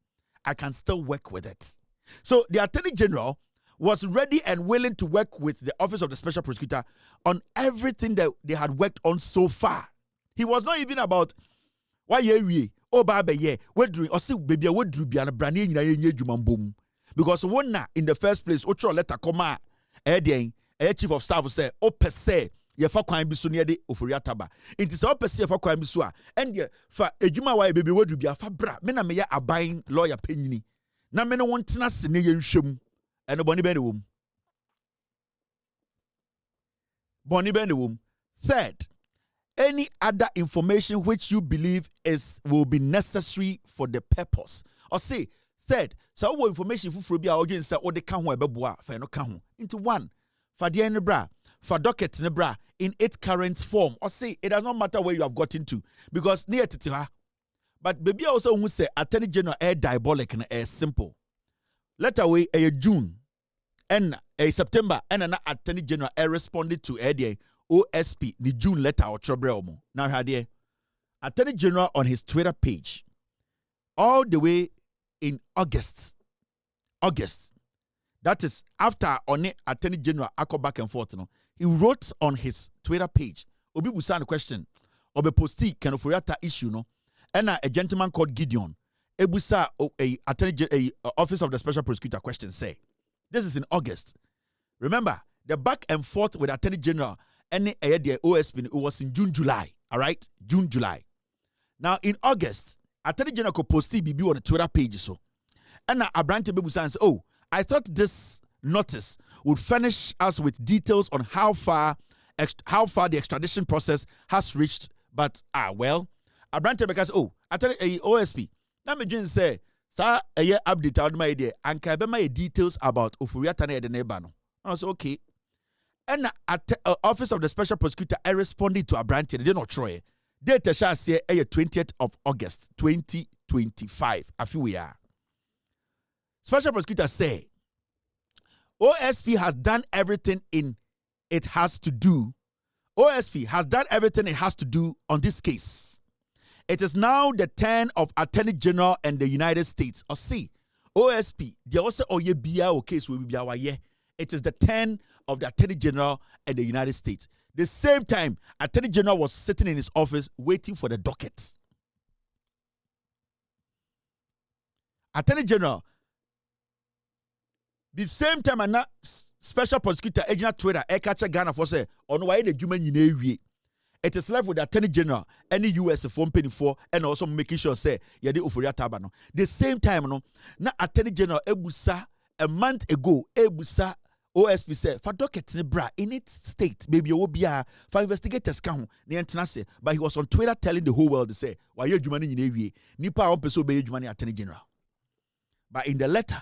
I can still work with it. So the Attorney General was ready and willing to work with the Office of the Special Prosecutor on everything that they had worked on so far. He was not even about why ye oh baba ye what doing or see baby what do be an brand boom. Because one in the first place, ocho letter comma chief of staff say, oh per se. Yefa kwan bi so ne de Ofori Attah. It is opese yefa kwan bi so a ende fa edwuma wa bebe wadu bia fa bra me na me ya aban lawyer panyini na me no wontena se ne yenhwem ene boni be ne wom. Boni be ne wom. Third, any other information which you believe will be necessary for the purpose. Or say, third, so what information fufuro bia odwen say o de ka ho ebeboa fa no ka ho. Into 1, fa de ne bra. For Docket nebra in its current form. Or say it does not matter where you have gotten to because near to but baby also who say Attorney General air diabolic and air simple. Letter way a June and a September and an Attorney General air responded to a OSP the June letter or trouble. Now had Attorney General on his Twitter page all the way in August. That is after on Attorney General I go back and forth. He wrote on his Twitter page. Obi busa question. Obi posti Ofori Attah issue no. And a gentleman called Gideon. Ebusa a Office of the Special Prosecutor question say. This is in August. Remember the back and forth with Attorney General and the OSP. It was in June, July. All right, June, July. Now in August, Attorney General could posti BB on the Twitter page so. And Abrante Bebusa and say, oh. I thought this notice would furnish us with details on how far the extradition process has reached. But well, Abrante because I tell you OSP. Now me just say, sir, a year update on my idea and can my details about Ofori Attah and the neighbor. I was okay. And at Office of the Special Prosecutor, I responded to Abrante. They did not try. Data shall say 20th of August 2025. I feel we are. Special Prosecutor say, OSP has done everything it has to do. OSP has done everything it has to do on this case. It is now the turn of Attorney General and the United States. Or see, OSP, they also oye biya case will be our year. It is the turn of the Attorney General and the United States. The same time, Attorney General was sitting in his office waiting for the docket. Attorney General. The same time, and Special Prosecutor Agent Twitter, Ekacha Ghana for say, on why the human it is left with the Attorney General, any US phone penny for, and also making sure say, yeah, the Ofori Attah no. The same time, no, na Attorney General Ebusa a month ago, Ebusa OSP said, for Docket bra in its state, maybe you will be a for investigators count, but he was on Twitter telling the whole world to say, why you money in Nipa on person be money Attorney General. But in the letter,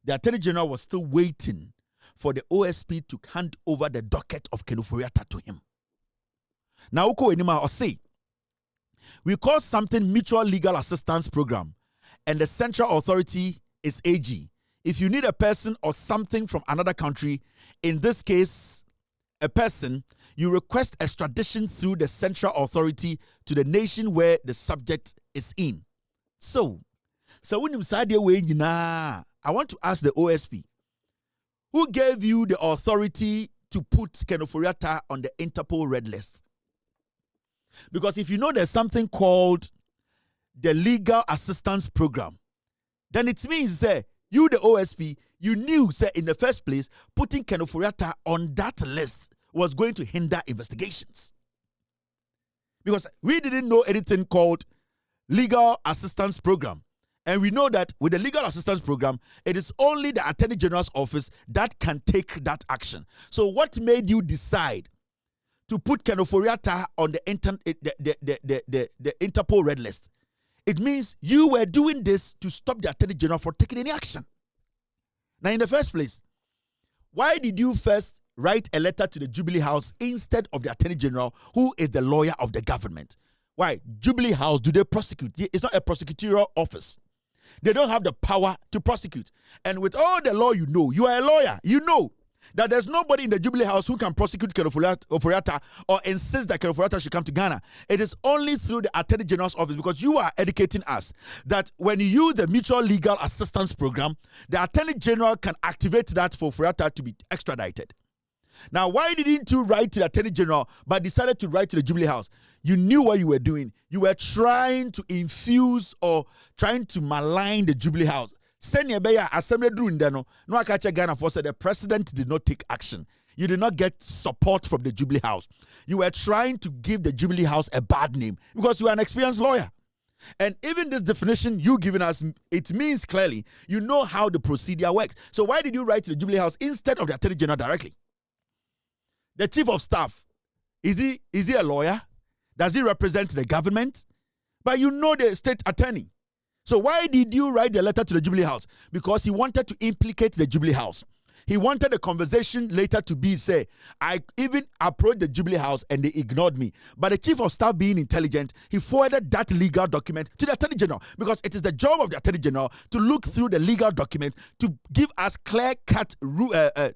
the Attorney General was still waiting for the OSP to hand over the docket of Ofori Attah to him. Now, Enima or say, we call something Mutual Legal Assistance Program, and the central authority is AG. If you need a person or something from another country, in this case, a person, you request extradition through the central authority to the nation where the subject is in. So when you say I want to ask the OSP, who gave you the authority to put Ofori Attah on the Interpol red list? Because if you know there's something called the Legal Assistance Program, then it means that you, the OSP, you knew, say, in the first place, putting Ofori Attah on that list was going to hinder investigations. Because we didn't know anything called legal assistance program. And we know that with the legal assistance program, it is only the Attorney General's office that can take that action. So what made you decide to put Ofori Attah on the Interpol red list? It means you were doing this to stop the Attorney General from taking any action. Now, in the first place, why did you first write a letter to the Jubilee House instead of the Attorney General, who is the lawyer of the government? Why? Jubilee House, do they prosecute? It's not a prosecutorial office. They don't have the power to prosecute. And with all the law you know, you are a lawyer. You know that there's nobody in the Jubilee House who can prosecute Ofori Attah or insist that Ofori Attah should come to Ghana. It is only through the Attorney General's office, because you are educating us that when you use the Mutual Legal Assistance Program, the Attorney General can activate that for Ofori Attah to be extradited. Now, why didn't you write to the Attorney General but decided to write to the Jubilee House? You knew what you were doing. You were trying to infuse or trying to malign the Jubilee House. Assembly no Ghana for said the president did not take action. You did not get support from the Jubilee House. You were trying to give the Jubilee House a bad name because you are an experienced lawyer. And even this definition you given us, it means clearly you know how the procedure works. So why did you write to the Jubilee House instead of the Attorney General directly? The Chief of Staff, is he a lawyer? Does he represent the government? But you know the state attorney. So why did you write the letter to the Jubilee House? Because he wanted to implicate the Jubilee House. He wanted the conversation later to be, say, I even approached the Jubilee House and they ignored me. But the Chief of Staff, being intelligent, he forwarded that legal document to the Attorney General, because it is the job of the Attorney General to look through the legal document to give us clear-cut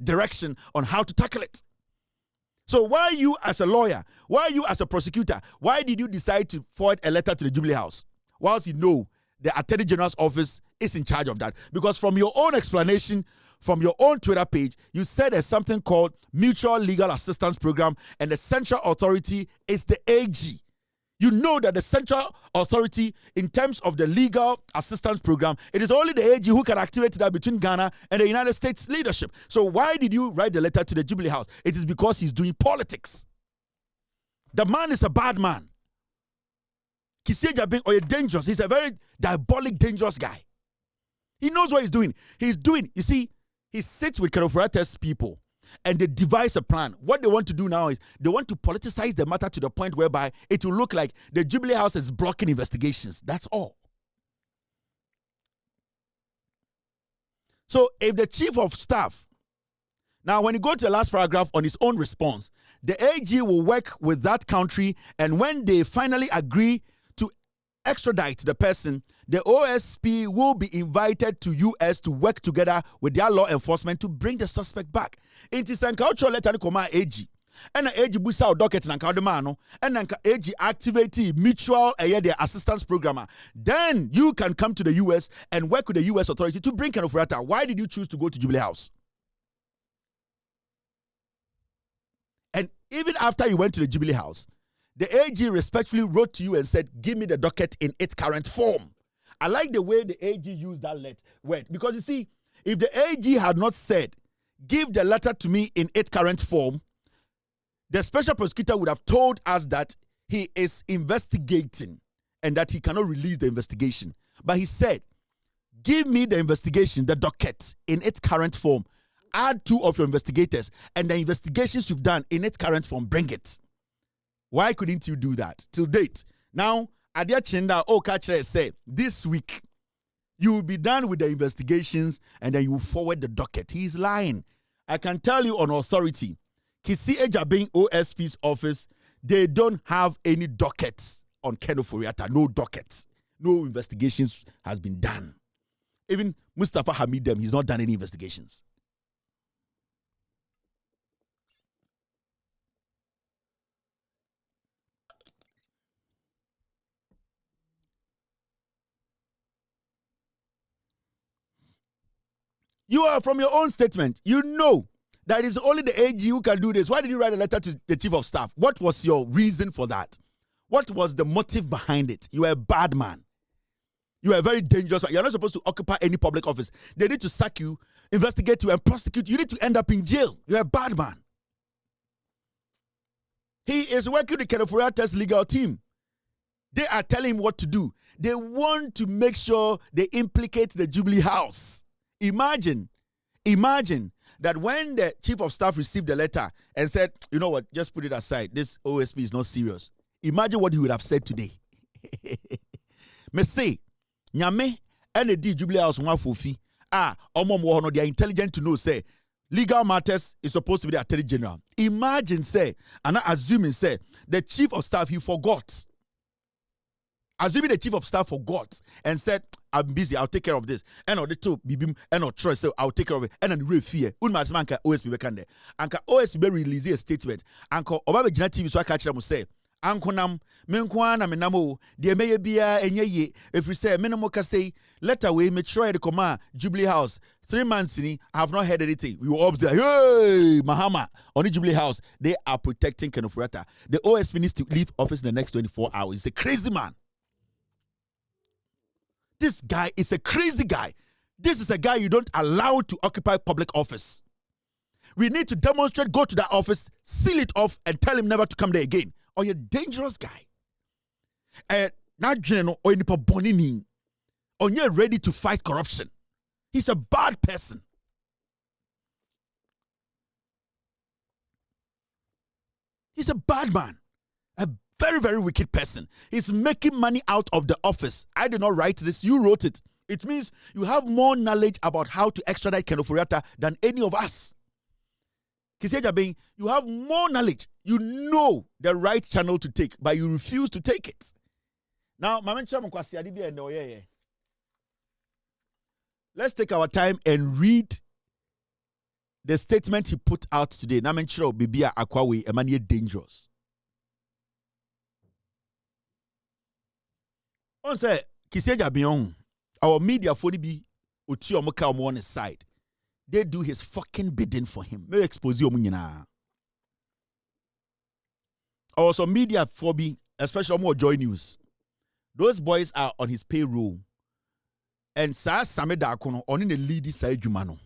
direction on how to tackle it. So why you as a lawyer, why you as a prosecutor, why did you decide to forward a letter to the Jubilee House whilst you know the Attorney General's office is in charge of that? Because from your own explanation, from your own Twitter page, you said there's something called Mutual Legal Assistance Program, and the central authority is the AG. You know that the central authority, in terms of the legal assistance program, it is only the AG who can activate that between Ghana and the United States leadership. So why did you write the letter to the Jubilee House? It is because he's doing politics. The man is a bad man. Kiseja being or dangerous. He's a very diabolic, dangerous guy. He knows what he's doing. You see, he sits with Ofori Attah's people and they devise a plan. What they want to do now is they want to politicize the matter to the point whereby it will look like the Jubilee House is blocking investigations. That's all. So if the Chief of Staff, now when you go to the last paragraph on his own response, the AG will work with that country, and when they finally agree to extradite the person, the OSP will be invited to US to work together with their law enforcement to bring the suspect back. It is an cultural letter to come AG. And AG busa docket and Kaudemano, and AG activate mutual the assistance programmer. Then you can come to the US and work with the US authority to bring Ofori Attah. Why did you choose to go to Jubilee House? And even after you went to the Jubilee House, the AG respectfully wrote to you and said, give me the docket in its current form. I like the way the AG used that word, because you see, if the AG had not said, give the letter to me in its current form, the special prosecutor would have told us that he is investigating and that he cannot release the investigation. But he said, give me the investigation, the docket, in its current form. Add 2 of your investigators, and the investigations you've done in its current form, bring it. Why couldn't you do that till date? Now, Adia Chinda Okachere said, this week, you will be done with the investigations and then you will forward the docket. He's lying. I can tell you on authority, Kisi Ejabing OSP's office, they don't have any dockets on Ofori Attah. No dockets. No investigations has been done. Even Mustafa Hamid, he's not done any investigations. You are from your own statement. You know that it is only the AG who can do this. Why did you write a letter to the Chief of Staff? What was your reason for that? What was the motive behind it? You are a bad man. You are a very dangerous man. You are not supposed to occupy any public office. They need to sack you, investigate you, and prosecute you. You need to end up in jail. You are a bad man. He is working with Ofori Attah's legal team. They are telling him what to do. They want to make sure they implicate the Jubilee House. Imagine that when the chief of staff received the letter and said, you know what, just put it aside. This OSP is not serious. Imagine what he would have said today. Me say, nyame and the Jubilee House one fofi. They are intelligent to know, say, legal matters is supposed to be the Attorney General. Imagine, say, and not assuming, say, the chief of staff, he forgot. Assuming the chief of staff forgot and said, I'm busy, I'll take care of this. And on the two, bibim, and on choice, so I'll take care of it. And then fear. Unmatchmanka OSP Bekande. Anka OSP release a statement. Anka Obabe Jina TV so I catch them say, Anko nam, menkwana menamo, de meye bia enye if we say minimo ka say, let away me try the command Jubilee House. 3 months in, I have not heard anything. We were up there, hey, Mahama, on the Jubilee House, they are protecting Ofori Attah. The OSP needs to leave office in the next 24 hours. He's a crazy man. This guy is a crazy guy. This is a guy you don't allow to occupy public office. We need to demonstrate, go to that office, seal it off, and tell him never to come there again. Or you're a dangerous guy. Not general or any bonini. Or you're ready to fight corruption. He's a bad person. He's a bad man. A very, very wicked person. He's making money out of the office. I did not write this. You wrote it. It means you have more knowledge about how to extradite Ofori Attah than any of us. Kisejabeng, you have more knowledge. You know the right channel to take, but you refuse to take it. Now, let's take our time and read the statement he put out today. Namenchiro Bibia Akwawe, Emmanuel dangerous. On say, Kisejabeng, our media for be uti omuka on his side. They do his fucking bidding for him. May expose you munyina. Also, media for be, especially more Joy News. Those boys are on his payroll. And sa sameda kono on the lead side jumano.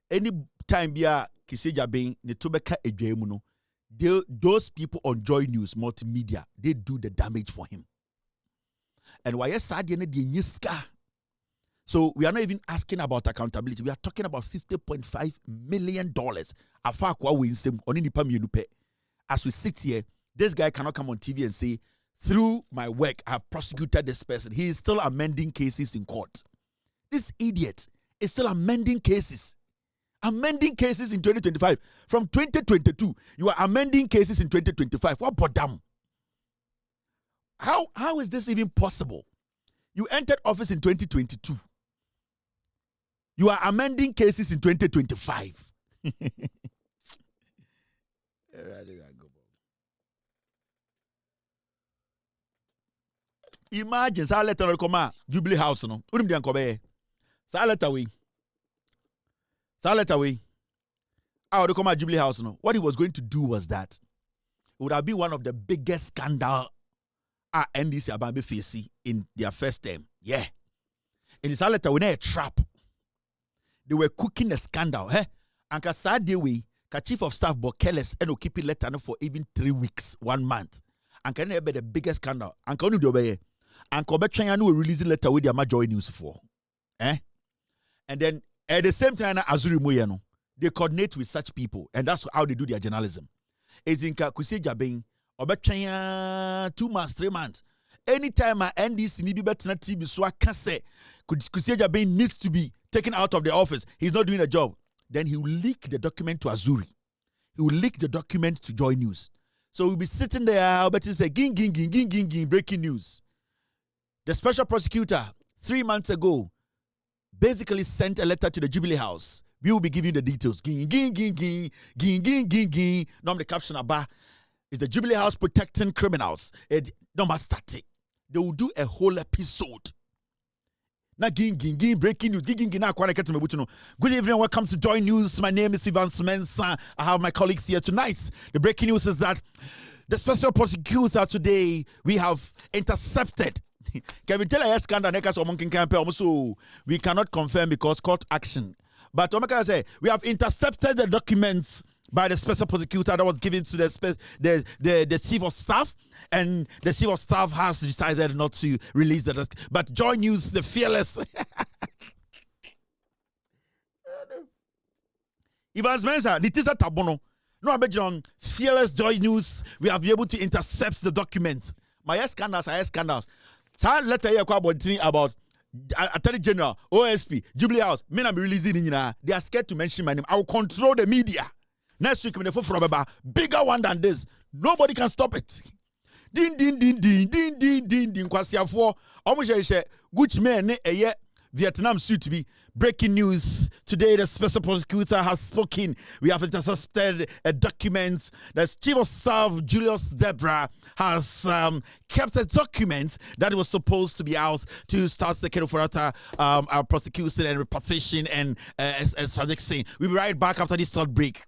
Any time bia Kisejabeng ne tobeka edwemuno. Those people on Joy News multimedia, they do the damage for him. And why sad niska. So we are not even asking about accountability. We are talking about $50.5 million. As we sit here, this guy cannot come on TV and say, through my work, I have prosecuted this person. He is still amending cases in court. This idiot is still amending cases. Amending cases in 2025. From 2022, you are amending cases in 2025. What bodam? How is this even possible? You entered office in 2022. You are amending cases in 2025. Imagine, sa letter come Jubilee House no. Unim di ankobe. Sa letter we. I would come Jubilee House no. What he was going to do was that it would have been one of the biggest scandal NDC Abambe facing in their first term. Yeah. In this letter we a trap. They were cooking a scandal, and Kasade way, chief of staff Bokeles and keep it letter for even 3 weeks, 1 month. And can be the biggest scandal. And can do obey. And Kobetchanya will release letter with their Joy News for. And then at the same time, Azuri Moyano, they coordinate with such people, and that's how they do their journalism. It's in Kisejabeng, Obetchanya 2 months, 3 months. Anytime I end this in TV, so I can say Kisejabeng needs to be taken out of the office. He's not doing a job. Then he will leak the document to Azuri. He will leak the document to Joy News. So we'll be sitting there, but it's a ging, breaking news. The special prosecutor 3 months ago basically sent a letter to the Jubilee House. We will be giving the details. Ging. Now the caption about is the Jubilee House protecting criminals. Number started. They will do a whole episode. Na ging breaking news. Good evening, welcome to Joy News. My name is Ivan Smensa. I have my colleagues here tonight. The breaking news is that the special prosecutor today, we have intercepted. Kevin Taylor scandal so we cannot confirm because court action. But Omeka say we have intercepted the documents by the special prosecutor that was given to the chief of staff, and the chief of staff has decided not to release that. But Joy News, the fearless. Evans Mensa, the teaser tabono. No, I bet you on fearless Joy News, we have been able to intercept the documents. My scandals. So letter here about Attorney General, OSP, Jubilee House, men are releasing in they are scared to mention my name. I will control the media. Next week, when they for a bigger one than this, nobody can stop it. Din. Kwasi for almost Gucci man a Vietnam suit to be breaking news today. The special prosecutor has spoken. We have intercepted a document. The chief of staff Julius Debra has kept a document that was supposed to be out to start the Ofori Attah prosecution and repatriation and extradition. We'll be right back after this short break.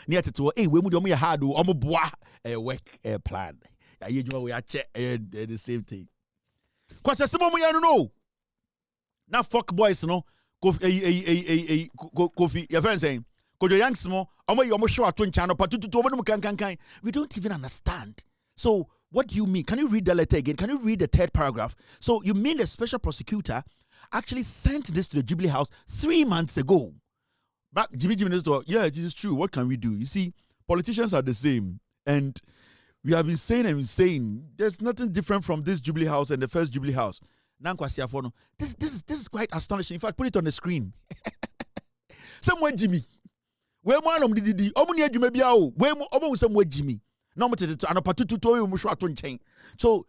Near to we would hard a work plan. We are check the same thing. No. Now fuck boys no Kofi your friend saying Kojo Yanks mo omo show atun channel kan we don't even understand. So what do you mean? Can you read the letter again? Can you read the third paragraph? So you mean the special prosecutor actually sent this to the Jubilee House 3 months ago? Back Jimmy yeah, this is true. What can we do? You see, politicians are the same, and we have been saying there's nothing different from this Jubilee House and the first Jubilee House. This is quite astonishing. In fact, put it on the screen. Somewhere Jimmy. Where man did omni Jimmy biao. Where almost somewhere Jimmy. No matter to So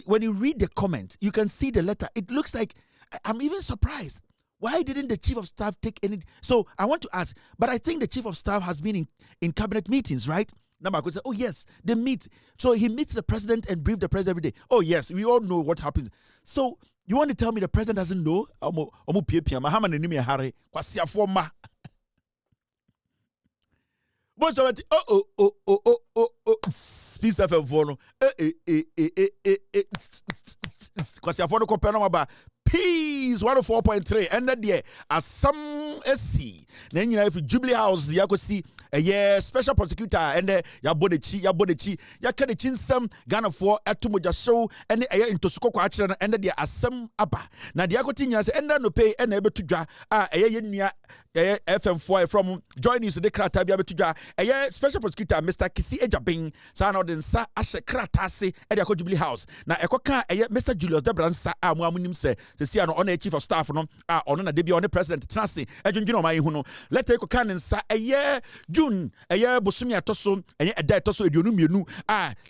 when you read the comment, you can see the letter. It looks like I'm even surprised. Why didn't the chief of staff take any? So I want to ask, but I think the chief of staff has been in cabinet meetings, right? Now I could say, oh yes, they meet. So he meets the president and briefs the president every day. Oh yes, we all know what happens. So you want to tell me the president doesn't know? Peace FM Peace 104.3 and that year as some SC. Then if Jubilee House, you could see a special prosecutor and Yabodechi, Yakadichin some Ghana for Atumoja show and into Soko Achran and the Assam Abba. Now the Acotinas and no pay and able to draw FM4 from joining us the Krata be able to draw a special prosecutor, Mr. Kisi Ejabing, son of the Sa Ashe Kratasi at the Jubilee House. Now Ekoka, Mr. Julius Debransa, Amuamunim say, to see on a chief of staff on a debut on the president, Trasi, Ejunjuno Maihuno, let take a cannon sa a year, June, a year Bosumia Tosso, and a dead Tosso, you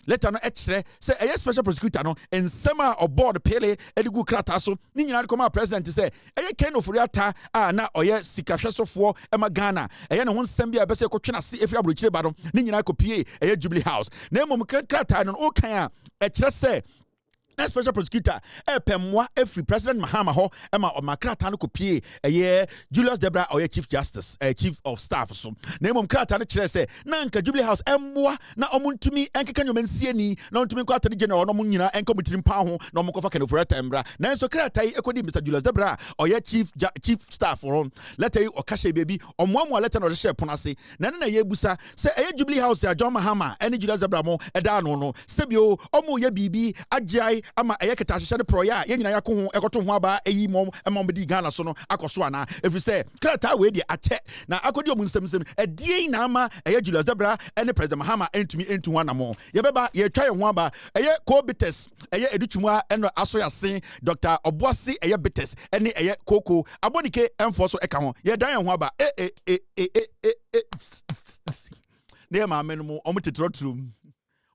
let an extra say a special prosecutor and summer or board Pele, Edigu Krataso, Nina come out president to say, a can of Ofori Attah, now or yes, Sikashaso for Emma Ghana, a yan one Sambia Bessa Cochina see if you have battle, Nina copy a Jubilee House. Name of Krata and all kind a just say. A special prosecutor, Pemwa, every President Mahama ho, Emma or Macratano copie, a year, Julius Debra or Chief Justice, Chief of Staff. So, name of Kratana Chese, Nanka Jubilee House, Emwa, na omun to me, and can you mention non to me quarter general, no munina, and committee in Paho, no Mokofa can over Tembra. Nanso Kratai, equally Mr. Julius Debra, or your Chief Staff or on, letter you or Cashe baby, or one more letter or the share Ponasi, Nana Yebusa, say a Jubilee House, John Mahama, any Julius Debra, Edano, Sebio, Omo Yabibi, Ajay. Ama ayeketa hye proya ye nyina yakon ekoto ho aba eyi mom emomdi Ghana so no akoso ana if you say krata we de ache na akodi omunsem edie na ama eye Julius Debra ene President Mahama entumi entu wana mo ye beba ye twa ye ho aba eye co-bites eye edutumwa eno aso yase Dr. Obuasi eye bites ene eye koko abonike emfo so eka ho ye dan ye ho aba ne ma menmo omutetrotrum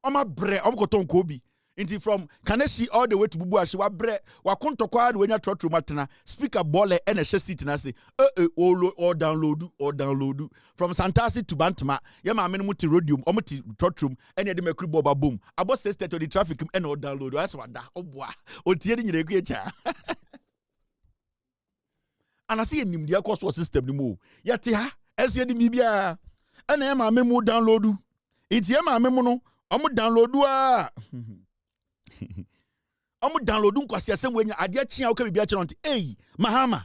oma bre omkoton kobi. Inti from Kaneshi all the way to Bubuashi, wa bre, wa kontokwa when you trot to matana, speaker bole and a seat and I say, or download from Santasi to Bantama, Yama Menuti Rodium, Omati Trotrum, and the Macriboba boom. I was says that to the traffic and or download. That's what that, oh boy, or tearing the great chair. And I see a Nimdia cost was system the move. Yatia, as the Mibia, and Emma Memo download. It's Yama Memono, I'm download. I'm downloading because you're saying when you're at your chin, okay, be a channel. Hey, Mahama.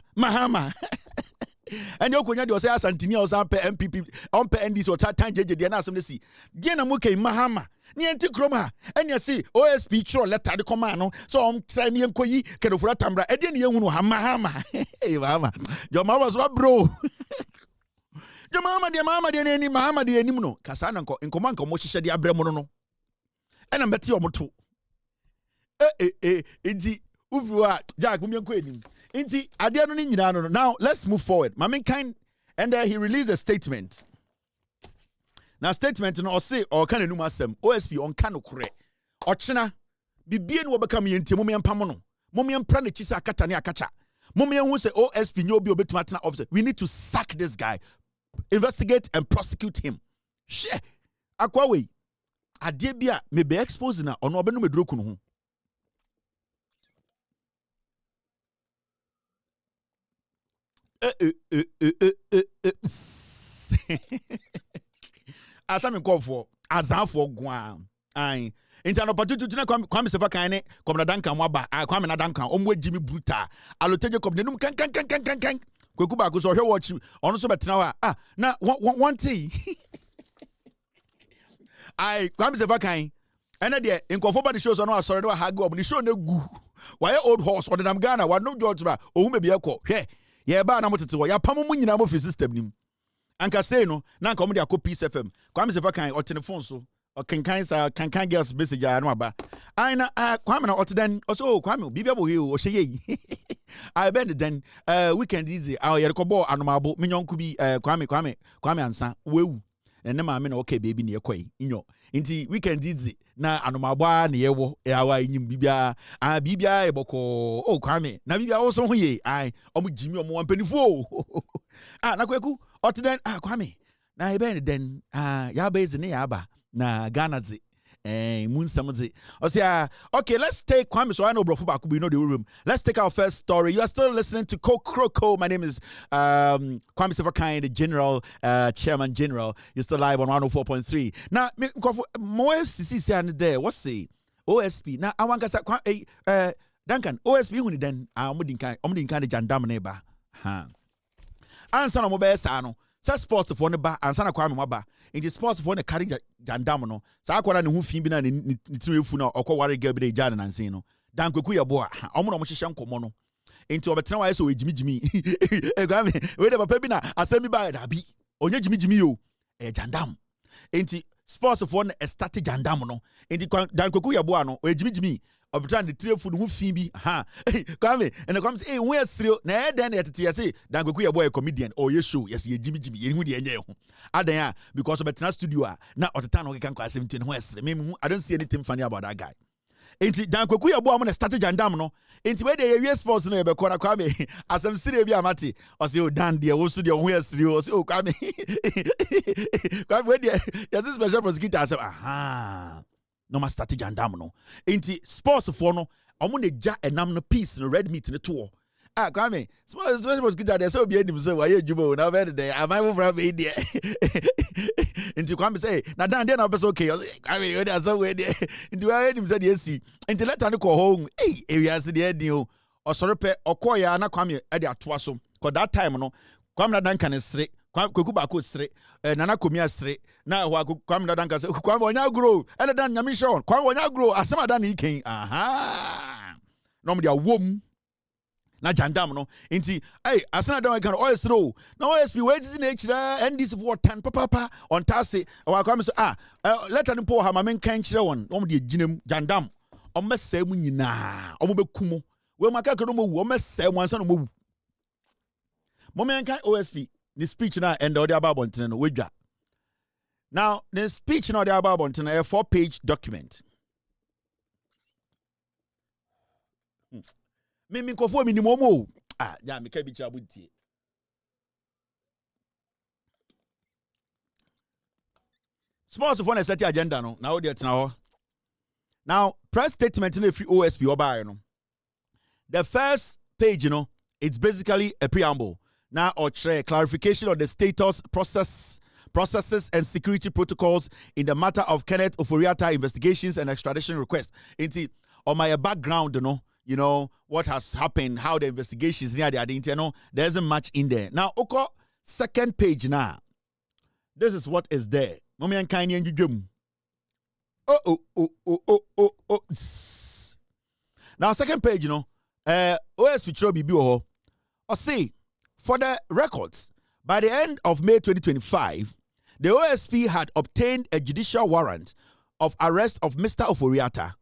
And you could say Santini or some MPP on NDC or Tatan JJ, the announcement. See, Diana Muke Mahama, Nianti Kroma, and you see OSP Tro letter the command. So I'm saying Koi, Kedofra Tambra, and then you know Hamahama. Hey, Mama, your mama's what, bro? Your mama, dear any Mama, dear Nimuno, Casananco, in command, Moshi, the Abremono. And I'm betting you two. It's Uvua, Jack, Mumian Queen. Now let's move forward. Maminkind, and he released a statement. Now statement no say or can no masem OSP on kano kure. Ochina bibie no become yenti mumia pamono. Mumia prane chisa akata ne akacha. Mumia hu say OSP nyo bi obetuma tena officer. We need to sack this guy. Investigate and prosecute him. She akwa we. Ade bia me be expose na ono obenu medro kunu ho. Asami kofo azafo gwa ai intano patutu tuna kwame sefa kan kom na dankan waba kwame na dankan omwe jimi bruta aloteje kom nenum kan kweku ba ko so hwe watch ono so betena wa na one tea ai kwame sefa kan ene de nkofo ba the show so no asore no ha go the show na gu why old horse or them Ghana wa no George ba ohun be ekọ hwe ye ba na motete wo ya pam mu nyina mo fi system nim anka say no na nka mo de akọ Peace FM kwame sefa kan o telephone so o kan girls message ya no aba ai na kwame na oten also kwame bibia bo he o hye yi I bet then weekend easy ye rekobo anomabo menyonku bi kwame ansa wewu ene ma me na okay baby ne ekoi inyo nti weekend easy na anomabo na yewo awa nyim bibia bibia eboko kwame na bibia wo so ho ye ai omo jimi omo wampanifu na kweku oten kwame na bet then ya base ne ya aba na Ghana zi Munsamzi. Okay, let's take Kwame. So I know Bro Fubaku, we know the room. Let's take our first story. You are still listening to Kroko. My name is Kwame Sefakai, the General, Chairman General. You're still live on 104.3. Now, more FCC and there. What's the OSP? Now, I want to say, Duncan, OSP, who then, I'm kind of Jandam neighbor. Answer no mobile sano. Sa sports for ne ba ansa na Kwame maba in sports for ne carry jandam no sa akwara ne hu fi bi na ne tirefu na okoware girl bi de jana nansen no dan kweku ye bo a omo no mo hihye nkomo no enti obetena wa yeso ejimijimi Kwame we de papa bi na asemi ba da bi onye jimijimi yo jandam enti sports for ne start jandam no enti dan kweku ye bo a no ejimijimi obetena ne tirefu ne hu fi bi Kwame and Kwame say we asiro na den yetete yesi dan kweku ye bo a comedian or ye show yes ye jimijimi ye hu de enye ho adan because obetena studio na oteta no kan kwa 17 ho asire me I don't see anything funny about that guy enti dan kweku ye bo a mo na start jandam no enti we de ye sports no ye be kora Kwame asem sire bi amati o say o dan de wo so de ho asire o say o Kwame Kwame we de yes special prosecutor asem no ma start jandam no enti sports for no omo na ja enam no piece no red meat no to Kwame special prosecutor dey so be enim so why jubo na be dey am I from be there enti Kwame say na dan dey na be so okay Kwame we dey so we dey enti why enim say dey si enti later no call home area se dey edin o osoro pe okoya na Kwame e dey atoa so cause that time no Kwame na dan kan sere kweku ba ko sere nana komia sere na ho Kwame na dan kan sere Kwame onya grow e dan nyame show Kwame onya grow asema dan iken no me dia wom na jandam no enti asena dan kan oil sere na OSP we did na kira NDC for 10 papa on tase wa Kwame so let an po ha ma men kan kire won no me dia ginem jandam o mesa mu nyina o mo bekumo we maka kro mo wu o mesa mu ansa no mo wu mo men kan OSP the speech na and the about bonten no wedwa now the speech na the about bonten a 4-page document me kofo mi ni momo ja me ka bi cha butie sports for na set agenda no now dey tena ho now press statement na free OSP oba no the first page it's basically a preamble. Now, or clarification of the status, processes, and security protocols in the matter of Kenneth Ofori Attah investigations and extradition request. Inti on my background, you know, what has happened, how the investigations near the identity, you know, there isn't much in there. Now, okay, second page now. This is what is there. Now, second page, you know, OSP Chobi Bibo, or say, for the records, by the end of May 2025, the OSP had obtained a judicial warrant of arrest of Mr. Ofori Attah.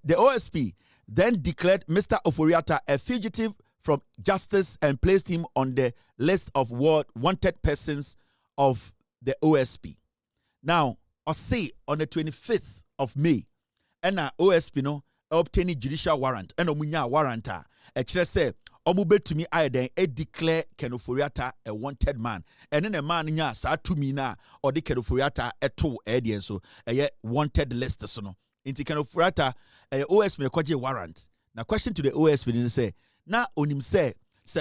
The OSP then declared Mr. Ofori Attah a fugitive from justice and placed him on the list of wanted persons of the OSP. Now, I say on the 25th of May, and OSP no obtained judicial warrant, and omunya warrant a say omube to me aiden e declare Ken Ofori Attah a wanted man. And then a man nya sa to me na or the Ken Ofori Attah eto edien so a wanted list so no. Inti Ken Ofori Attah OSP kwaje warrant. Now question to the OSP ni say na onim say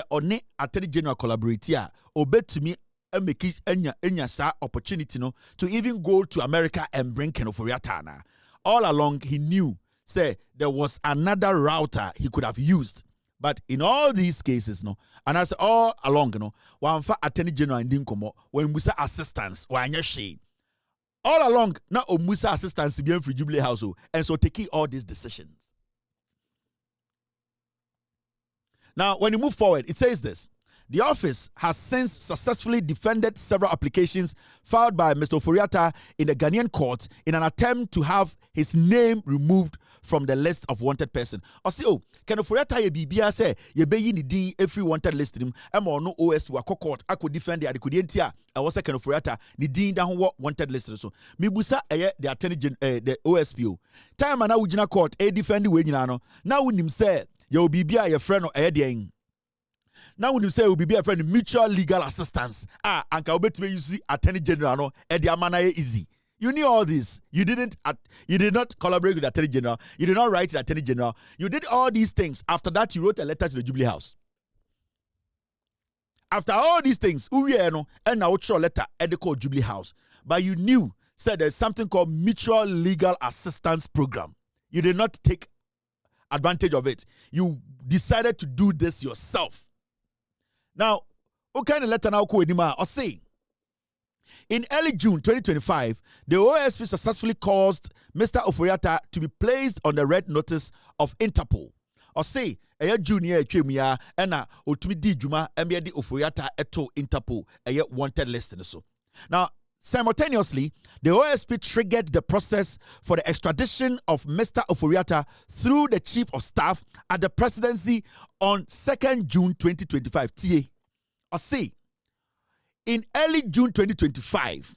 one Attorney General collaborate a obe to me make enya sa opportunity no to even go to America and bring Ken Ofori Attah na. All along he knew say there was another router he could have used. But in all these cases, no, and as all along, no, one for Attorney General and Dinkomo, when Musa assistance, when you shame. All along, now Musa assistance be for Jubilee House, and so taking all these decisions. Now, when you move forward, it says this. The office has since successfully defended several applications filed by Mr. Ofori Attah in the Ghanaian court in an attempt to have his name removed from the list of wanted person. I say, oh, Ken Ofori Attah ye bibia say ye be ni din every wanted list him. Emo no OS wa court. I could defend the adikudientia. I was a Ken Ofori Attah ni din da ho wanted list so. Mibusa the attorney the OSPO. Time na ujina court e defend we nyina no. Now unim say ye bibia ye friend no e de. Now when you say will be a friend mutual legal assistance, and can you see Attorney General no easy. You knew all this. You did not collaborate with the Attorney General. You did not write to the Attorney General. You did all these things. After that, you wrote a letter to the Jubilee House. After all these things, and now wrote a letter at the court Jubilee House. But you knew, said there's something called mutual legal assistance program. You did not take advantage of it. You decided to do this yourself. Now, what kind of letter now or say? In early June 2025, the OSP successfully caused Mr. Ofori Attah to be placed on the red notice of Interpol. Or say, a junior chemia and otumi di juma MBD Ofori Attah eto Interpol a wanted list. Now, simultaneously, the OSP triggered the process for the extradition of Mr. Ofori Attah through the Chief of Staff at the presidency on 2nd June 2025. I say, in early June 2025,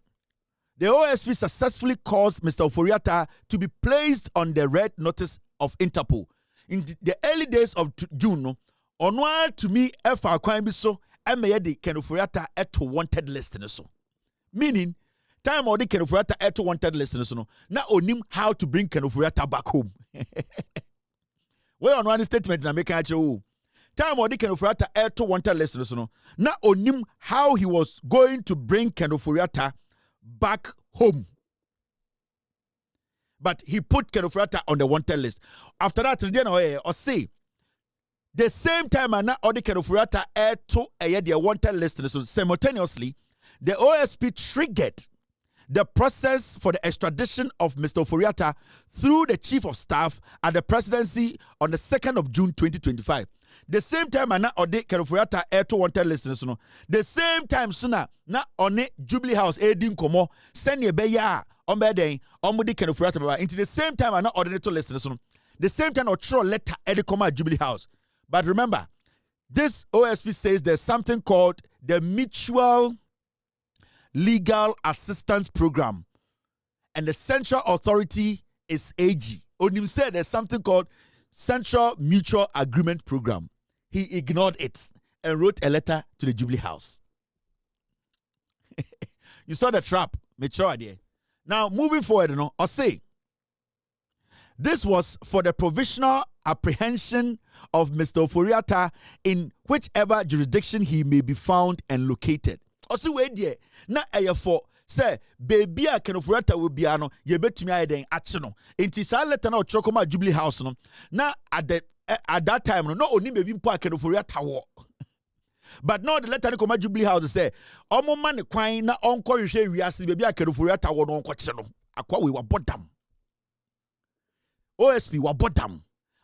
the OSP successfully caused Mr. Ofori Attah to be placed on the red notice of Interpol. In the early days of June, onwa to me, efa kwan bi so, emeyedi Ken Ofori Attah eto wanted list so. Meaning, time or the Ken Ofori Attah eto wanted list so, na onim how to bring Ken Ofori Attah back home. Well, on one statement, na make a time or the Ken Ofori Attah eto wanted list so, na onim how he was going to bring Ken Ofori Attah back home. But he put Ken Ofori Attah on the wanted list. After that, or say, the same time and now all the Ken Ofori Attah to the wanted list. So simultaneously, the OSP triggered the process for the extradition of Mr. Ofori Attah through the Chief of Staff at the presidency on the 2nd of June 2025. The same time and now all the Ken Ofori Attah to wanted list. So the same time sooner na on the Jubilee House edin komo send your beya on beden on the Ken Ofori Attah into the same time and now ordinary list. So the same time or throw letter edin komo at Jubilee House. But remember, this OSP says there's something called the Mutual Legal Assistance Program. And the central authority is AG. Onim said there's something called Central Mutual Agreement Program. He ignored it and wrote a letter to the Jubilee House. You saw the trap. Mature idea. Now, moving forward, I'll say, this was for the provisional apprehension of Mr. Ofori Attah in whichever jurisdiction he may be found and located. Also, wait there. Na for say baby a Ken Ofori Attah will be ano ye betumi aye den ache no. Enti sa letter na ochokoma Jubilee House no. Na at the at that time, no only maybe mpo Ofori Attah. But now the letter no come Jubilee House say, "Omo man kwan na onko hwehwe wiase bebi Ofori Attah no onko kye no. Akwa we wa bodam. OSP wa bodam.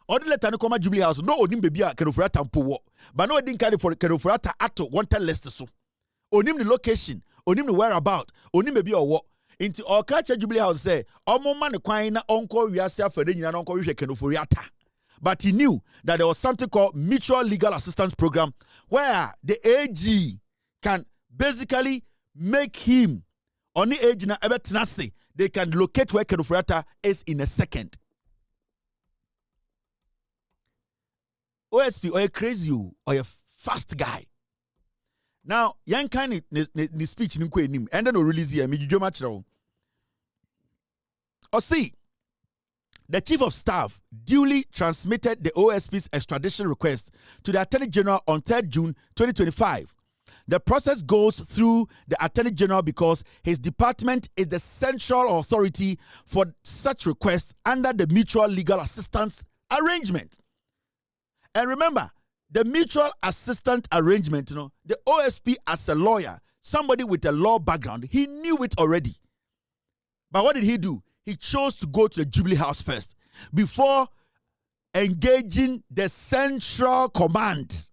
All the letter no come Jubilee House no onim bebi Ofori Attah mpo wo. But no we didn't carry for Ofori Attah ato wanted list so. Onim the location, onim the whereabout, onim bebi owo. Into all catch Jubilee House say, "Omo man kwan na onko wiase afade nyina na onko hwehwe Ofori Attah." But he knew that there was something called Mutual Legal Assistance Program where the AG can basically make him on the age na ebetinase. They can locate where Ofori Attah is in a second. OSP or a crazy or a fast guy. Now, young kind ni speech ni kwe nim and then no release here me jujo match now. Or see. The Chief of Staff duly transmitted the OSP's extradition request to the Attorney General on 3rd June 2025. The process goes through the Attorney General because his department is the central authority for such requests under the Mutual Legal Assistance Arrangement. And remember, the Mutual Assistance Arrangement, the OSP as a lawyer, somebody with a law background, he knew it already. But what did he do? He chose to go to the Jubilee House first before engaging the Central Command,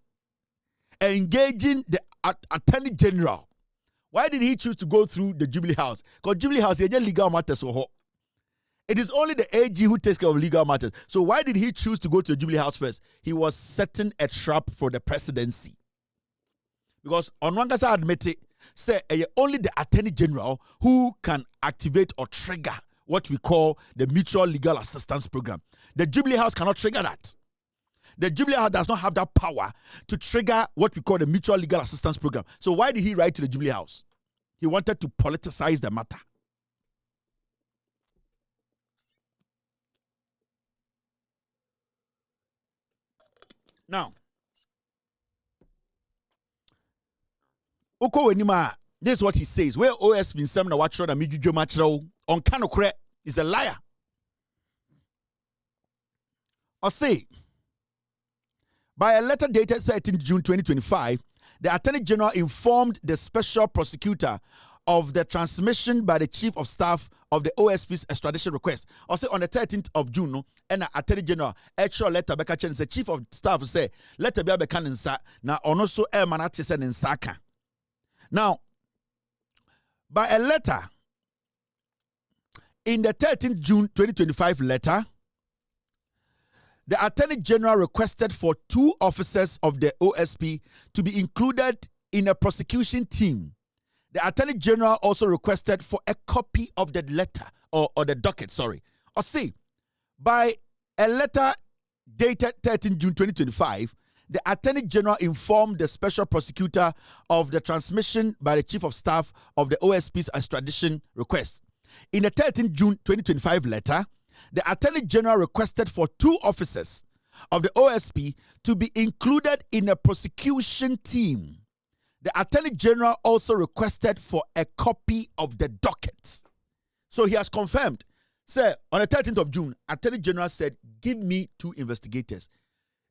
engaging the Attorney General. Why did he choose to go through the Jubilee House? Because Jubilee House is legal matters. It is only the AG who takes care of legal matters. So why did he choose to go to the Jubilee House first? He was setting a trap for the presidency. Because on one case, I admit it, say only the Attorney General who can activate or trigger what we call the Mutual Legal Assistance Program. The Jubilee House cannot trigger that. The Jubilee House does not have that power to trigger what we call the Mutual Legal Assistance Program. So why did he write to the Jubilee House? He wanted to politicize the matter. Now, Oko Wenima, this is what he says. Where OS been some na watch and mijujo machro on kanokre is a liar. Or say, by a letter dated 13 June 2025, the Attorney General informed the Special Prosecutor of the transmission by the Chief of Staff of the OSP's extradition request. Or say on the 13th of June, and the Attorney General actual letter beka chen the Chief of Staff say letter be beka nsa na ono so e manate se nsaka. Now, by a letter in the 13th June 2025 letter, the Attorney General requested for 2 officers of the OSP to be included in a prosecution team. The Attorney General also requested for a copy of the letter or the docket, sorry. Or see, by a letter dated 13 June 2025, the Attorney General informed the Special Prosecutor of the transmission by the Chief of Staff of the OSP's extradition request. In the 13 June 2025 letter, the Attorney General requested for 2 officers of the OSP to be included in a prosecution team. The Attorney General also requested for a copy of the docket. So he has confirmed. Sir, on the 13th of June, Attorney General said, give me 2 investigators.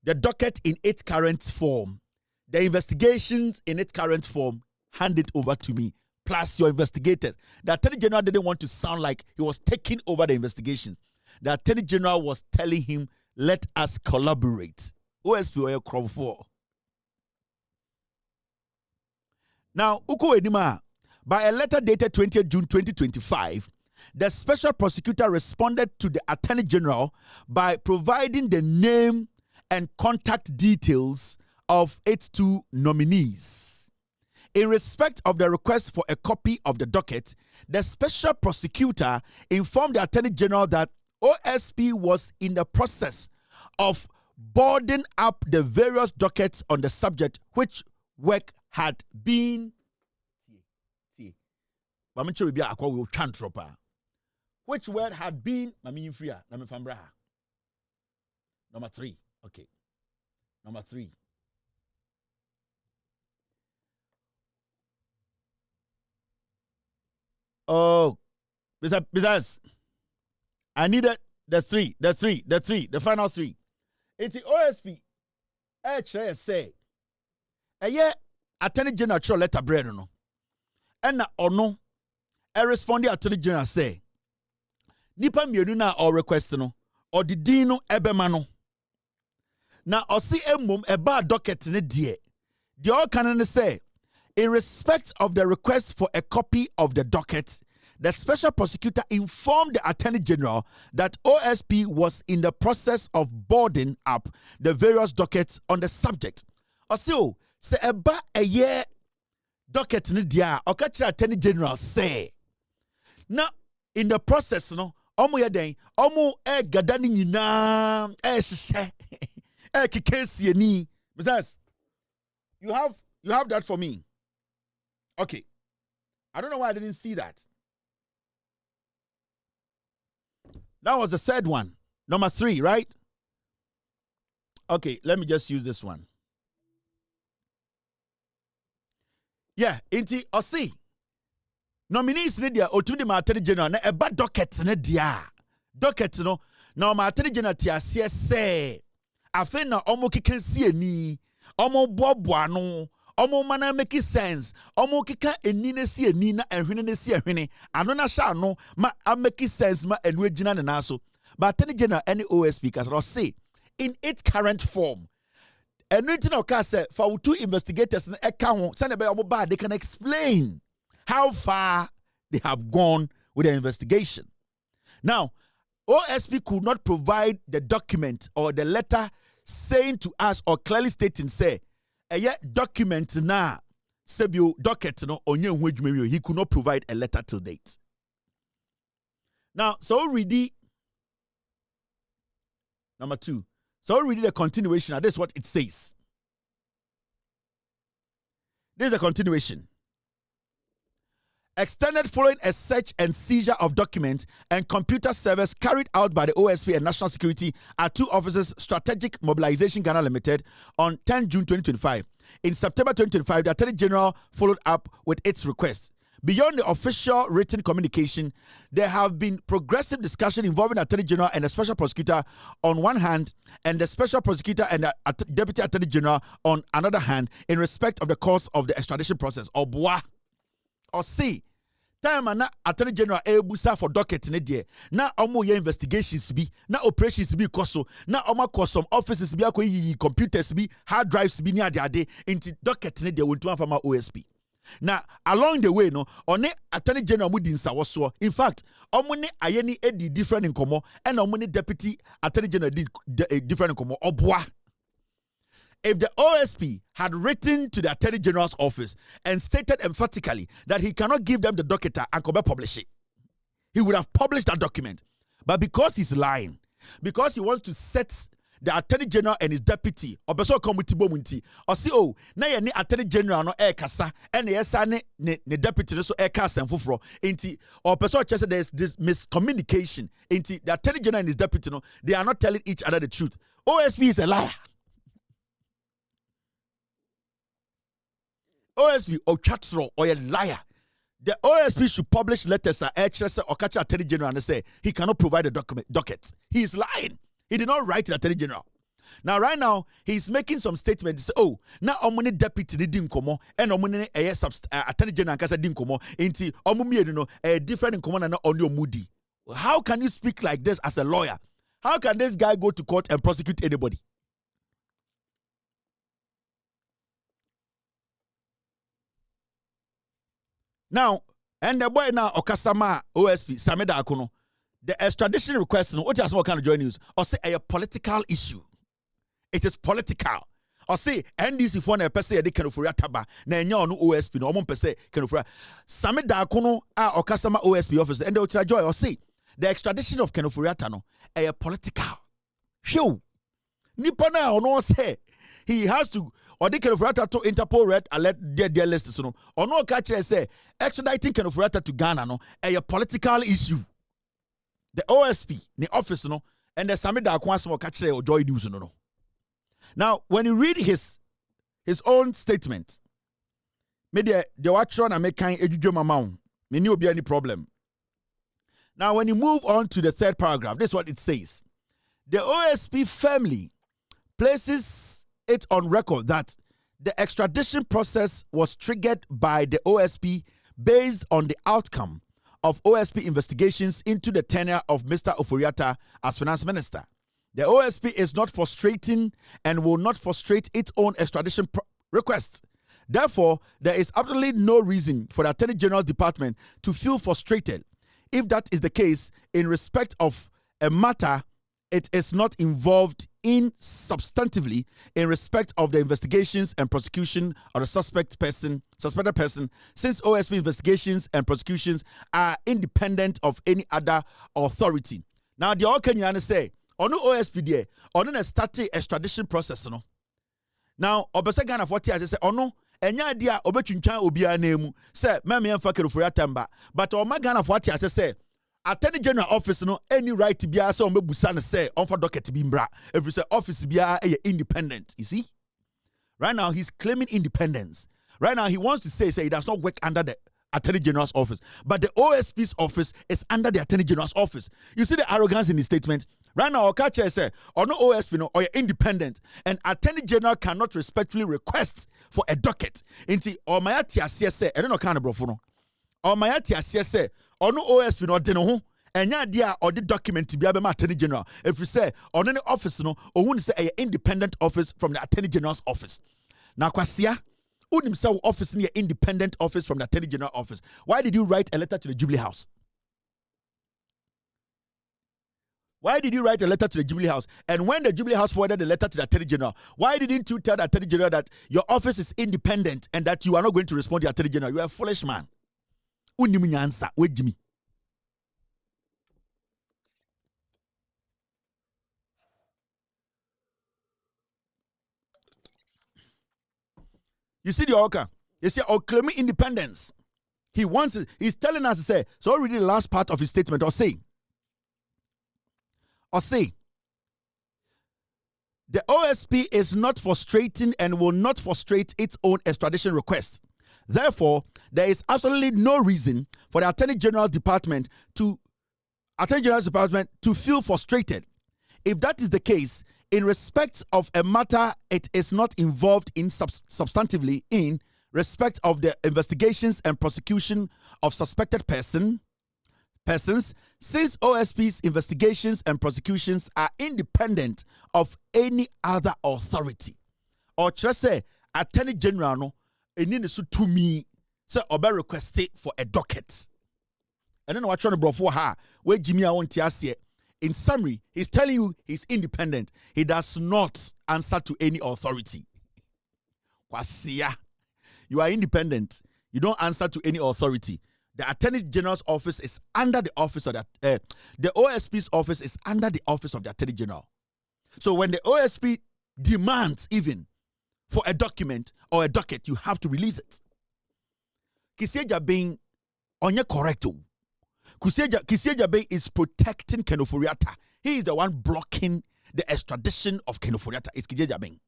The docket in its current form, the investigations in its current form, hand it over to me, plus your investigators. The Attorney General didn't want to sound like he was taking over the investigations. The Attorney General was telling him, let us collaborate. OSP or Crom 4. Now, Uko Edima, by a letter dated 20th June 2025, the Special Prosecutor responded to the Attorney General by providing the name and contact details of its 2 nominees. In respect of the request for a copy of the docket, the Special Prosecutor informed the Attorney General that OSP was in the process of boarding up the various dockets on the subject, which work had been which word had been number 3. Okay. Number 3. Oh, besides, I needed the final 3. It's the OSP. Say, Attorney General show letter bread no. And na ono respond Attorney General say nipa mienu na or request no or the din no ebema no. Na osi emom eba docket ne die. The all canon say in respect of the request for a copy of the docket, the special prosecutor informed the Attorney General that OSP was in the process of boarding up the various dockets on the subject. Also, se eba a year docket ni dia, okachi Attorney General say. Now, in the process, no, omu yeden, omu gadani nyina, shise, kikesi ni. Because you have that for me. Okay. I don't know why I didn't see that. That was the third one. Number 3, right? Okay, let me just use this one. Yeah, inti osi. Nominees ne dia otumi ma Attorney General na eba docket ne dia. Docket no na ma Attorney General ti ase se. Afe na omo kikansi ani, omo boaboa no, omo mana make sense, omo kika eni ne si eni na ehwene ne si ehwene. Ano na sha no ma make sense ma enu agina ne na so. But Attorney General any OSP cast say in its current form. And written say for 2 investigators in account, they can explain how far they have gone with the investigation. Now, OSP could not provide the document or the letter saying to us or clearly stating, say, document na sebio docket no onye he could not provide a letter till date. Now, so read number 2. So read the continuation. This is what it says. This is a continuation. Extended following a search and seizure of documents and computer servers carried out by the OSP and National Security at 2 offices, Strategic Mobilization Ghana Limited, on 10 June 2025. In September 2025, the Attorney General followed up with its request. Beyond the official written communication, there have been progressive discussion involving the Attorney General and the Special Prosecutor on one hand, and the Special Prosecutor and the Deputy Attorney General on another hand, in respect of the course of the extradition process. Or bois, or see, time na Attorney General ebusa for docket ne die. Na omo ye investigations bi, na operations bi koso, na omo custom offices bi akoyi computers bi, hard drives bi ni ade into docket ne die wontu afama OSP. Now, along the way, no, on Attorney General Mudinsa was so. In fact, omuni ayeni edi different in komo, and omuni Deputy Attorney General did different in komo. Obwa. If the OSP had written to the Attorney General's office and stated emphatically that he cannot give them the docket and come publish it, he would have published that document. But because he's lying, because he wants to set the Attorney General and his deputy, or person come with Tibomunti, or see, oh, na ye ni Attorney General no kasa, and yesa ne deputy so kasa and fufro, inti, or person said there's this miscommunication, inti, the Attorney General and his deputy, no, they are not telling each other the truth. OSP is a liar. OSP or Chatsro or a liar. The OSP should publish letters or catch Attorney General and say he cannot provide a docket. He is lying. He did not write to the Attorney General. Now, right now, he's making some statements. Oh, now omuni deputy ni dinkomo, and omuni Attorney General kasa dinkomo, inti omumi no a different inkomo na on your moody. How can you speak like this as a lawyer? How can this guy go to court and prosecute anybody? Now, and the boy now Okasama OSP Sameda Akuno. The extradition request, what is what kind of joy news? Or say a political issue. It is political. Or say NDC for a person they can Ofori Attah na enya no OSP no omon pese can Ofori. Sameda Akuno or customer OSP officer and they will joy or say the extradition of Ken Ofori Attah no a political. Phew. Nipa na ono say he has to or they can Ofori Attah to Interpol red alert their list so no. Or no catch say extraditing Ken Ofori Attah to Ghana no a political issue. The OSP, the office, no, and the Samida Akwansmo catch or joy news, no. Now, when you read his own statement, maybe the watch on and make kind of amount, may not be any problem. Now, when you move on to the third paragraph, this is what it says. The OSP firmly places it on record that the extradition process was triggered by the OSP based on the outcome of OSP investigations into the tenure of Mr. Ofori Attah as finance minister. The OSP is not frustrating and will not frustrate its own extradition requests. Therefore, there is absolutely no reason for the Attorney General's department to feel frustrated. If that is the case, in respect of a matter it is not involved in substantively in respect of the investigations and prosecution of the suspected person, since OSP investigations and prosecutions are independent of any other authority. Now, the all Kenyan say, on the OSP there, on the starting extradition process, no. Now, obese Ghana for I say, oh no, enya idea obetwintwan obi anemu say meme emfa Ofori Attah mba, but o ma Ghana for I say Attorney General office no any right to be as on mebusa ne say on for docket bi mbra. If you say office bia independent, you see? Right now he's claiming independence. Right now he wants to say he does not work under the Attorney General's office, but the OSP's office is under the Attorney General's office. You see the arrogance in his statement? Right now, Okache say, or no OSP, no, or you're independent, and Attorney General cannot respectfully request for a docket. Inti, or my say, I don't know kind of brofono. Or my say, or no OSP, no, deno, and ya dia or the document to be able Attorney General. If you say, on any office, no, or wouldn't say an independent office from the Attorney General's office. Now, Kwasia, wouldn't himself office near independent office from the Attorney General office. Why did you write a letter to the Jubilee House? Why did you write a letter to the Jubilee House? And when the Jubilee House forwarded the letter to the Attorney General, why didn't you tell the Attorney General that your office is independent and that you are not going to respond to the Attorney General? You are a foolish man. Unnimunyansa, wait, Jimmy. You see the Oka? You see, claiming independence. He wants it. He's telling us to say, so read the last part of his statement or say, the OSP is not frustrating and will not frustrate its own extradition request. Therefore, there is absolutely no reason for the Attorney General's department to feel frustrated. If that is the case, in respect of a matter it is not involved in substantively in respect of the investigations and prosecution of suspected persons, since OSP's investigations and prosecutions are independent of any other authority. Or just say, Attorney General no, to me, say, obe request for a docket. And then what trying to bro for her, where Jimmy I want to in summary, he's telling you he's independent. He does not answer to any authority. Kwasia, you are independent. You don't answer to any authority. The Attorney General's office is under the office of the OSP's office is under the office of the Attorney General. So when the OSP demands even for a document or a docket, you have to release it. Kisieja being on your correct. Kisieja Bay is protecting Ofori Attah. He is the one blocking the extradition of Ofori Attah. It's Kisieja Bay.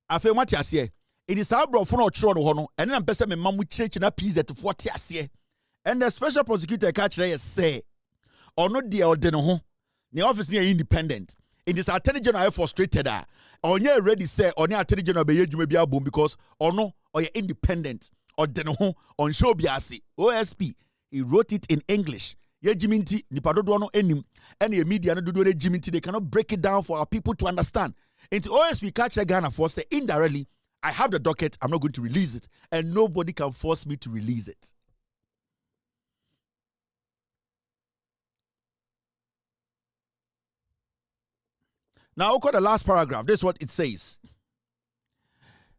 Afe mwati asiye. It is our brother for chiro no hono. And then pese me mamu church na PZ to 40 asiye. And the special prosecutor catch there say, or not the ordeno ho. The office near independent. It is Attorney General frustrated. Or you already say, or your Attorney General be you may be a boom because or no, or you're independent. Or deno on show biasi. OSP. He wrote it in English. Ye jiminti ni padodo enim. Any media no do jiminti. They cannot break it down for our people to understand. Into OSP catch Ghana for say indirectly, I have the docket, I'm not going to release it, and nobody can force me to release it. Now, look at the last paragraph. This is what it says.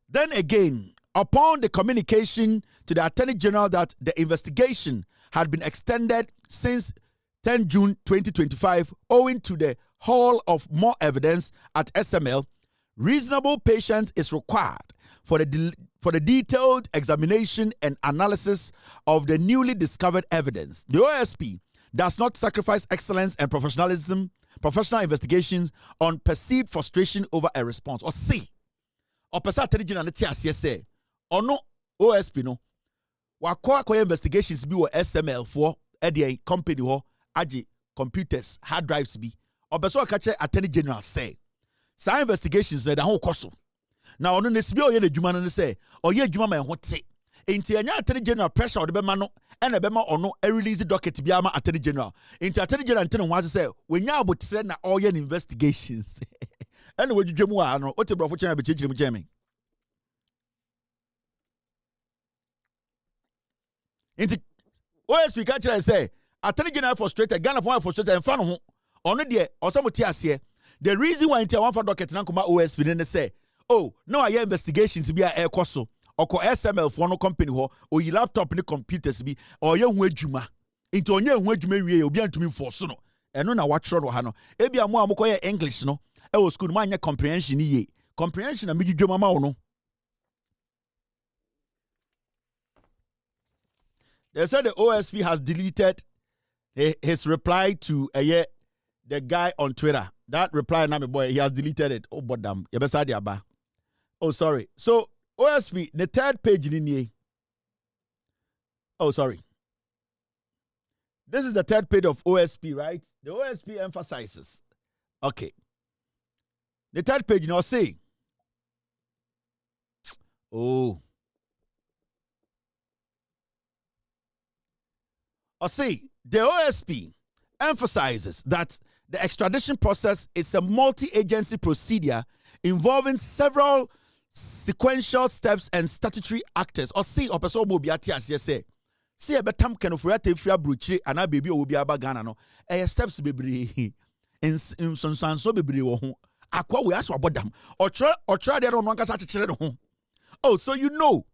Then again, upon the communication to the Attorney General that the investigation had been extended since 10 June 2025, owing to the haul of more evidence at SML, reasonable patience is required for the detailed examination and analysis of the newly discovered evidence. The OSP does not sacrifice excellence and professional investigations on perceived frustration over a response. Or C. Opesa Attorney General ne tia say ono OSP no wakwa investigations bi wo SML for a company ho agi computers hard drives bi obeso akache Attorney General say some investigations that ho koso na ono ne sibi oye adwuma no say oye adwuma ma ho te enti anya Attorney General pressure de be ma no ena be ma ono a release docket bi ama Attorney General enti Attorney General ntene ho say wenya abotre na oye investigations ena wodwudwemu a no ote brofo chena be chichiri mu cheme enti OSP ka kire say Attorney General frustrated Ghana for frustrated en fa no ho ono de osamo ti ase the reason why intia one for docket na koma OSP ne say oh no aye investigations bi a ekoso oko SML for no company ho oyi laptop ne computers bi oye hu adwuma inti onye hu adwuma wie obi antumi force no eno na watro no ha no ebi amu amukoye English no e wo school ma anya comprehension ye comprehension na midwudwo mama wo no. They said the OSP has deleted his reply to the guy on Twitter. That reply, now my boy, he has deleted it. Oh, but damn. Oh, sorry. So, OSP, the third page in here. Oh, sorry. This is the third page of OSP, right? The OSP emphasizes. Okay. The third page, you know, say. Oh. Or say, the OSP emphasizes that the extradition process is a multi-agency procedure involving several sequential steps and statutory actors. Or say, or person will be at say, see a betam can of free bruchi and a baby will be about Ghana. No, steps baby in some so baby wo akwa we ask about them or try the other one home. Oh, so you know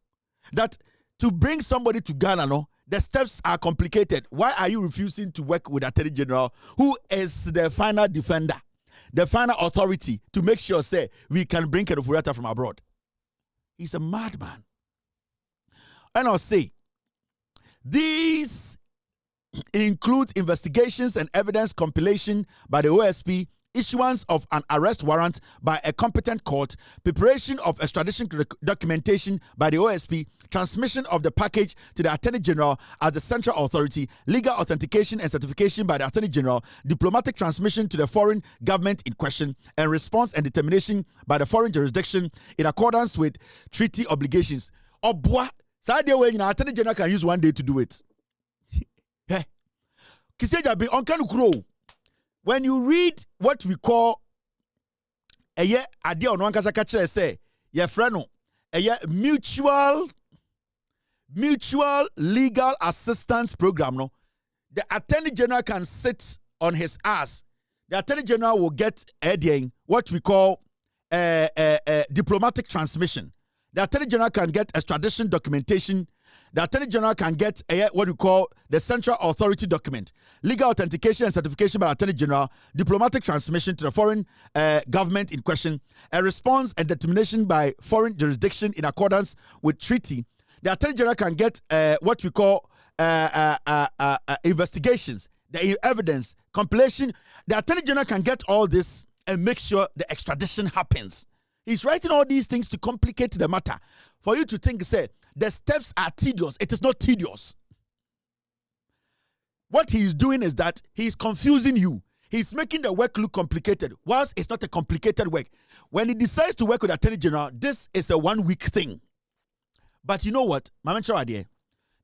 that to bring somebody to Ghana, no. The steps are complicated. Why are you refusing to work with Attorney General, who is the final defender, the final authority to make sure, say, we can bring Ofori Attah from abroad? He's a madman. And I'll say, these include investigations and evidence compilation by the OSP, issuance of an arrest warrant by a competent court, preparation of extradition documentation by the OSP, transmission of the package to the Attorney General as the central authority, legal authentication and certification by the Attorney General, diplomatic transmission to the foreign government in question, and response and determination by the foreign jurisdiction in accordance with treaty obligations. Oh, boy, so Attorney General can use one day to do it. Hey, Kiseja be on can grow. When you read what we call a year idea on one kasaka say your friend a mutual legal assistance program, no, the Attorney General can sit on his ass. The Attorney General will get what we call diplomatic transmission. The Attorney General can get extradition documentation. The Attorney General can get what we call the central authority document, legal authentication and certification by the Attorney General, diplomatic transmission to the foreign government in question, a response and determination by foreign jurisdiction in accordance with treaty. The Attorney General can get what we call investigations, the evidence, compilation. The Attorney General can get all this and make sure the extradition happens. He's writing all these things to complicate the matter. For you to think, say, the steps are tedious. It is not tedious. What he is doing is that he is confusing you. He's making the work look complicated, whilst it's not a complicated work. When he decides to work with the Attorney General, this is a 1 week thing. But you know what? The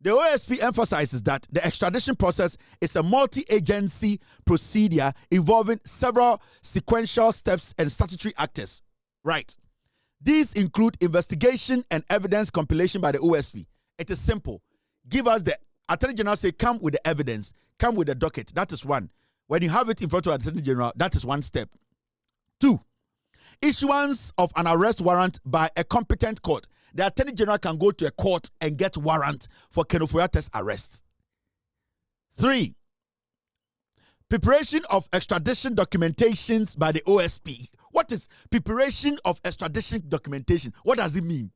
OSP emphasizes that the extradition process is a multi-agency procedure involving several sequential steps and statutory actors. Right. These include investigation and evidence compilation by the OSP. It is simple. Give us the Attorney General say, come with the evidence, come with the docket. That is one. When you have it in front of the Attorney General, that is one step. 2, issuance of an arrest warrant by a competent court. The Attorney General can go to a court and get warrant for Ofori Attah's arrest. 3, preparation of extradition documentations by the OSP. What is preparation of extradition documentation? What does it mean?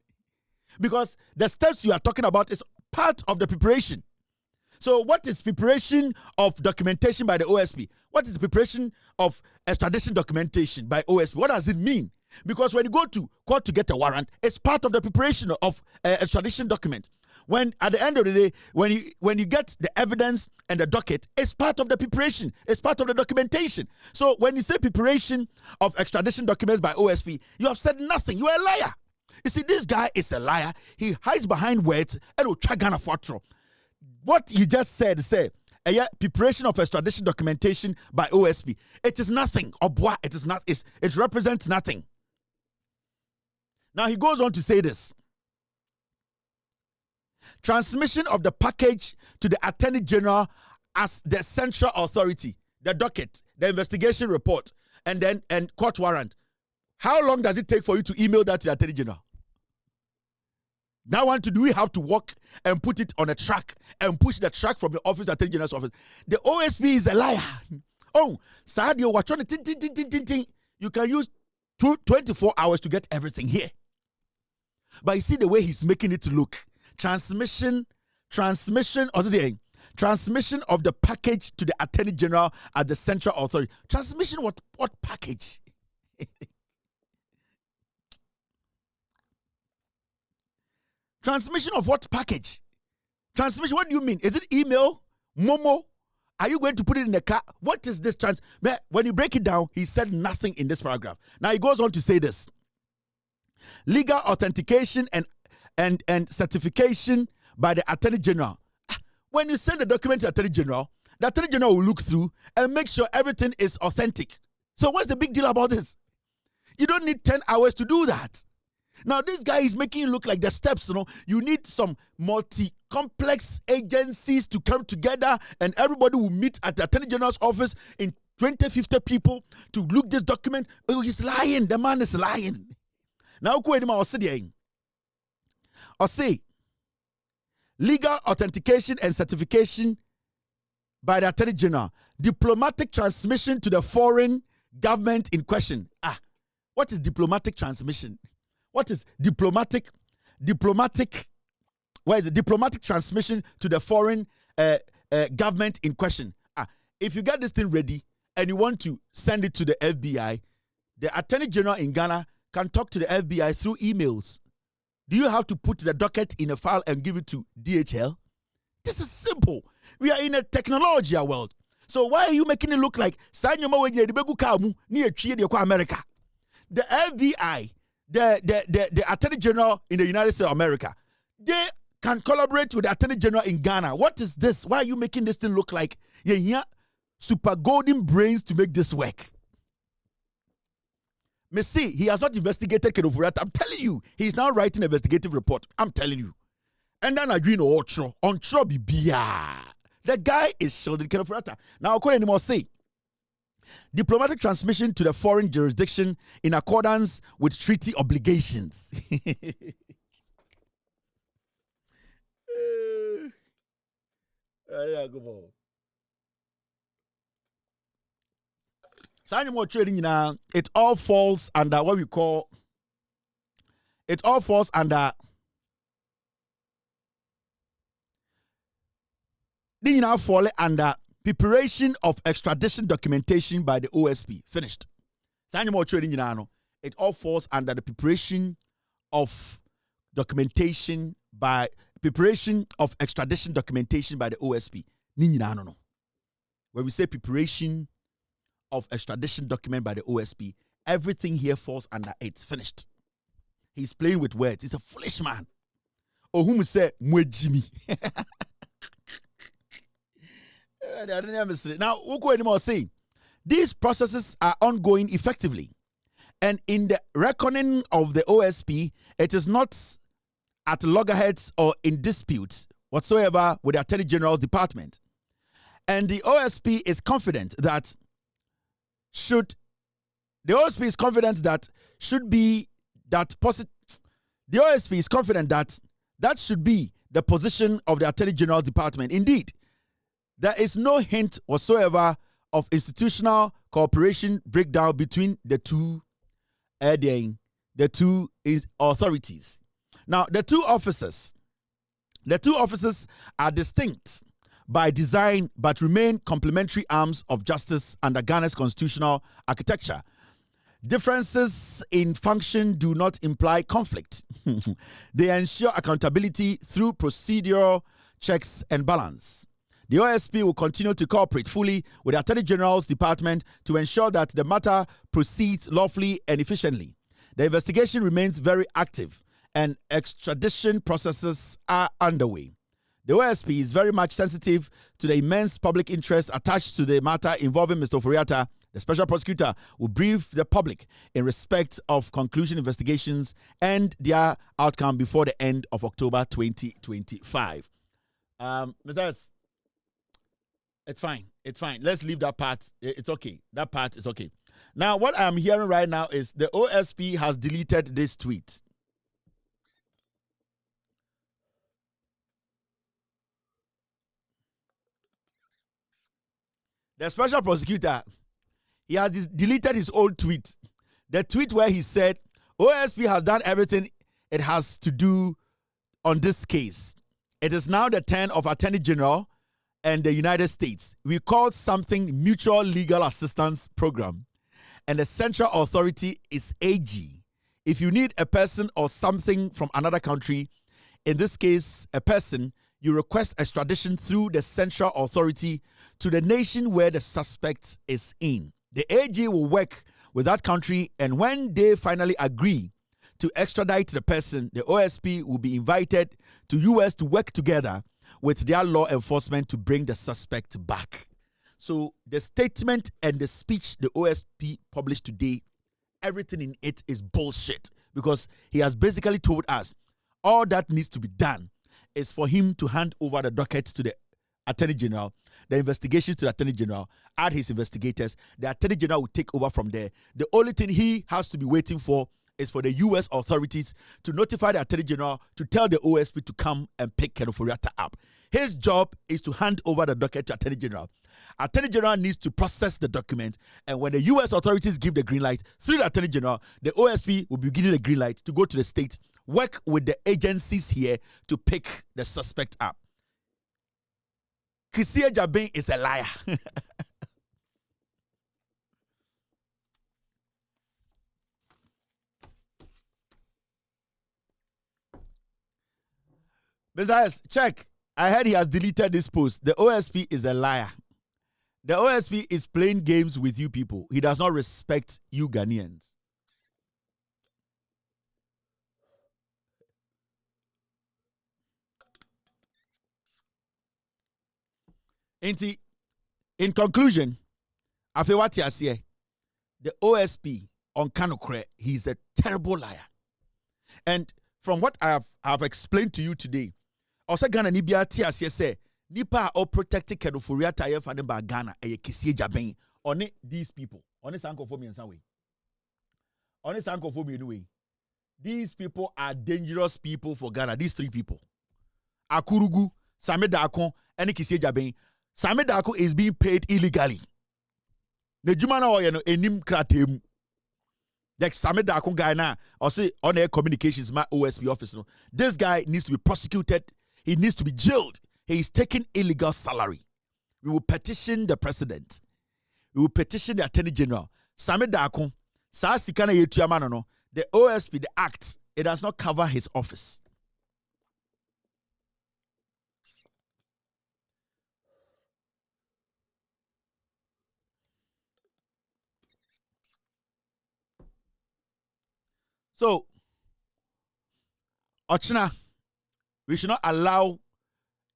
Because the steps you are talking about is part of the preparation. So what is preparation of documentation by the OSP? What is preparation of extradition documentation by OSP? What does it mean? Because when you go to court to get a warrant, it's part of the preparation of a extradition document. When at the end of the day, when you get the evidence and the docket, it's part of the preparation. It's part of the documentation. So when you say preparation of extradition documents by OSP, you have said nothing. You are a liar. You see, this guy is a liar. He hides behind words and will try Ghana for trouble. What you just said, preparation of extradition documentation by OSP. It is nothing. It is not. It represents nothing. Now he goes on to say this. Transmission of the package to the Attorney General as the central authority, the docket, the investigation report, and court warrant. How long does it take for you to email that to the Attorney General? Now, do we have to walk and put it on a track and push the track from the office to the Attorney General's office? The OSP is a liar. Oh, Sadio, watch on it. You can use 24 hours to get everything here. But you see the way he's making it look. Transmission of the package to the Attorney General at the central authority. Transmission, what package? Transmission of what package? Transmission, what do you mean? Is it email? Momo? Are you going to put it in the car? What is this when you break it down, he said nothing in this paragraph. Now he goes on to say this. Legal authentication and certification by the Attorney General. When you send the document to the Attorney General will look through and make sure everything is authentic. So what's the big deal about this? You don't need 10 hours to do that. Now this guy is making it look like the steps, you need some multi-complex agencies to come together and everybody will meet at the Attorney General's office in 20, 50 people to look this document. Oh, he's lying. The man is lying. Now, I'll say legal authentication and certification by the Attorney General, diplomatic transmission to the foreign government in question. What is diplomatic transmission? What is diplomatic? Where is the diplomatic transmission to the foreign government in question? If you get this thing ready and you want to send it to the FBI, the Attorney General in Ghana can talk to the FBI through emails. Do you have to put the docket in a file and give it to DHL? This is simple. We are in a technology world. So why are you making it look like America? The FBI, the Attorney General in the United States of America, they can collaborate with the Attorney General in Ghana. What is this? Why are you making this thing look like super golden brains to make this work? See, he has not investigated Ofori Attah. I'm telling you, he's now writing an investigative report. I'm telling you. And then agreeing on Bibia. The guy is shielding Ofori Attah. Now, according to say, diplomatic transmission to the foreign jurisdiction in accordance with treaty obligations. It all falls under what we call, under preparation of extradition documentation by the OSP. Finished. It all falls under the preparation of extradition documentation by the OSP. When we say preparation of extradition document by the OSP, everything here falls under it. Finished. He's playing with words. He's a foolish man. Or whom say Mwejimi. Now, we'll say these processes are ongoing effectively, and in the reckoning of the OSP, it is not at loggerheads or in disputes whatsoever with the Attorney General's department. And the OSP is confident that should the OSP is confident that should be that the OSP is confident that that should be the position of the Attorney General's department. Indeed, there is no hint whatsoever of institutional cooperation breakdown between the two authorities. Now, the two offices are distinct by design but remain complementary arms of justice under Ghana's constitutional architecture. Differences in function do not imply conflict. They ensure accountability through procedural checks and balance. The OSP will continue to cooperate fully with the Attorney General's department to ensure that the matter proceeds lawfully and efficiently. The investigation remains very active and extradition processes are underway. The OSP is very much sensitive to the immense public interest attached to the matter involving Mr. Ofori Attah. The special prosecutor will brief the public in respect of conclusion investigations and their outcome before the end of October 2025. Mr. It's fine. It's fine. Let's leave that part. It's okay. That part is okay. Now, what I'm hearing right now is the OSP has deleted this tweet. The special prosecutor, he has deleted his old tweet. The tweet where he said, OSP has done everything it has to do on this case. It is now the turn of Attorney General and the United States. We call something Mutual Legal Assistance Program. And the central authority is AG. If you need a person or something from another country, in this case, a person, you request extradition through the central authority to the nation where the suspect is in. The AG will work with that country, and when they finally agree to extradite the person, the OSP will be invited to US to work together with their law enforcement to bring the suspect back. So the statement and the speech the OSP published today, everything in it is bullshit, because he has basically told us all that needs to be done is for him to hand over the docket to the Attorney General, the investigations to the Attorney General, add his investigators. The Attorney General will take over from there. The only thing he has to be waiting for is for the U.S. authorities to notify the Attorney General to tell the OSP to come and pick Ofori Attah up. His job is to hand over the docket to Attorney General. Attorney General needs to process the document, and when the U.S. authorities give the green light through the Attorney General, the OSP will be given the green light to go to the state, work with the agencies here to pick the suspect up. Kisie Jabin is a liar. Besides, check. I heard he has deleted this post. The OSP is a liar. The OSP is playing games with you people. He does not respect you Ghanaians. In conclusion, Afewati Asie, the OSP on Kanokre, he's a terrible liar. And from what I have explained to you today, also Ghana Nibia Tiasie say, Nipa or protected Ofori Attah for by Ghana, a Kisie Jabin, on these people, on this uncle for me in some way. On this uncle for me in a way. These people are dangerous people for Ghana, these three people. Akurugu, Same Dakon, and Kisie Jabin. Same Dako is being paid illegally. The Jumana Oyeno enim kratem. Like Same Dako guy now, or say on air communications, my OSP office. No, this guy needs to be prosecuted. He needs to be jailed. He is taking illegal salary. We will petition the president. We will petition the Attorney General. Same Dako, Sa Sikana Yetuyamano no. The OSP, the act, it does not cover his office. So, Ochina, we should not allow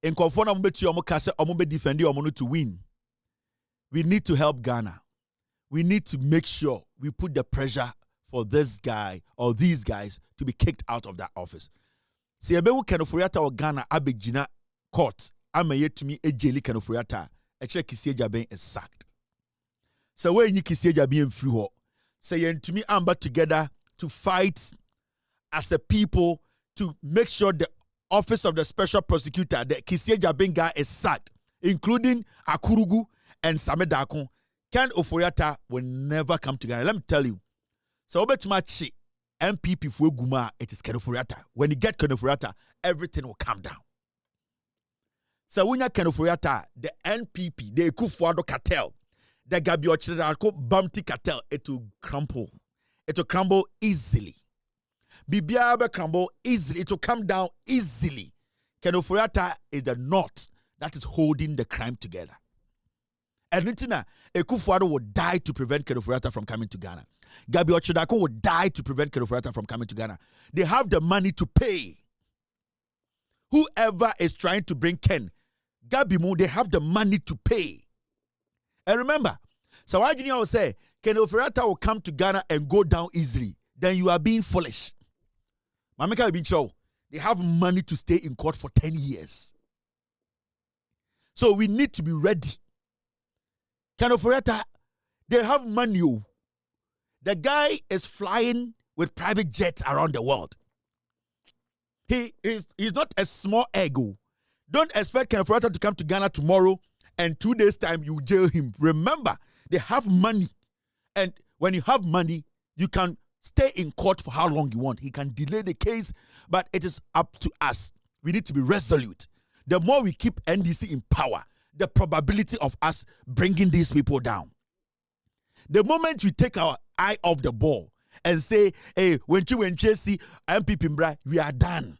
in conform to win. We need to help Ghana. We need to make sure we put the pressure for this guy or these guys to be kicked out of that office. See, Abewu Ofori Attah or Ghana Abegina court. I'm yet to me a jelly Ofori Attah. A check Kisie Jabin is sacked. So when you Kisie Jabin free ho, say to me amber together to fight as a people to make sure the office of the special prosecutor, the Kisie Jabin guy, is sacked, including Akurugu and Same Dakon. Ken Ofori Attah will never come together. Let me tell you. So much MPP for Guma, it is Ken Ofori Attah. When you get Ken Ofori Attah, everything will calm down. So when you Ken Ofori Attah, the NPP, the Kufuado cartel, the Gabi Ochirako Bounty cartel, it will crumple. it will crumble easily. Bibia will crumble easily. It will come down easily. Ken Ofori Attah is the knot that is holding the crime together. And Nitina, Ekufuado would die to prevent Ken Ofori Attah from coming to Ghana. Gabi Ochodako would die to prevent Ken Ofori Attah from coming to Ghana. They have the money to pay. Whoever is trying to bring Ken, Gabi Mu, they have the money to pay. And remember, so why Junior will say, Ken Ofori Attah will come to Ghana and go down easily. Then you are being foolish. Mameka will be show. They have money to stay in court for 10 years. So we need to be ready. Ken Ofori Attah, they have money. The guy is flying with private jets around the world. He's not a small ego. Don't expect Ken Ofori Attah to come to Ghana tomorrow and 2 days' time you jail him. Remember, they have money. And when you have money, you can stay in court for how long you want. He can delay the case, but it is up to us. We need to be resolute. The more we keep NDC in power, the probability of us bringing these people down. The moment we take our eye off the ball and say, hey, when you see MPP Mbra, we are done.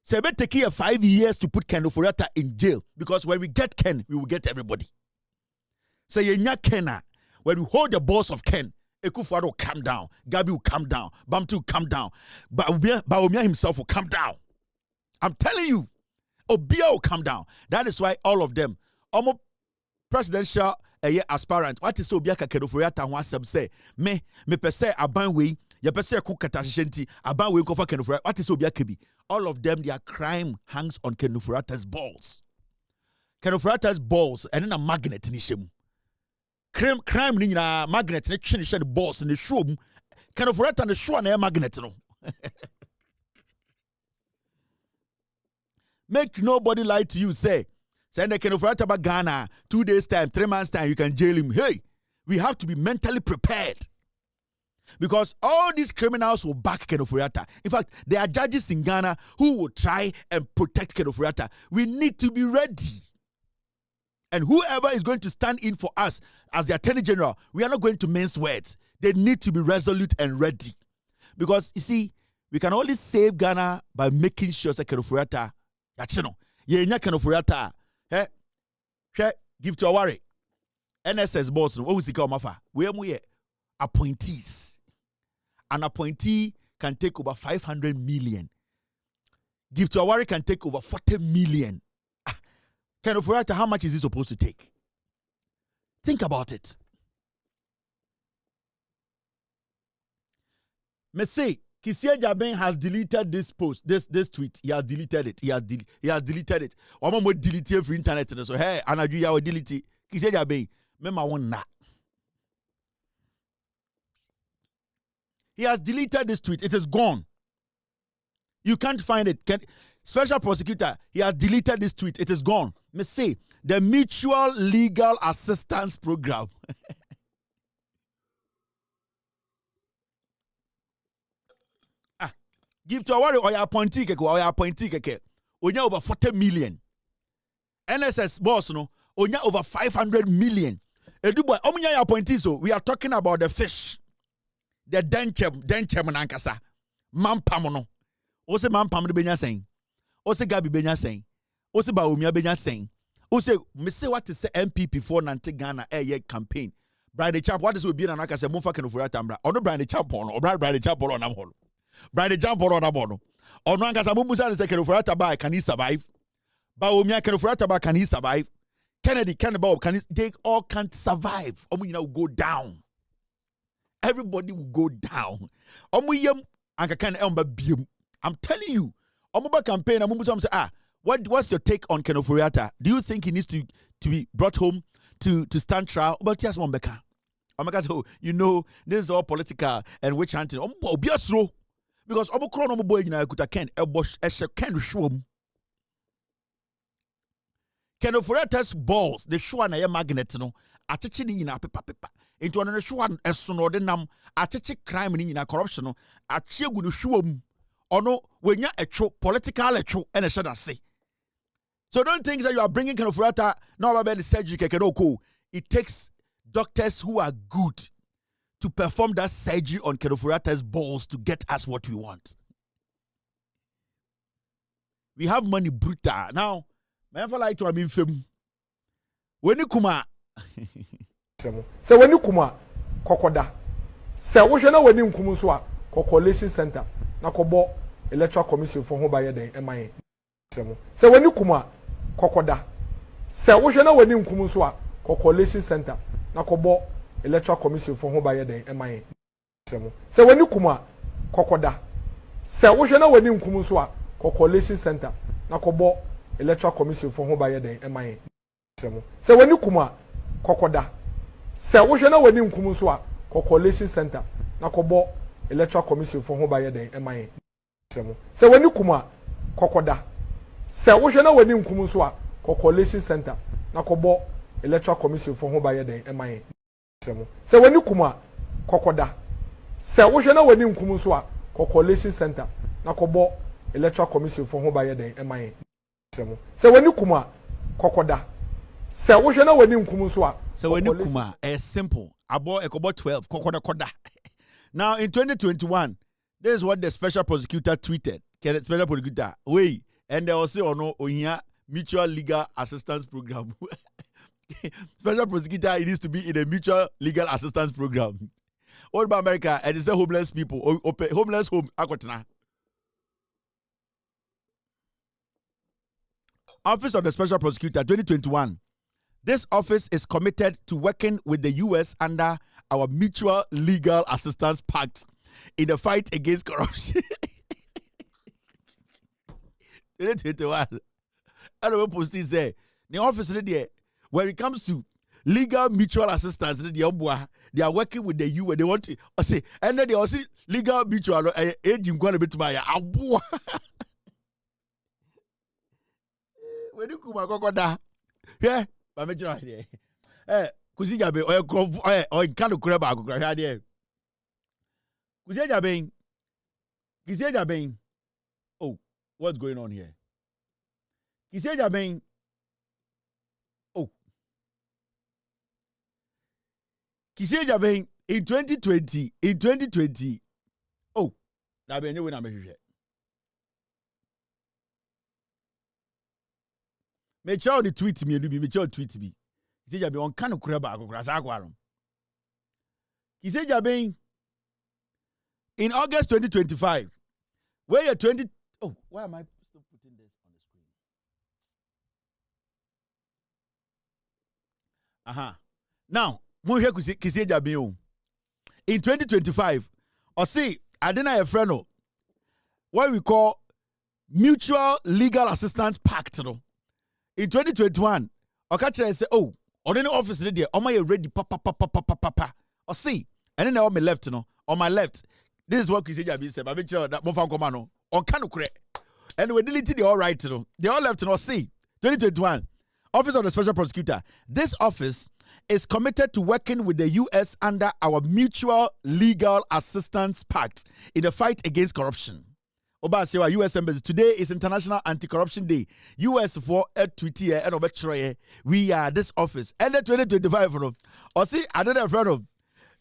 So it take here 5 years to put Ken Ofori Attah in jail, because when we get Ken, we will get everybody. So Ken, when we hold the balls of Ken, Ekufuado will come down, Gabi will come down, Bamtu will come down, Baumia himself will come down. I'm telling you, Obia will come down. That is why all of them, almost presidential aspirant, what is Obia Ken Ofori Attah who say, me pese abanwe, ya pese kukata shenti, abanwe kofa Ken Ofori Attah, what is Obia Kebi? All of them, their crime hangs on Ken Ofori Attah's balls. Ken Ofori Attah's balls, and then a magnet in him. Crime ni na magnet ne twene the balls in the show. Ken Ofori Attah the show na magnet no. Make nobody lie to you. Say Ken Ofori Attah about Ghana 2 days time, 3 months time, you can jail him. Hey, we have to be mentally prepared, because all these criminals will back Ken Ofori Attah. In fact, there are judges in Ghana who will try and protect Ken Ofori Attah. We need to be ready. And whoever is going to stand in for us as the Attorney General, we are not going to mince words. They need to be resolute and ready. Because, you see, we can only save Ghana by making sure that Ken Ofori Attah, Ken Ofori Attah, give to Awari. NSS boss, what was he called, Mafa? We are appointees. An appointee can take over 500 million. Give to Awari can take over 40 million. Ken Ofori Attah, how much is he supposed to take? Think about it. Me say, Kisia Jabin has deleted this post, this tweet. He has deleted it. He has deleted it. Omo mo delete it for internet. So hey, Anaju ya will delete it. Kisia Jabin, mema won na. He has deleted this tweet. It is gone. You can't find it. Special prosecutor, he has deleted this tweet. It is gone. Me say, the Mutual Legal Assistance Program. Give to Awari or your appointee keke. Onya over 40 million. NSS boss no. Onya over 500 million. Eduboy, omunya your appointee so. We are talking about the fish. The denchem nankasa. Mampam no. Ose mampam de benya saying. Ose Gabi benya saying. Ose Baumia benya saying. Ose me say what is say MPP for Nante Ghana campaign. Brian the Champ, what is we be an akase Mufa Ken Ofori Attah. Ono Brian the Champ on or Brian the Champ on am holo. Brian the Champ on am holo. Ono ankasa mumusa say Ken Ofori Attah ba, can he survive? Baumia Ken Ofori Attah ba, can he survive? Kennedy Kenneball, they all can't survive. Omu will go down. Everybody will go down. Omu yem anka kan elmba biem. I'm telling you. Omuba campaign amubu say what's your take on Ken Ofori Attah? Do you think he needs to be brought home to stand trial? But yes, Omeka. Omeka say, oh, you know, this is all political and witch hunting. Obiasro. Because Omukron Omuboy na kuta Ken Elbosh Eshe Ken Shwom. Ken Ofori Attah's balls, the show na ye magnet no, acheche ni nyina pepa. Into no show eso no de nam, acheche crime ni nyina corruption no, ache gu no shwom. Ono wenya etwo political etwo ene hye say. So don't think that you are bringing Ken Ofori Attah now about the surgery keke no ko. It takes doctors who are good to perform that surgery on Ofori Attah's balls to get us what we want. We have money brutal. Now, I never like to have been film. When you come so when you come kokoda. Se wo hwe na wani nkum so a coalition center na kobo electoral commission for ho ba ye den eman. Se wani kuma kokoda. Se wo hwe na wani nkum so a coalition center na kobo electoral commission for ho ba ye den eman. Se wani kuma kokoda. Se wo hwe na wani nkum so a coalition center na kobo electoral commission for ho ba ye den eman. Se wani kuma kokoda. Se wo hwe na wani nkum so a coalition center na kobo electoral commission for ho ba ye den eman. Se wani kuma kokoda. Se wo hwe na wani nkum so a coalition center na kobo electoral commission for ho ba ye den eman. Se wani kuma kokoda. Se wo hwe na wani nkum so a coalition center na kobo electoral commission for ho ba ye den eman. Se wani kuma kokoda. Se wo hwe na wani nkum so a se wani kuma simple abo ekobo 12 kokoda. Now in 2021, this is what the special prosecutor tweeted. Special prosecutor, wait, and they also no ohia mutual legal assistance program. Special prosecutor, it needs to be in a mutual legal assistance program. All about America, and it's a homeless people, homeless home akotena. Office of the Special Prosecutor 2021. This office is committed to working with the U.S. under our Mutual Legal Assistance Pact in the fight against corruption. 2021. I don't know what say. The office there, when it comes to legal mutual assistance, they are working with the U.S. They want to say, and then they also legal mutual aging going a bit my abua. When you come kokoda, yeah. Kusijabe or kanu kureba akukra here. Kusijabe. Oh, what's going on here? Kusijabe. Oh. Kusijabe in 2020. Oh, na be nyewe na mehwehwe. Me chow the tweet me me chow tweet me. He said on kan kureba akokra sa akwarom. He said in August 2025, where you 20 oh, why am I still putting this on the screen? Now, in 2025, or see, I didn't have a friend what we call Mutual Legal Assistance Pact. In 2021, Okachira say, oh, on any office there, am I ready? Papa. Or see, and then on my left, on my left, this is what Kisija be said. I make sure that Mofan Komano on Kanukre. And we deleted the all right, they all left, see, 2021, Office of the Special Prosecutor. This office is committed to working with the U.S. under our Mutual Legal Assistance Pact in the fight against corruption. Obasewa US Embassy. Today is International Anti-Corruption Day. US for a tweet here and over we are this office. And then 2025 or see another friend of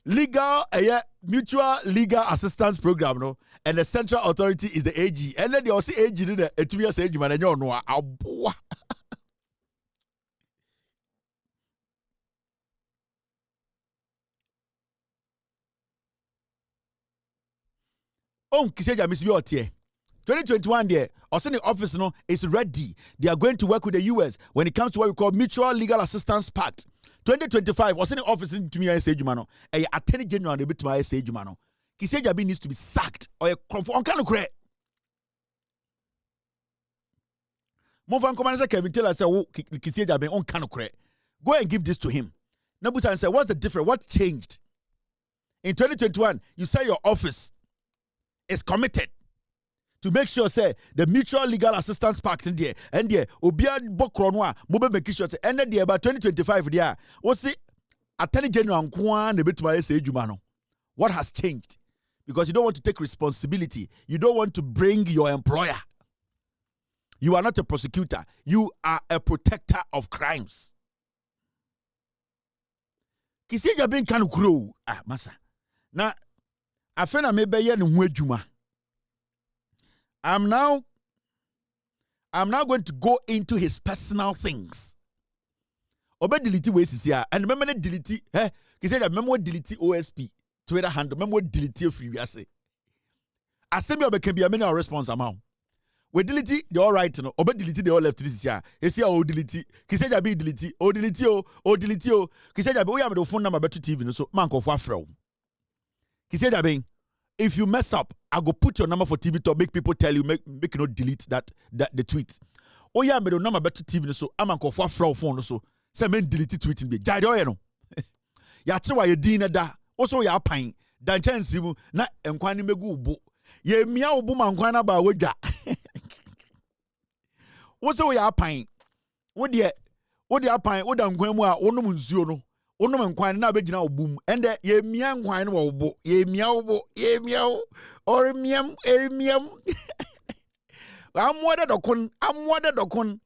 legal mutual legal assistance program no, and the central authority is the AG. And then they also AG the 2 years AG man and you know Kiseja Miss Yotie. 2021 there, also the office is ready. They are going to work with the US when it comes to what we call Mutual Legal Assistance Pact. 2025, also the office to me I say Jumano, a Attorney General a bit to my say Jumano. Kiseja needs to be sacked or a on kind of credit. Move commander Kevin tell us Kiseja on kind of credit. Go and give this to him. Nabusa and say, what's the difference? What changed? In 2021, you say your office is committed to make sure say the Mutual Legal Assistance Pact in there and there obia bokronwa mobe make sure say and there about 2025 there we see Attorney General nkwa na betuma say adwuma no. What has changed? Because you don't want to take responsibility. You don't want to bring your employer. You are not a prosecutor. You are a protector of crimes. Kiseja ben kan grow masa Na afena mebeye ne ho adwuma. I'm now going to go into his personal things. Obe delete we sisi and remember delete kise ja memo delete OSP Twitter handle memo delete free wiase. Asemi obeka bia me na response amount. We delete the all right no obe delete the all left this year. Esi o delete kise ja be delete o delete kise ja be we am the phone number beto TV no so man ko fo afrew. Kise ja be if you mess up, I go put your number for TV to make people tell you, make you not delete that the tweet. Oh yeah, but the number better TV so I'm going for fraud phone so say men delete tweeting be. Jai do no. Ya twa ye din da. Also ya pan. Dan chance mu na enkwani megu ubo. Ye mia ubo man kwana ba wedwa. Also ya pan. Wo de apan wo da nkwan mu a wonum nsuo no. Wonum nkwan na abegina obum. Ende ye mia nkwan no wo ye mia or miam miam. Amwade dokun.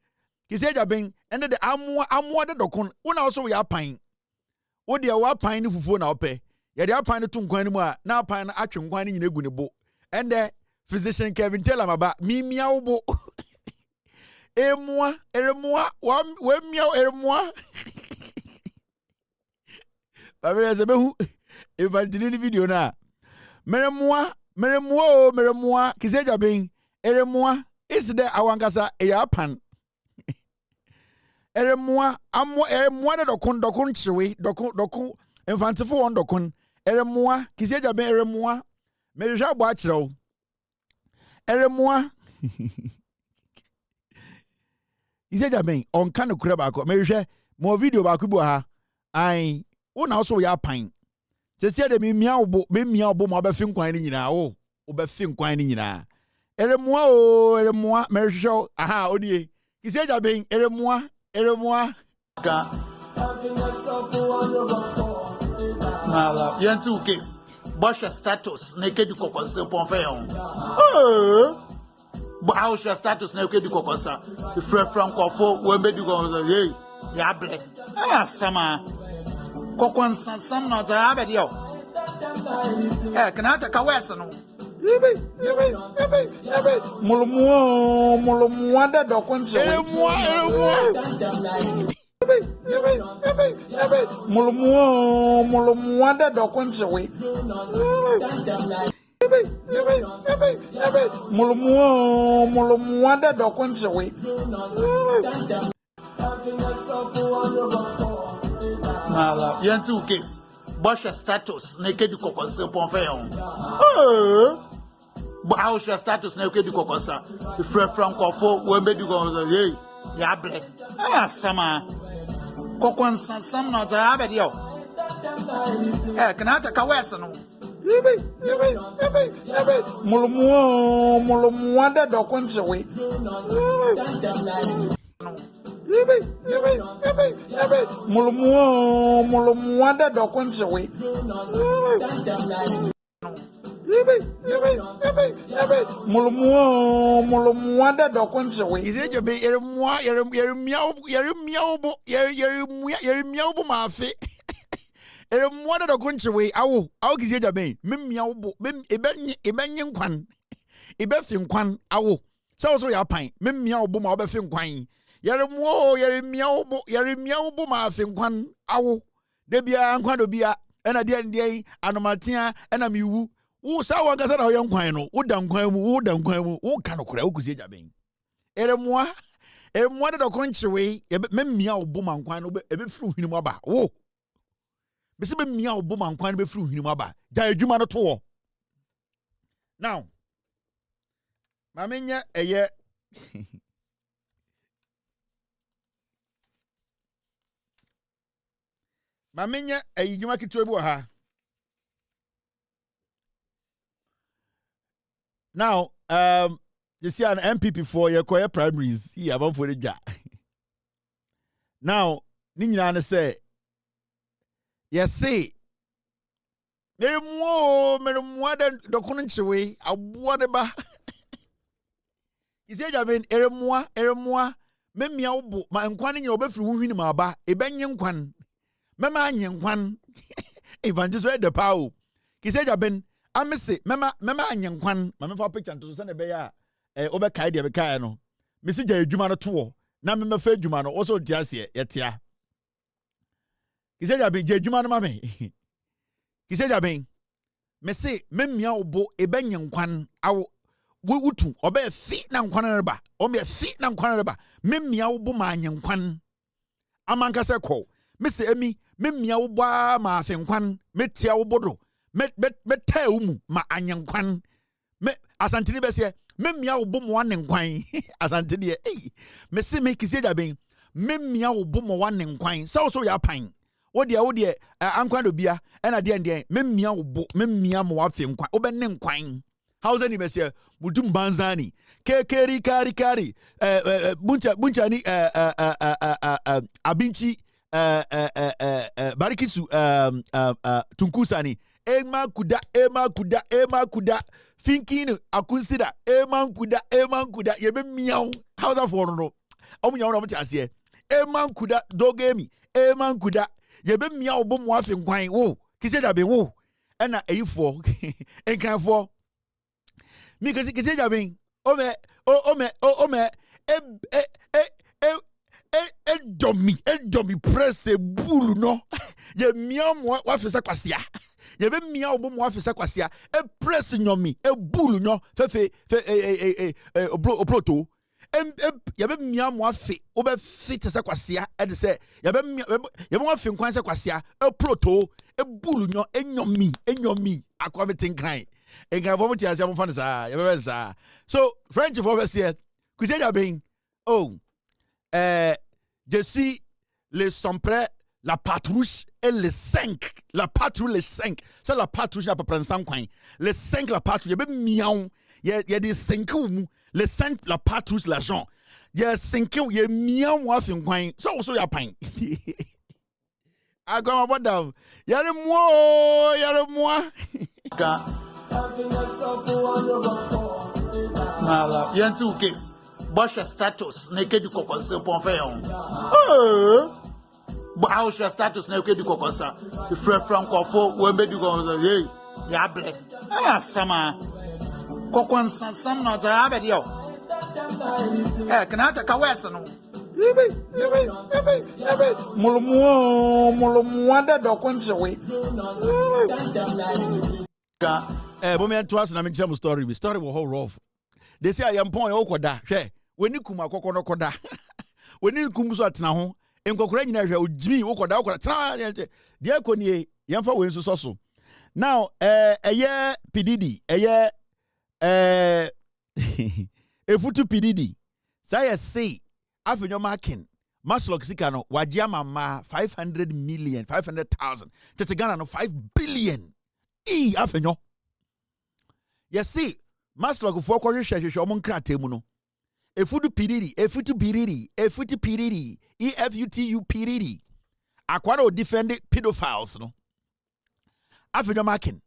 Kise jaben ende de amwade dokun. Una also ya pan. Wo de wa pan ni fufuo na ope. Ye de apan ni to nkwan ni mu a na apan na atwe nkwan ni nyina egu ne bo. Ende physician Kevin Taylor maba mi mia wo eremua we mia eremua. Babele se behu evantini video na. Meremua kise jaben eremua is de awankasa eya pan. Eremua de dokun chiwe dokun infantifo on dokun eremua kise jaben eremua merehwa bo akireo eremua kise jaben on kan kure ba ko merehwe mo video ba ko bu ha ai una also ya pan sese de me mia obo ma ba fi nkwan ni nyina o be fi nkwan ni nyina eremua merehwe aha odie kise jaben eremua ka mala yantu case Bosha status na ke di kokonse pon fe yon but how your status na ke di kokonsa the from kofo we be di kokonsa hey ya ble sama kokonsa sam na ja abedi yo kana ta ka wese no yebe mulumu da dokunche eremua mulumu da dokunche we mulumu da dokunche we mala yantu case Bosha status na ke di kokonse pon fe yon but how your status na ke di kokonsa the from kofo we be di kokonsa hey ya ble sama kokonsa sam na ja abedi yo kana ta ka wese no yebe mulumu da dokunche we mulumu da dokunche we mulumu da dokunche we ise je be eremua yeremia obo ma afi eremua da dokunche we awo kise je be memia obo ebenye nkwan ebefi nkwan awo so ya pan memia obo ma obefi nkwan yeremia obo ma afi nkwan awo de bia nkwan do bia ena de anomatia ena miwu wo sa wankasa na nkwan no wo da nkwan mu wo ka no kura wo kusie jaben eremua de dokunchewe memia obo ma nkwan no ebe firi hwini mu aba wo bese memia obo ma nkwan no be firi hwini mu aba ja adwuma no to wo now mamenya eye mamenya adwuma kitwe bi ha. Now, you see an MPP for your choir primaries here about for the job. Now, Nina say, yes, say, there more than the country way. I whatever. You say, I mean, eremua, memia obo, my inquiring your befru win my ba, a banyan quan, mamma yan quan, evangelist read the pow. Kiseja ben amese mema anyenkwan mama fa picture to so na be ya obeka de be kai no mesi gya adwuma no to na mema fa adwuma no wo so tiase yetia Kiseja ben gya adwuma no mame Kiseja ben mesi memia obo ebe nyenkwan awo wutu obe fi na nkwan reba o me fi na nkwan reba memia obo ma anyenkwan amanka se ko mesi emi memia obo ma afenkwan metia obodo me ta umu ma anyenkwan me asantini bese memia obo mo anenkwan asantini me se me Kiseja ben memia obo mo anenkwan so ya pan wo de ankwan do bia na de memia obo memia mo afenkwan obenne nkwan hausa ni bese mudum banzani kekeri kari buncha ni abinchi barikisu tunkusani ema kuda finkini akunsida ema kuda yebe miau hausa for no omunya no mti ase ema kuda dogemi ema kuda yebe miau bo mo afi nkwan wo Kiseja be wo na eyifo enkanfo mi Kiseja be ome domi press bulu no ye miau mo wafisa kwasia ye be miau bo mo wafisa kwasia press nyomi bulu no fe oploto ye be miau mo afi obe fit se kwasia de se ye be mo afi nkwan se kwasia oploto bulu no enyomi akwameten kan enga bo mo ti asia mo fa sa ye be sa so French for be say Kiseja ben je suis le sempre la patrouille et le 5 la patrouille le 5 c'est la patrouille à peu près 100 coins le 5 la patrouille be miaou y a des 5 ou le 5 la patrouille l'argent y a 5 y a miaou afin coin so ya pain agoma bodam yare moi Mala yentu case Bosha status naked kokonse ponfeon. But how should status naked kokonsa? The friend from Kofo when be go hey ya black. Sama kokonsa sam no ja be dio. Kana ta ka wese no. Ebe mulumu da dokonche we. Bo me to us na me jam story we whole rough. They say I am pon yo koda hwe weni kum akokọ no koda weni kum so atena ho enkokora nyina hwe ojimi wo koda tena de akonie yemfa we nso so now eye PDD eye efutu PDD say say afenyo marking Maslok sika no wagye amama 500,000 tete Ghana no 5 billion afenyo you see Maslok for kwahwehwehwe omon kratemu no efutu PDD EFUTU PDD akwara o defend pedophiles no afenyo marking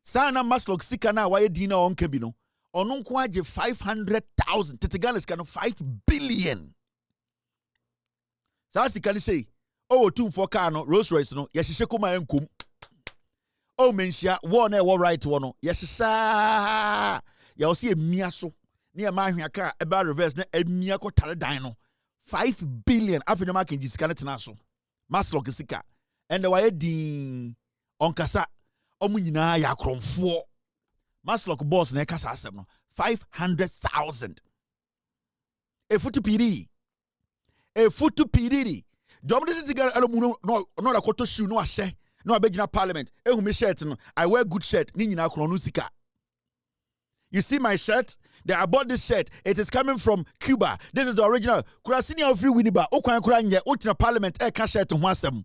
sana Maslok sika na waye dina onka bi no ono nko agye 500,000 tete Ghana sika no 5 billion sa sika ni say o tumfo car no Rolls Royce no yehye koma enkom o menhia wo na e wo right wo no yehye ya osi emia so ne ma ahwea ka eba reverse na emia ko tare dan no 5 billion afenyo marking sika ne tena so Maslok sika and waye din onkasa omunyina ya kromfo Maslok boss na kasa asem no 500,000 efutu PDD dom this is no la koto shoe no ahye no abegina parliament ehumi shirt no I wear good shirt ni nyina kro no sika. You see my shirt? I bought this shirt. It is coming from Cuba. This is the original. Kurasini Ofori Winiba. Okwan kura nye utina parliament ka shirt ho asem.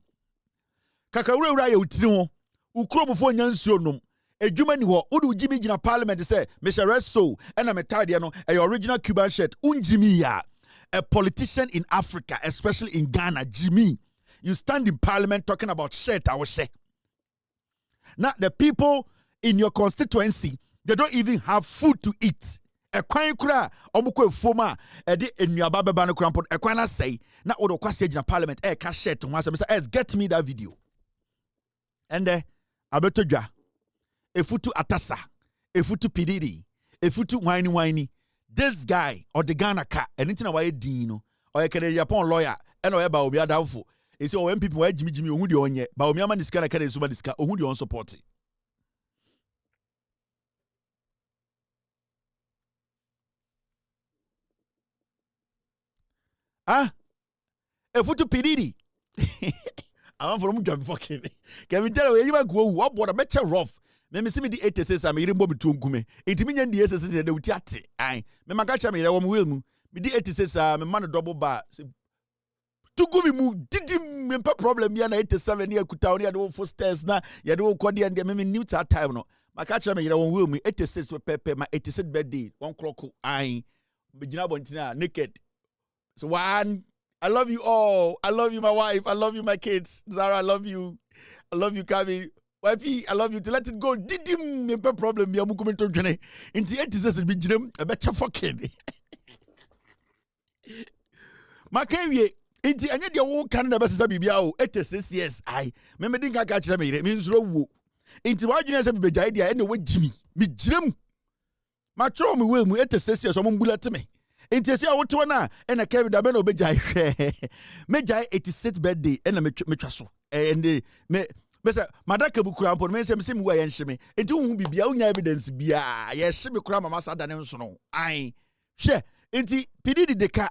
Kakawura ura ye utino. Ukrom fo nyansuo nom. Ejuma ni ho. Udu ujimi jina parliament say me share so and me tade no a original Cuban shirt. Unjimi ya. A politician in Africa, especially in Ghana, Jimmy. You stand in parliament talking about shirt I will say. Now the people in your constituency, they don't even have food to eat. A kwan kura omukwe foma e de enuaba beba no kura e kwan na say na odo kwase agina parliament e ka shirt ho asem say get me that video. And abetodwa Efutu Attah, Efutu Pididi, Efutu whiny. This guy or the Ghana cat, and it's away Dino, or a Canadian lawyer, and or about me doubtful. It's all when people wear Jimmy Ohudio on yet, but Miaman is Canada is Ohudio on support. Ah, Efutu Pididi. I'm from John fucking. Can we tell you go what a better rough? Me see me the 86 am ire mbobi tunkume. Intimi nya the 86 de wuti ate. Ai, me magacha me rewo mu me the 86 me man double bar. Tugumi mu didi me problem ya na 87 ya kuta oni ya do for stairs na ya do kwode and me new time no. Magacha me rewo mu 86 pepe ma 86 birthday 1 clock ai. Me gina bontina naked. So one, I love you all. I love you, my wife. I love you, my kids. Zara, I love you. I love you, Kavi. Wifey, I love you. To let it go. Didim, me problem. Me amu kumento jene. Inti 86 be jinem. I bet you fucking. Makewie. Inti anye dia wo kan na besa bibia o 86 years. Ai. Me dinka ka kire me me nzuro wo. Inti wadwene se bibejai dia ene wo jimi. Me jirem. Ma tro me we mu 86 years o mo mbulate me. Inti esi awoto na ena Kevin da be no bejai hwe. Me jai 86th birthday ena me twa so. And me Besa madaka bu kura mpon me se mu wa ye nhime enti hu bibia unya evidence bia ye hye kura mama sa dane nso no ai hye enti pididi deka.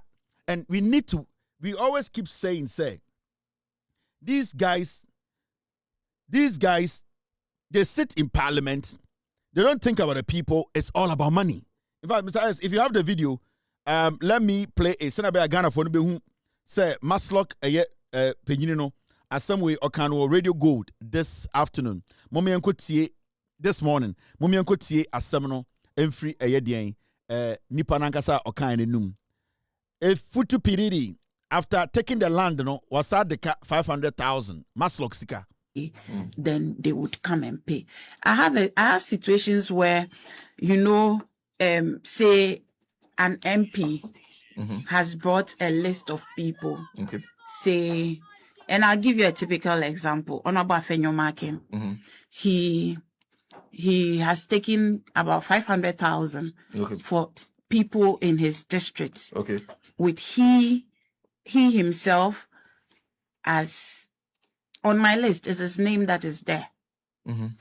And we always keep saying say these guys they sit in parliament, they don't think about the people, it's all about money. In fact, Mr. S, if you have the video, let me play a Senabe Ghana for be who say Maslock penyino Assembly Okano Radio Gold this afternoon. Mommy and Kotie this morning. Mommy and Kotie Asemno Enfree Ayedian Nipanankasa Okan Num. If Futu Piridi after taking the land was at the 500,000 Maslock Sika. Then they would come and pay. I have situations where say an MP has brought a list of people. Okay. Say, and I'll give you a typical example. Honorable Afenyomakin, he has taken about 500,000 for people in his districts. Okay. With he himself as on my list is his name that is there. And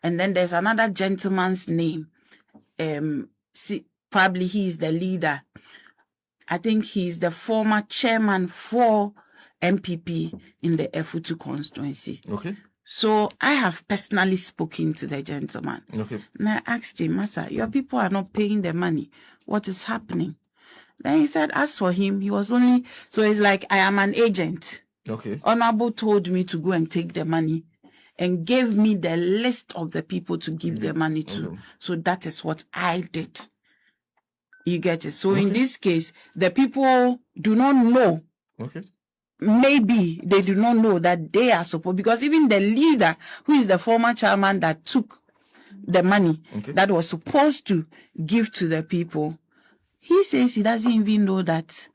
then there's another gentleman's name. Probably he's the leader. I think he's the former chairman for MPP in the Efutu constituency. Okay. So I have personally spoken to the gentleman. Okay. And I asked him, Master, your people are not paying the money. What is happening? Then he said, as for him, he was only, so it's like, I am an agent. Okay. Honorable told me to go and take the money and gave me the list of the people to give the money to. Okay. So that is what I did. You get it? So in this case, the people do not know. Okay. Maybe they do not know that they are supposed, because even the leader, who is the former chairman that took the money that was supposed to give to the people, he says he doesn't even know that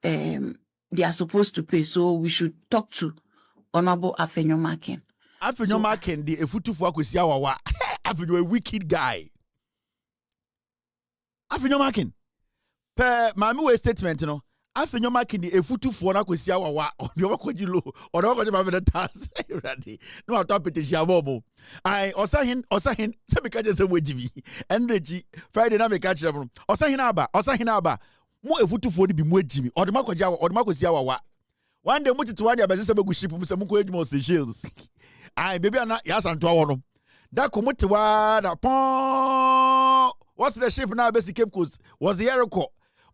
they are supposed to pay. So we should talk to Honorable Afenyomakin. Afenyomakin, the Efutufu Akwesi Awawa. Afenyo a wicked guy. Afenyomakin. Per mami statement, Afenyomakin the Efutufu Akwesi Awawa. The Obakoji low or Obakoji 500,000. Ready? No, I top it is Yabobo. I Osahin, Sabika just a wajibi. Energy Friday na me catch them. Osahinaba. Mo Efutufu di bi mo ejimi. Or the Makwesi Awawa. One day, much to one year, but this is a good ship. Some more Seychelles. I baby, I'm not yes, and to one. That come to what's the ship now? Basic Cape Coast was the Aeroco.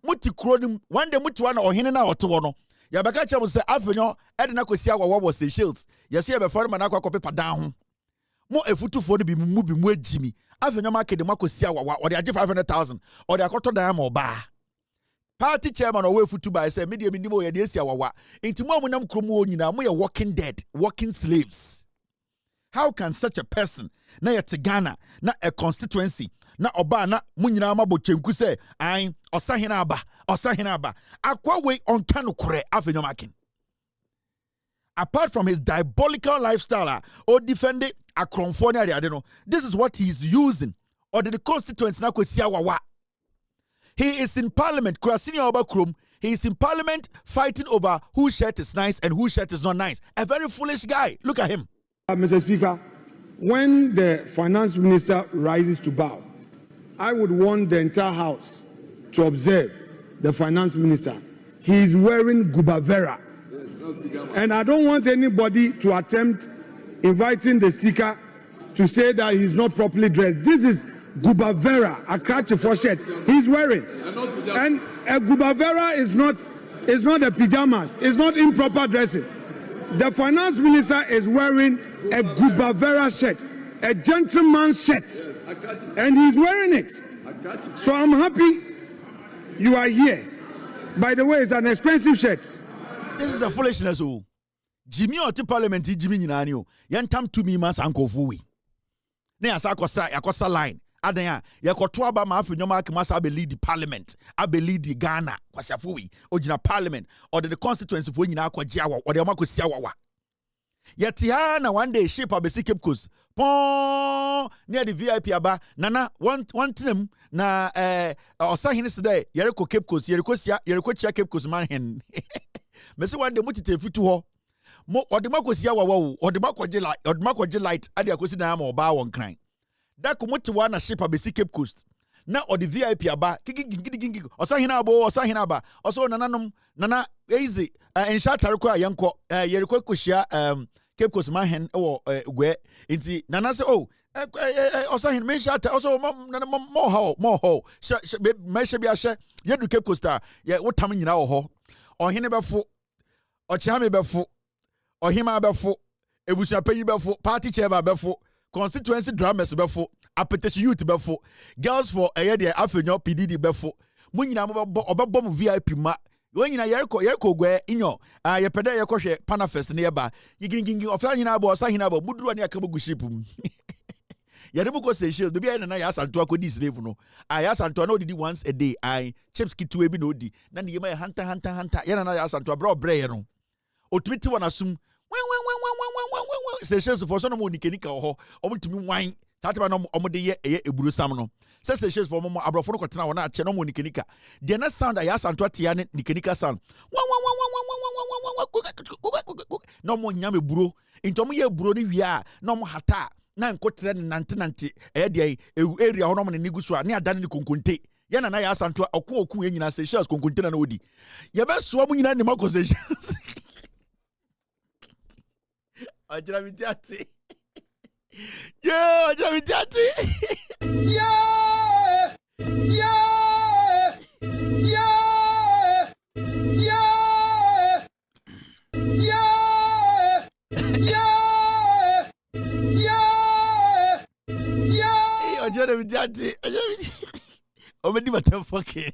Muti Crodim, one day, much one or Hinna or Tono. Yabakacha was the Avenue, Edna Cosia, what was Seychelles. Yes, here before Manako paper down. More a foot for the be moving with Jimmy. Avenue market the Macosia, or the 500,000, or the Coto Dam or bar. Party chairman away for 2 by say media minimo ya desi awawa. Into mom nam kromo nyina mo ya walking dead, walking slaves. How can such a person na ya Ghana na a constituency na oba na munyina mabo chenku say ai osahina aba akwa we on kanu kure Afenyomakin. apart from his diabolical lifestyle, or defend it, I don't know. This is what he's using. Or the constituents na kwesiawawa. He is in parliament. He is in parliament fighting over whose shirt is nice and whose shirt is not nice. A very foolish guy. Look at him. Mr. Speaker, when the finance minister rises to bow, I would want the entire house to observe the finance minister. He is wearing gubavera. And I don't want anybody to attempt inviting the speaker to say that he's not properly dressed. This is gubavera, a catch for shirt he's wearing. And a gubavera is not a pajamas. It's not improper dressing. The finance minister is wearing a gubavera shirt, a gentleman's shirt, and he's wearing it. So I'm happy you are here. By the way, it's an expensive shirt. This is a foolishness. Jimmy or parliament, Jimmy Ninanio, Yantam to me, Mas Uncle Fui. Ne Yakosa line. Adanya, Yakotwaba Mafinyoma Masa lead the parliament. I believe the Ghana, Kwasafui, Ojina parliament, or the constituency for Yinako Jawa, or the Amako Siawa. Yetiana one day ship a basic Cape Coast. Pon near the VIP aba. Nana one them na Osahin today. Yeriko Cape Coast, Yeriko Cape Coast man hen. Messi one day mutite fitu ho. Mo or the Mako Siawa, or the Mako light, Adia Cosinam or Bow on crime. That commute one a ship a basic Cape Coast. Now or the VIP aba, kiki, Osahinaba, also Nana easy, and Shatarqua Yanko, Yeriko Kushia, Cape Coast Mahen, or where, into Nana say, oh, Osahin, me shatter, also more ho, measure be a share, Yedu Cape Coasta, yeah, what time in our ho, or Hineba or Chami Befo, or Hima Befo, it was a pay before, party chair before. Constituency dramas before, appetition youth before, girls for a year after your PDD before, Munina Obabom VIP ma, when you Yerko where in your peda Yakoshe Panafest nearby, you can of Sahinabo, Sahinabo, Mudru and Yakabugu shipum. Yabuko says, the beer and I asked Antoine this level. I asked Antoine did once a day. I Chepski to Ebinodi, Nani you may hunter, Yan I asked Antoine Bro Brayano. Or 21 assume. Sessions for some money kenika or to me wine. Tatman omode a brusamno. Sessions for Mama Abrafo na cheno money kenika. The next sound I asked Antoine Nikenika sound. No more yame bro. Into me brody we are no more hata. Nan kotre nanti area honom ne niguswa ne adan ne konkonte. Yana na ya asanto oku nyina sessions konkonte na odi. Ye be so mu nyina ne mako sessions. Ajira mitiati. Yo, ajira mitiati. Yeah. Yeah. Yeah. Yeah. Yeah. Yeah. Yeah. Yeah. Ajira mitiati. Omedi matamfoke.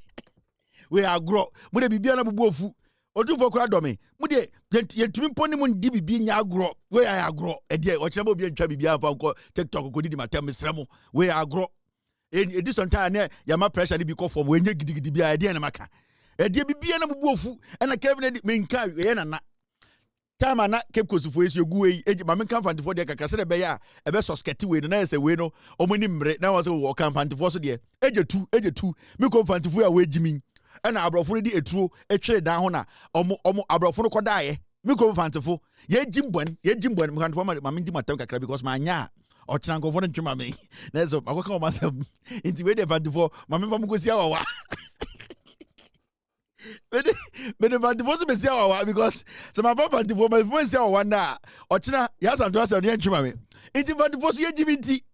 We are grow. Mude bibia na bubuofu. Odu for kra do me mude yentumi poni mun di bibi nya agro we ya agro e de o chemo bi ntwa bibi afa ko TikTok ko di matem sremo we ya agro e di sonta na ya ma pressure ni bi ko form we nya gidigidi bi a de na maka e de bibi na bubuofu e na Kevin me nka we na time na Cape Coast fo esi ogu we e ma me kan fantifo de kakra se de be ya e be sosketi we na ese we no omoni mre na was o kan fantifo so de ejetu me ko fantifo ya we jimi and Abrafo di etruo etwe dan ho na omo Abrafo no kodae me ko fantefo ye jimbon me fantefo ma me di matam kakra because ma nya o tranko fo no ntwema me na so akoka o masam inti we de fantefo ma me fam ko sia wawa me de fantefo so be sia wawa because so ma fantefo ma fo sia wawa na o kina ya santo asa no ntwema me inti fantefo so ye jibinti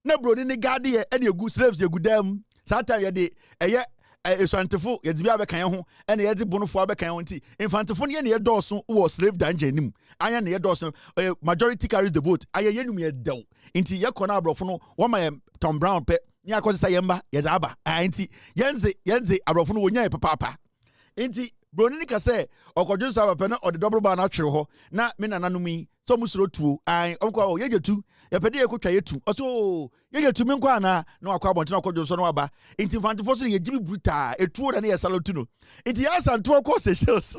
na bro ni guard ye e egu slaves ye gudam satan ye de eye Santefo yedi bia bekan ho ene yedi bonofo abekan ho nti infantefo ne ye dɔɔso wo slave danger nim anya ne ye dɔɔso majority carries the vote aye yenum ye dew nti ye kɔ na abrɔfo no wo ma Tom Brown pe ni akɔse yemba ye da aba nti yenze abrɔfo no wonya papa nti broni ni ka sɛ ɔkɔdwo sa papa na ɔde double bar na atwere hɔ na me nananom yi so musuro tuo ɔkɔ yegetu yɛpɛde yɛkɔtwa yetu ɔso yegetu me nkɔ ana na wakɔ abɔnten ɔkɔdwo so no aba nti fantefo so yɛgimi bruta etuo da ne yɛsalotu no nti yɛasanto ɔkɔ Seychelles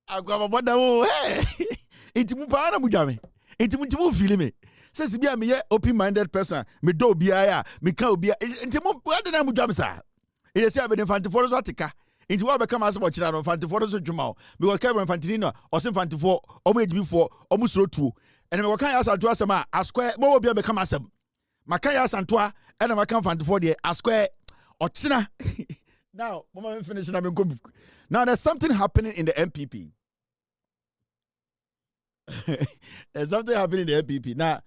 Agwa boda wo hey. Enti mu pa na mu dwame. Enti mu feel me. Says be me open minded person. Me do obiya, me ka obiya. Enti mu pa na mu dwame sa. E say be fantifo so atika. Enti wa be come as about chira no fantifo so dwuma. Because Kevin Fantini o se fantifo, o mu ejibifo, o mu suro tuo. Ene me kan ya santo asema asquare mo obiya be come asem. Maka ya santoa ene maka fantifo de asquare o china. Now, mama finish na me go. Now there's something happening in the MPP. There's something happening in the MPP. Now,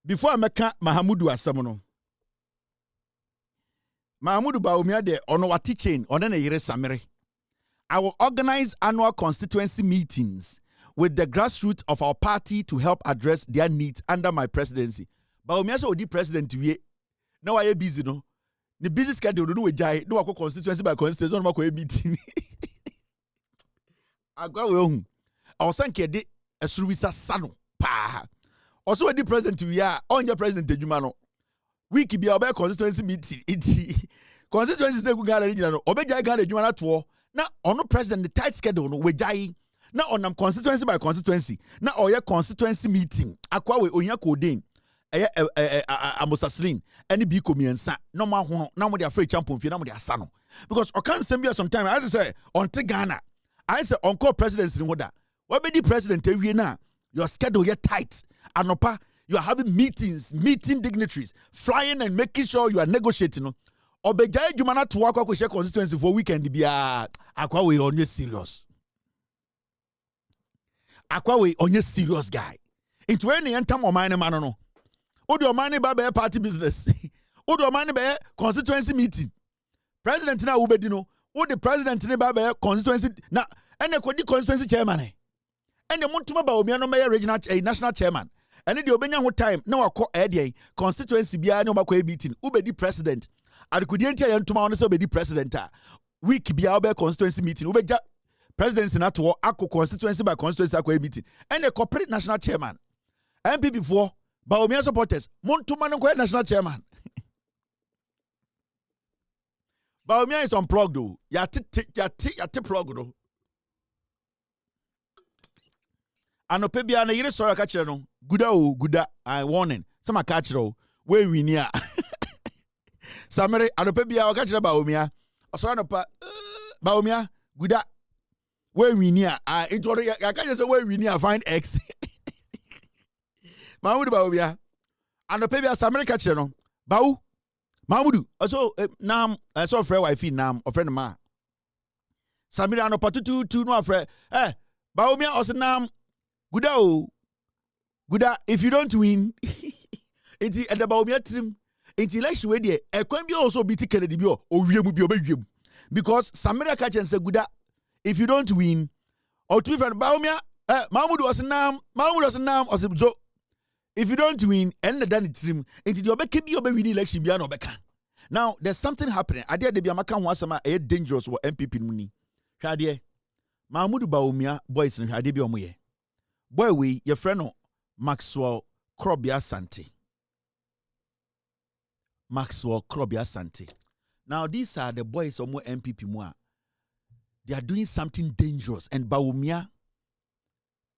before I make Mahamudu Asamono, Mahamudu Bawumia de ono wati chain, onene yire samere. I will organize annual constituency meetings with the grassroots of our party to help address their needs under my presidency. Bawumia so odi president we. Now I busy no. The busy schedule no we jai no wako constituency by constituency no wako meeting. Agwa we ohun. Awsanke de esuruwisa sano pa. Also we di president we are onye president adwuma no. Week bi obe constituency meeting iti. Constituency na Ghana region no obe jai Ghana adwuma na to. Na ono president the tight schedule no we jai. Na onam constituency by constituency. Na oye constituency meeting. Akwa we onya codeine. Amosaslin any bi komiensa no ma ho na mo de afre champion fi na mo de asa no because o can send me sometime I say on te Ghana I say on call presidency no da we be the president ewie na your schedule get tight anopa you are having meeting dignitaries flying and making sure you are negotiating no obeja adwuma na to akwa share constituency for weekend bia akwa we onye serious guy into any enter mo man no Odo money ba party business. Odo money ba constituency meeting. President na ubedi no. The president na ba constituency na ene kodi constituency chairman e. Ene montuma ba omi no me regional national chairman. Ene de obenya ho time na wakọ e constituency bia na obakọ meeting. Ubedi president. Adikudi enti ya ntuma ono se obedi president a. Week bia obe constituency meeting. Ubeja presidency na to akọ constituency by constituency akọ meeting. Ene corporate national chairman. MPP for Bawumia supporters, Montuma no national chairman. Bawumia is unplugged though. Yati plug though. Anope bia na yire sorry ka kire no. Guda I warning. Sama ka kire o. We winia. Samere anope bia o ka kire Bawumia. Osora no pa Bawumia guda. We winia. Intoro ya ka say we winia find X. Mahmudu Bawumia. And the baby as America channel. Bawu. Mahmudu. Also, nam, I saw a friend wife nam, a friend of mine. Samira no patutu no afre. Bawumia also nam. Guda, if you don't win, it's at the Bawumia trim. It's election way there. A can be also beat Kennedy bio or you because Samira catch and say Guda, if you don't win, or to be friend Bawumia, Mahmudu was nam, or so. If you don't win, and then it's him. Until you keep your baby election, be now there's something happening. I dare the Biamaka was a dangerous for MPP money. Shadie Mahmudu Bawumia boys in Hadibi Omuye. Boy, we your friend Maxwell Krobia Santi. Now these are the boys of more MPP more. They are doing something dangerous, and Bawumia.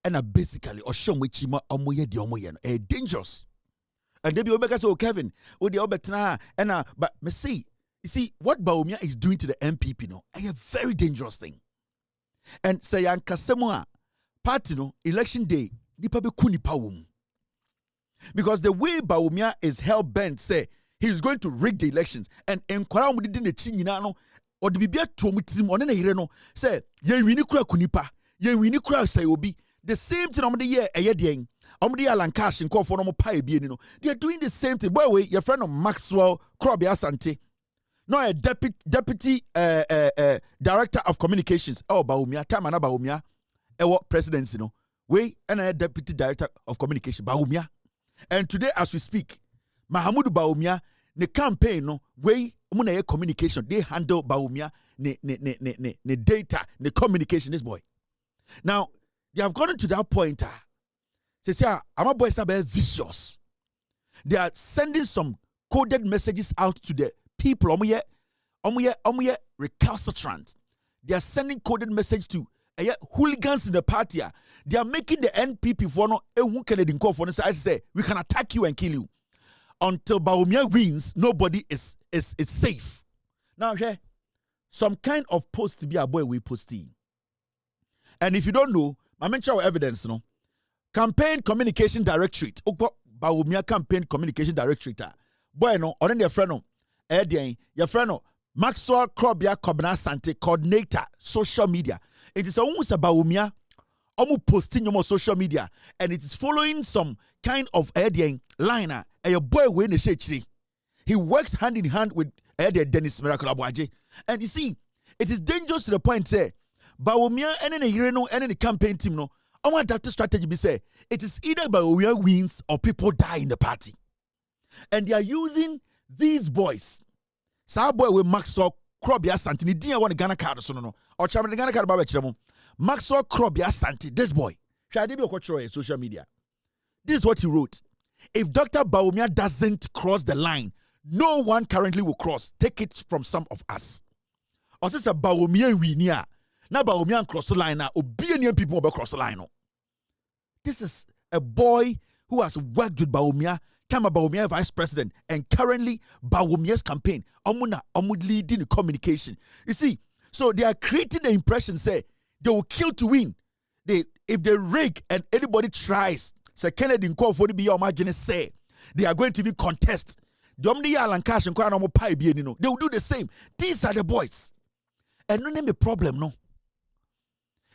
And basically, or show which omoye dangerous. And they be obeka say, Kevin, the obetna and but me see, you see what Bawumia is doing to the MPP no, a very dangerous thing. And say Kasemwa party no election day nipa be kuni pawum. Because the way Bawumia is hell bent say he is going to rig the elections and enkwara mu di ne chi nyina no or the bibia to mu tim one na yire no say ye wini kura kunipa ye wini kura say obi. The same thing on the year a year ding. Alan Cash and call for no pie being no. They are doing the same thing. By the way, your friend of Maxwell Krobia Santi. No a deputy director of communications. Oh Bawumia, time and Bawumia. What presidency no. We and a deputy director of communication Bawumia. And today as we speak, Mahamudu Bawumia, the campaign no way communication. They handle Bawumia ne data, the communication, this boy. Now they have gotten to that point. They say, I'm a boy is not very vicious. They are sending some coded messages out to the people. Recalcitrant. They are sending coded message to hooligans in the party. They are making the NPP for no who Kennedy call for say we can attack you and kill you. Until Bawumia wins, nobody is safe. Now here, some kind of post to be a boy we posting. And if you don't know, I mention our evidence, no. Campaign Communication Directorate. Bawumia Campaign Communication Directorate. Boy, no, or then your friend, no. Your friend, no. Maxwell Krobia Kobna Sante, coordinator, social media. It is almost a Bawumia. Posting on social media, and it is following some kind of liner. A boy when the shade. He works hand in hand with Dennis Miracle Abuaje. And you see, it is dangerous to the point say, Bawumia and any Hireno and any campaign team no. Our data strategy be say it is either Bawumia wins or people die in the party, and they are using these boys. Sa boy with Maxwell Krobia Santini didn't want Ghana card so no or chairman the Ghana card Babachemo. Maxwell Krobia Santi, this boy, social media. This is what he wrote. If Dr. Bawumia doesn't cross the line, no one currently will cross. Take it from some of us. Or since a Bawumia winia, now Bawumia cross the line now, obedient people will cross the line. This is a boy who has worked with Bawumia, Kama Bawumia vice president, and currently Bawumia's campaign. Omud leading the communication. You see, so they are creating the impression, say, they will kill to win. If they rig and anybody tries, say Kennedy call for the be your margin say they are going to be contest. They will do the same. These are the boys. And no name a problem, no.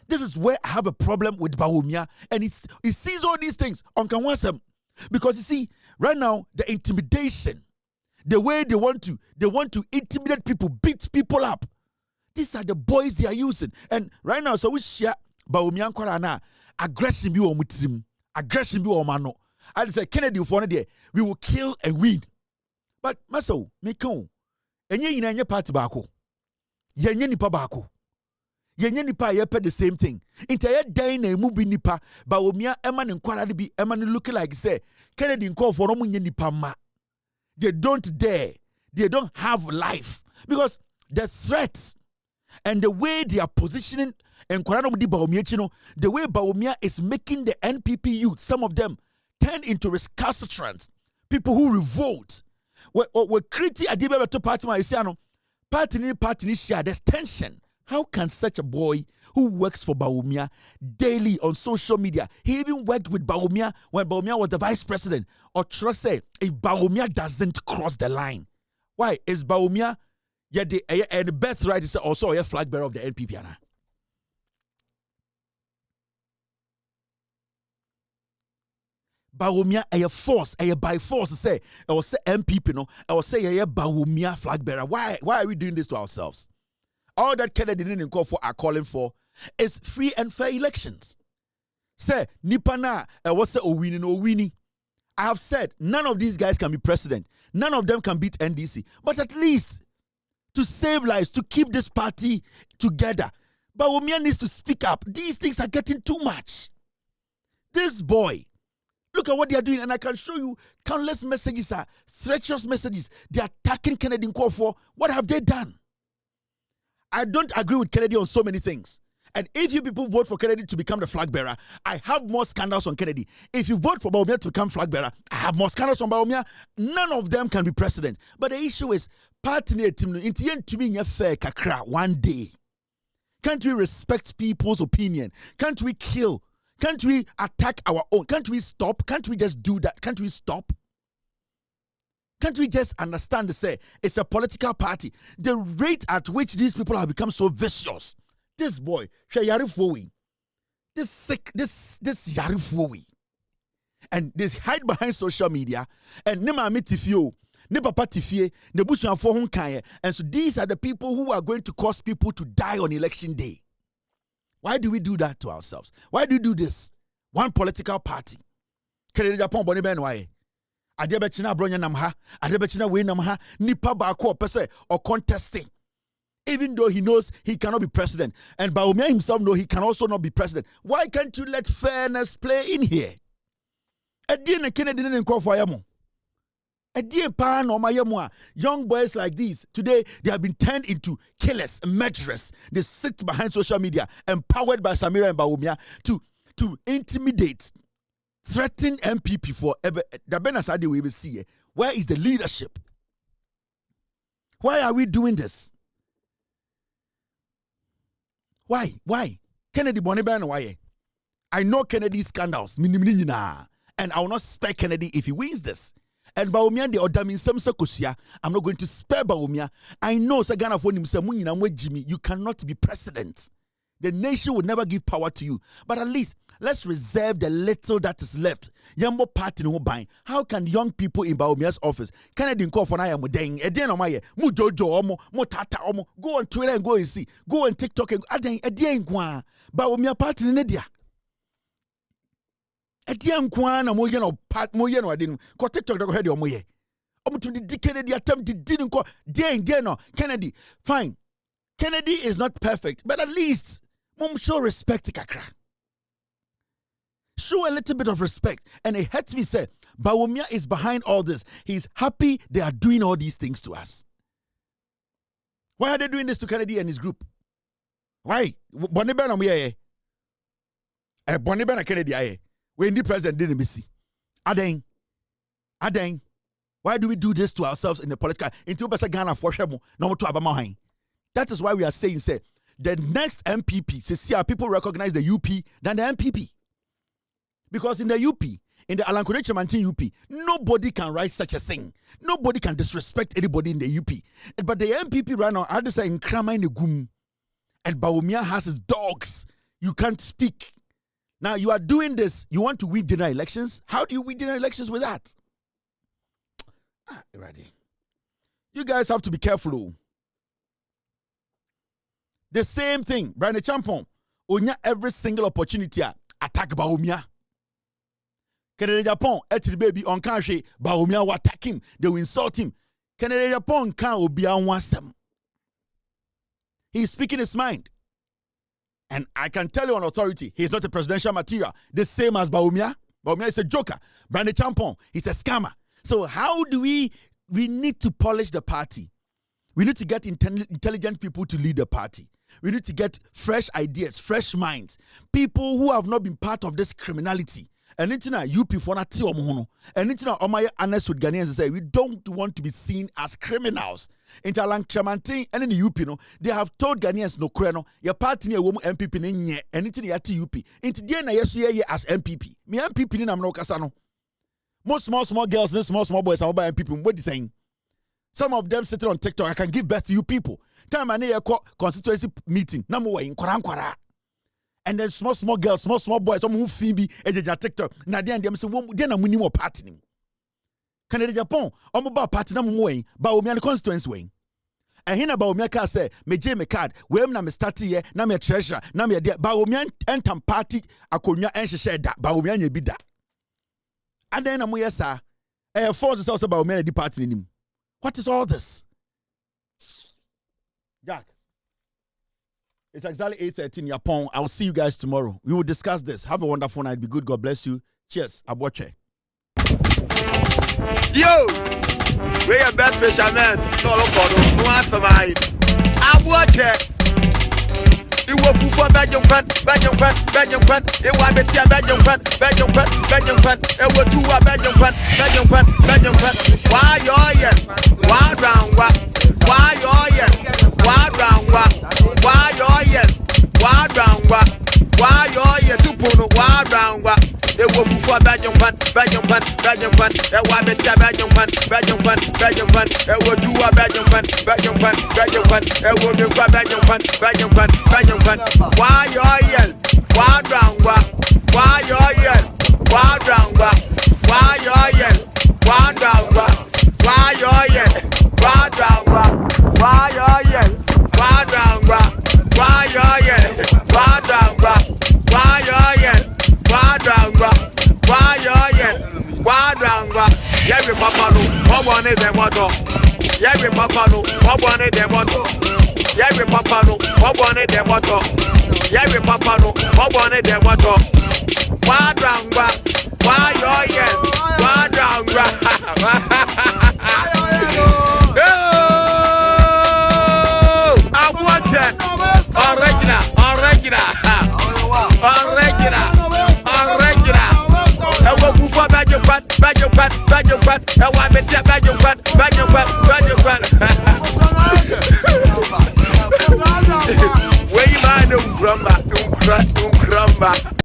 This is where I have a problem with Bawumia, and it sees all these things on Kanwasem. Because you see, right now, the intimidation, the way they want to intimidate people, beat people up. These are the boys they are using. And right now, so we share Bawumia Kwarana aggression be on aggression be on mano. I say Kennedy for there, we will kill and win. But Maso, make on. And ye in party bako. Ye nipa bako. Ye nipa ye the same thing. Entire day na mubi nipa, Bawumia Eman and Kwaradi be Eman looking like say Kennedy call for no nipa ma. They don't dare. They don't have life. Because the threats and the way they are positioning and the way Bawumia is making the NPP youth, some of them turn into recalcitrants, people who revolt. We're creating a debate to party. Party share. There's tension. How can such a boy who works for Bawumia daily on social media, he even worked with Bawumia when Bawumia was the vice president, or trust say if Bawumia doesn't cross the line? Why is Bawumia? Yeah, the birthright is also a flag bearer of the NPP. Anna. Bawumia a force, a by force say, I will say NPP no, I will say a Bawumia flag bearer. Why are we doing this to ourselves? All that Kennedy didn't call for are calling for is free and fair elections. Say Nipana, I will say Owini. I have said none of these guys can be president. None of them can beat NDC. But at least to save lives, to keep this party together. Bawumia needs to speak up. These things are getting too much. This boy, look at what they are doing, and I can show you countless messages, treacherous messages. They are attacking Kennedy in call for. What have they done? I don't agree with Kennedy on so many things. And if you people vote for Kennedy to become the flag bearer, I have more scandals on Kennedy. If you vote for Bawumia to become flag bearer, I have more scandals on Bawumia. None of them can be president. But the issue is, party team to be fair kakra one day. Can't we respect people's opinion? Can't we kill? Can't we attack our own? Can't we stop? Can't we just do that? Can't we stop? Can't we just understand to say it's a political party? The rate at which these people have become so vicious. This boy, this sick, this Yarifowi. And they hide behind social media and Nema Mitifio, ne papa tifie, ne busuafo ho kan. And so these are the people who are going to cause people to die on election day. Why do we do that to ourselves? Why do we do this? One political party. Kennedy Japan boni ben why? Adebechina bronya namha, adebechina we namha, nipa ba ko pese or contesting. Even though he knows he cannot be president, and Bawumia himself knows he can also not be president. Why can't you let fairness play in here? Kennedy didn't call for Yamo. Young boys like these, today, they have been turned into killers, murderers. They sit behind social media, empowered by Samira and Bawumia to intimidate, threaten MPP for the Benasadi we will see. Where is the leadership? Why are we doing this? Why? Kennedy Boniban, why? I know Kennedy's scandals, and I will not spare Kennedy if he wins this. And Bawumia the Odamin Samsa Kosia, I'm not going to spare Bawumia. I know Sagana for him, Jimmy, you cannot be president. The nation will never give power to you. But at least let's reserve the little that is left. Yambo party no buying. How can young people in Bawumia's office Kennedy call for Naya Mudeng, Edian Omaye, Mujojo Omo, Motata Omo, go on Twitter and go and see, go on TikTok and Edian Kwa Bawumia party in India. Edian Kwa na moyen part moyen or didn't call TikTok go head your moye. To the Kennedy attempt didn't call no Kennedy. Fine. Kennedy is not perfect, but at least mom show respect kakra. Show a little bit of respect. And it hurts me say, Bawumia is behind all this. He's happy they are doing all these things to us. Why are they doing this to Kennedy and his group? Why? Bonibana Muye. Bonibana Kennedy aye. When the president didn't miss. Adeng. Why do we do this to ourselves in the political? Into Basa Ghana for Shemo, no to Abamahain. That is why we are saying, say, the next MPP, to see how people recognize the UP than the MPP. Because in the UP, in the Alan Kodeche Mantin UP, nobody can write such a thing. Nobody can disrespect anybody in the UP. But the MPP right now, I just say in Krama in the Gum. And Bawumia has his dogs. You can't speak. Now you are doing this. You want to win general elections? How do you win general elections with that? Ready. You guys have to be careful. The same thing, Brian Champon. Onya every single opportunity attack Bawumia. Canada Japan, the baby on country, Bawumia will attack him. They will insult him. Canada Japan can't be on one sem. He's speaking his mind. And I can tell you on authority, he's not a presidential material. The same as Bawumia. Bawumia is a joker. Brandon Champon, he's a scammer. So how do we need to polish the party? We need to get intelligent people to lead the party. We need to get fresh ideas, fresh minds. People who have not been part of this criminality. And it's not UP for not and it's not Omaya honest with Ghanaians say we don't want to be seen as criminals. In Talang Chamantin and in the UP, they have told Ghanaians no creno, your party near woman MPP in and it's the UP. Into the year as MPP. Me MPP in Amno Casano. Most small girls and small boys are by MPP. What are you saying? Some of them sitting on TikTok, I can give birth to you people. Time and a constituency meeting. Number one in Kwara. And then small girls, small boys, some who Phoebe, and TikTok. Now they say, then I'm winning more party. Canada Japan, I'm about party number one, Bawumia constituency way. And here Bawumia say, me J me card, where I'm start here, now me treasurer, now me dear Bawumia and party, Akonya and she said that Bawumia be that. And then I'm yes, sir. Force is also Bawumia the party in him. What is all this? Jack. It's exactly 8:13 Yapon. I'll see you guys tomorrow. We will discuss this. Have a wonderful night. Be good. God bless you. Cheers. Aboche. Yo! We're your best fishermen. No answer mine. Aboche. You will for Belgium fan. It will be a Belgium fan. It will do a Belgium fan. Why you're why round what? Why you're why round what? Why you're super why round what? It will for Belgium fan. It will be a Belgium fan. It will do a Belgium fan. It will do a Belgium fan. Why you're why round what? Why you're why round what? Why you're why round what? Why you're why round what? Why you're why round what? Why you're why round what? Why you're why round what? Why you're why round what? Every papa no, what one is them what? Every papa no, what one is them what? Every papa no, what one is them what? Every papa no, what one is them what? Why round what? Why you're why round what? I want me to bad young one. Where you man, don't crumba.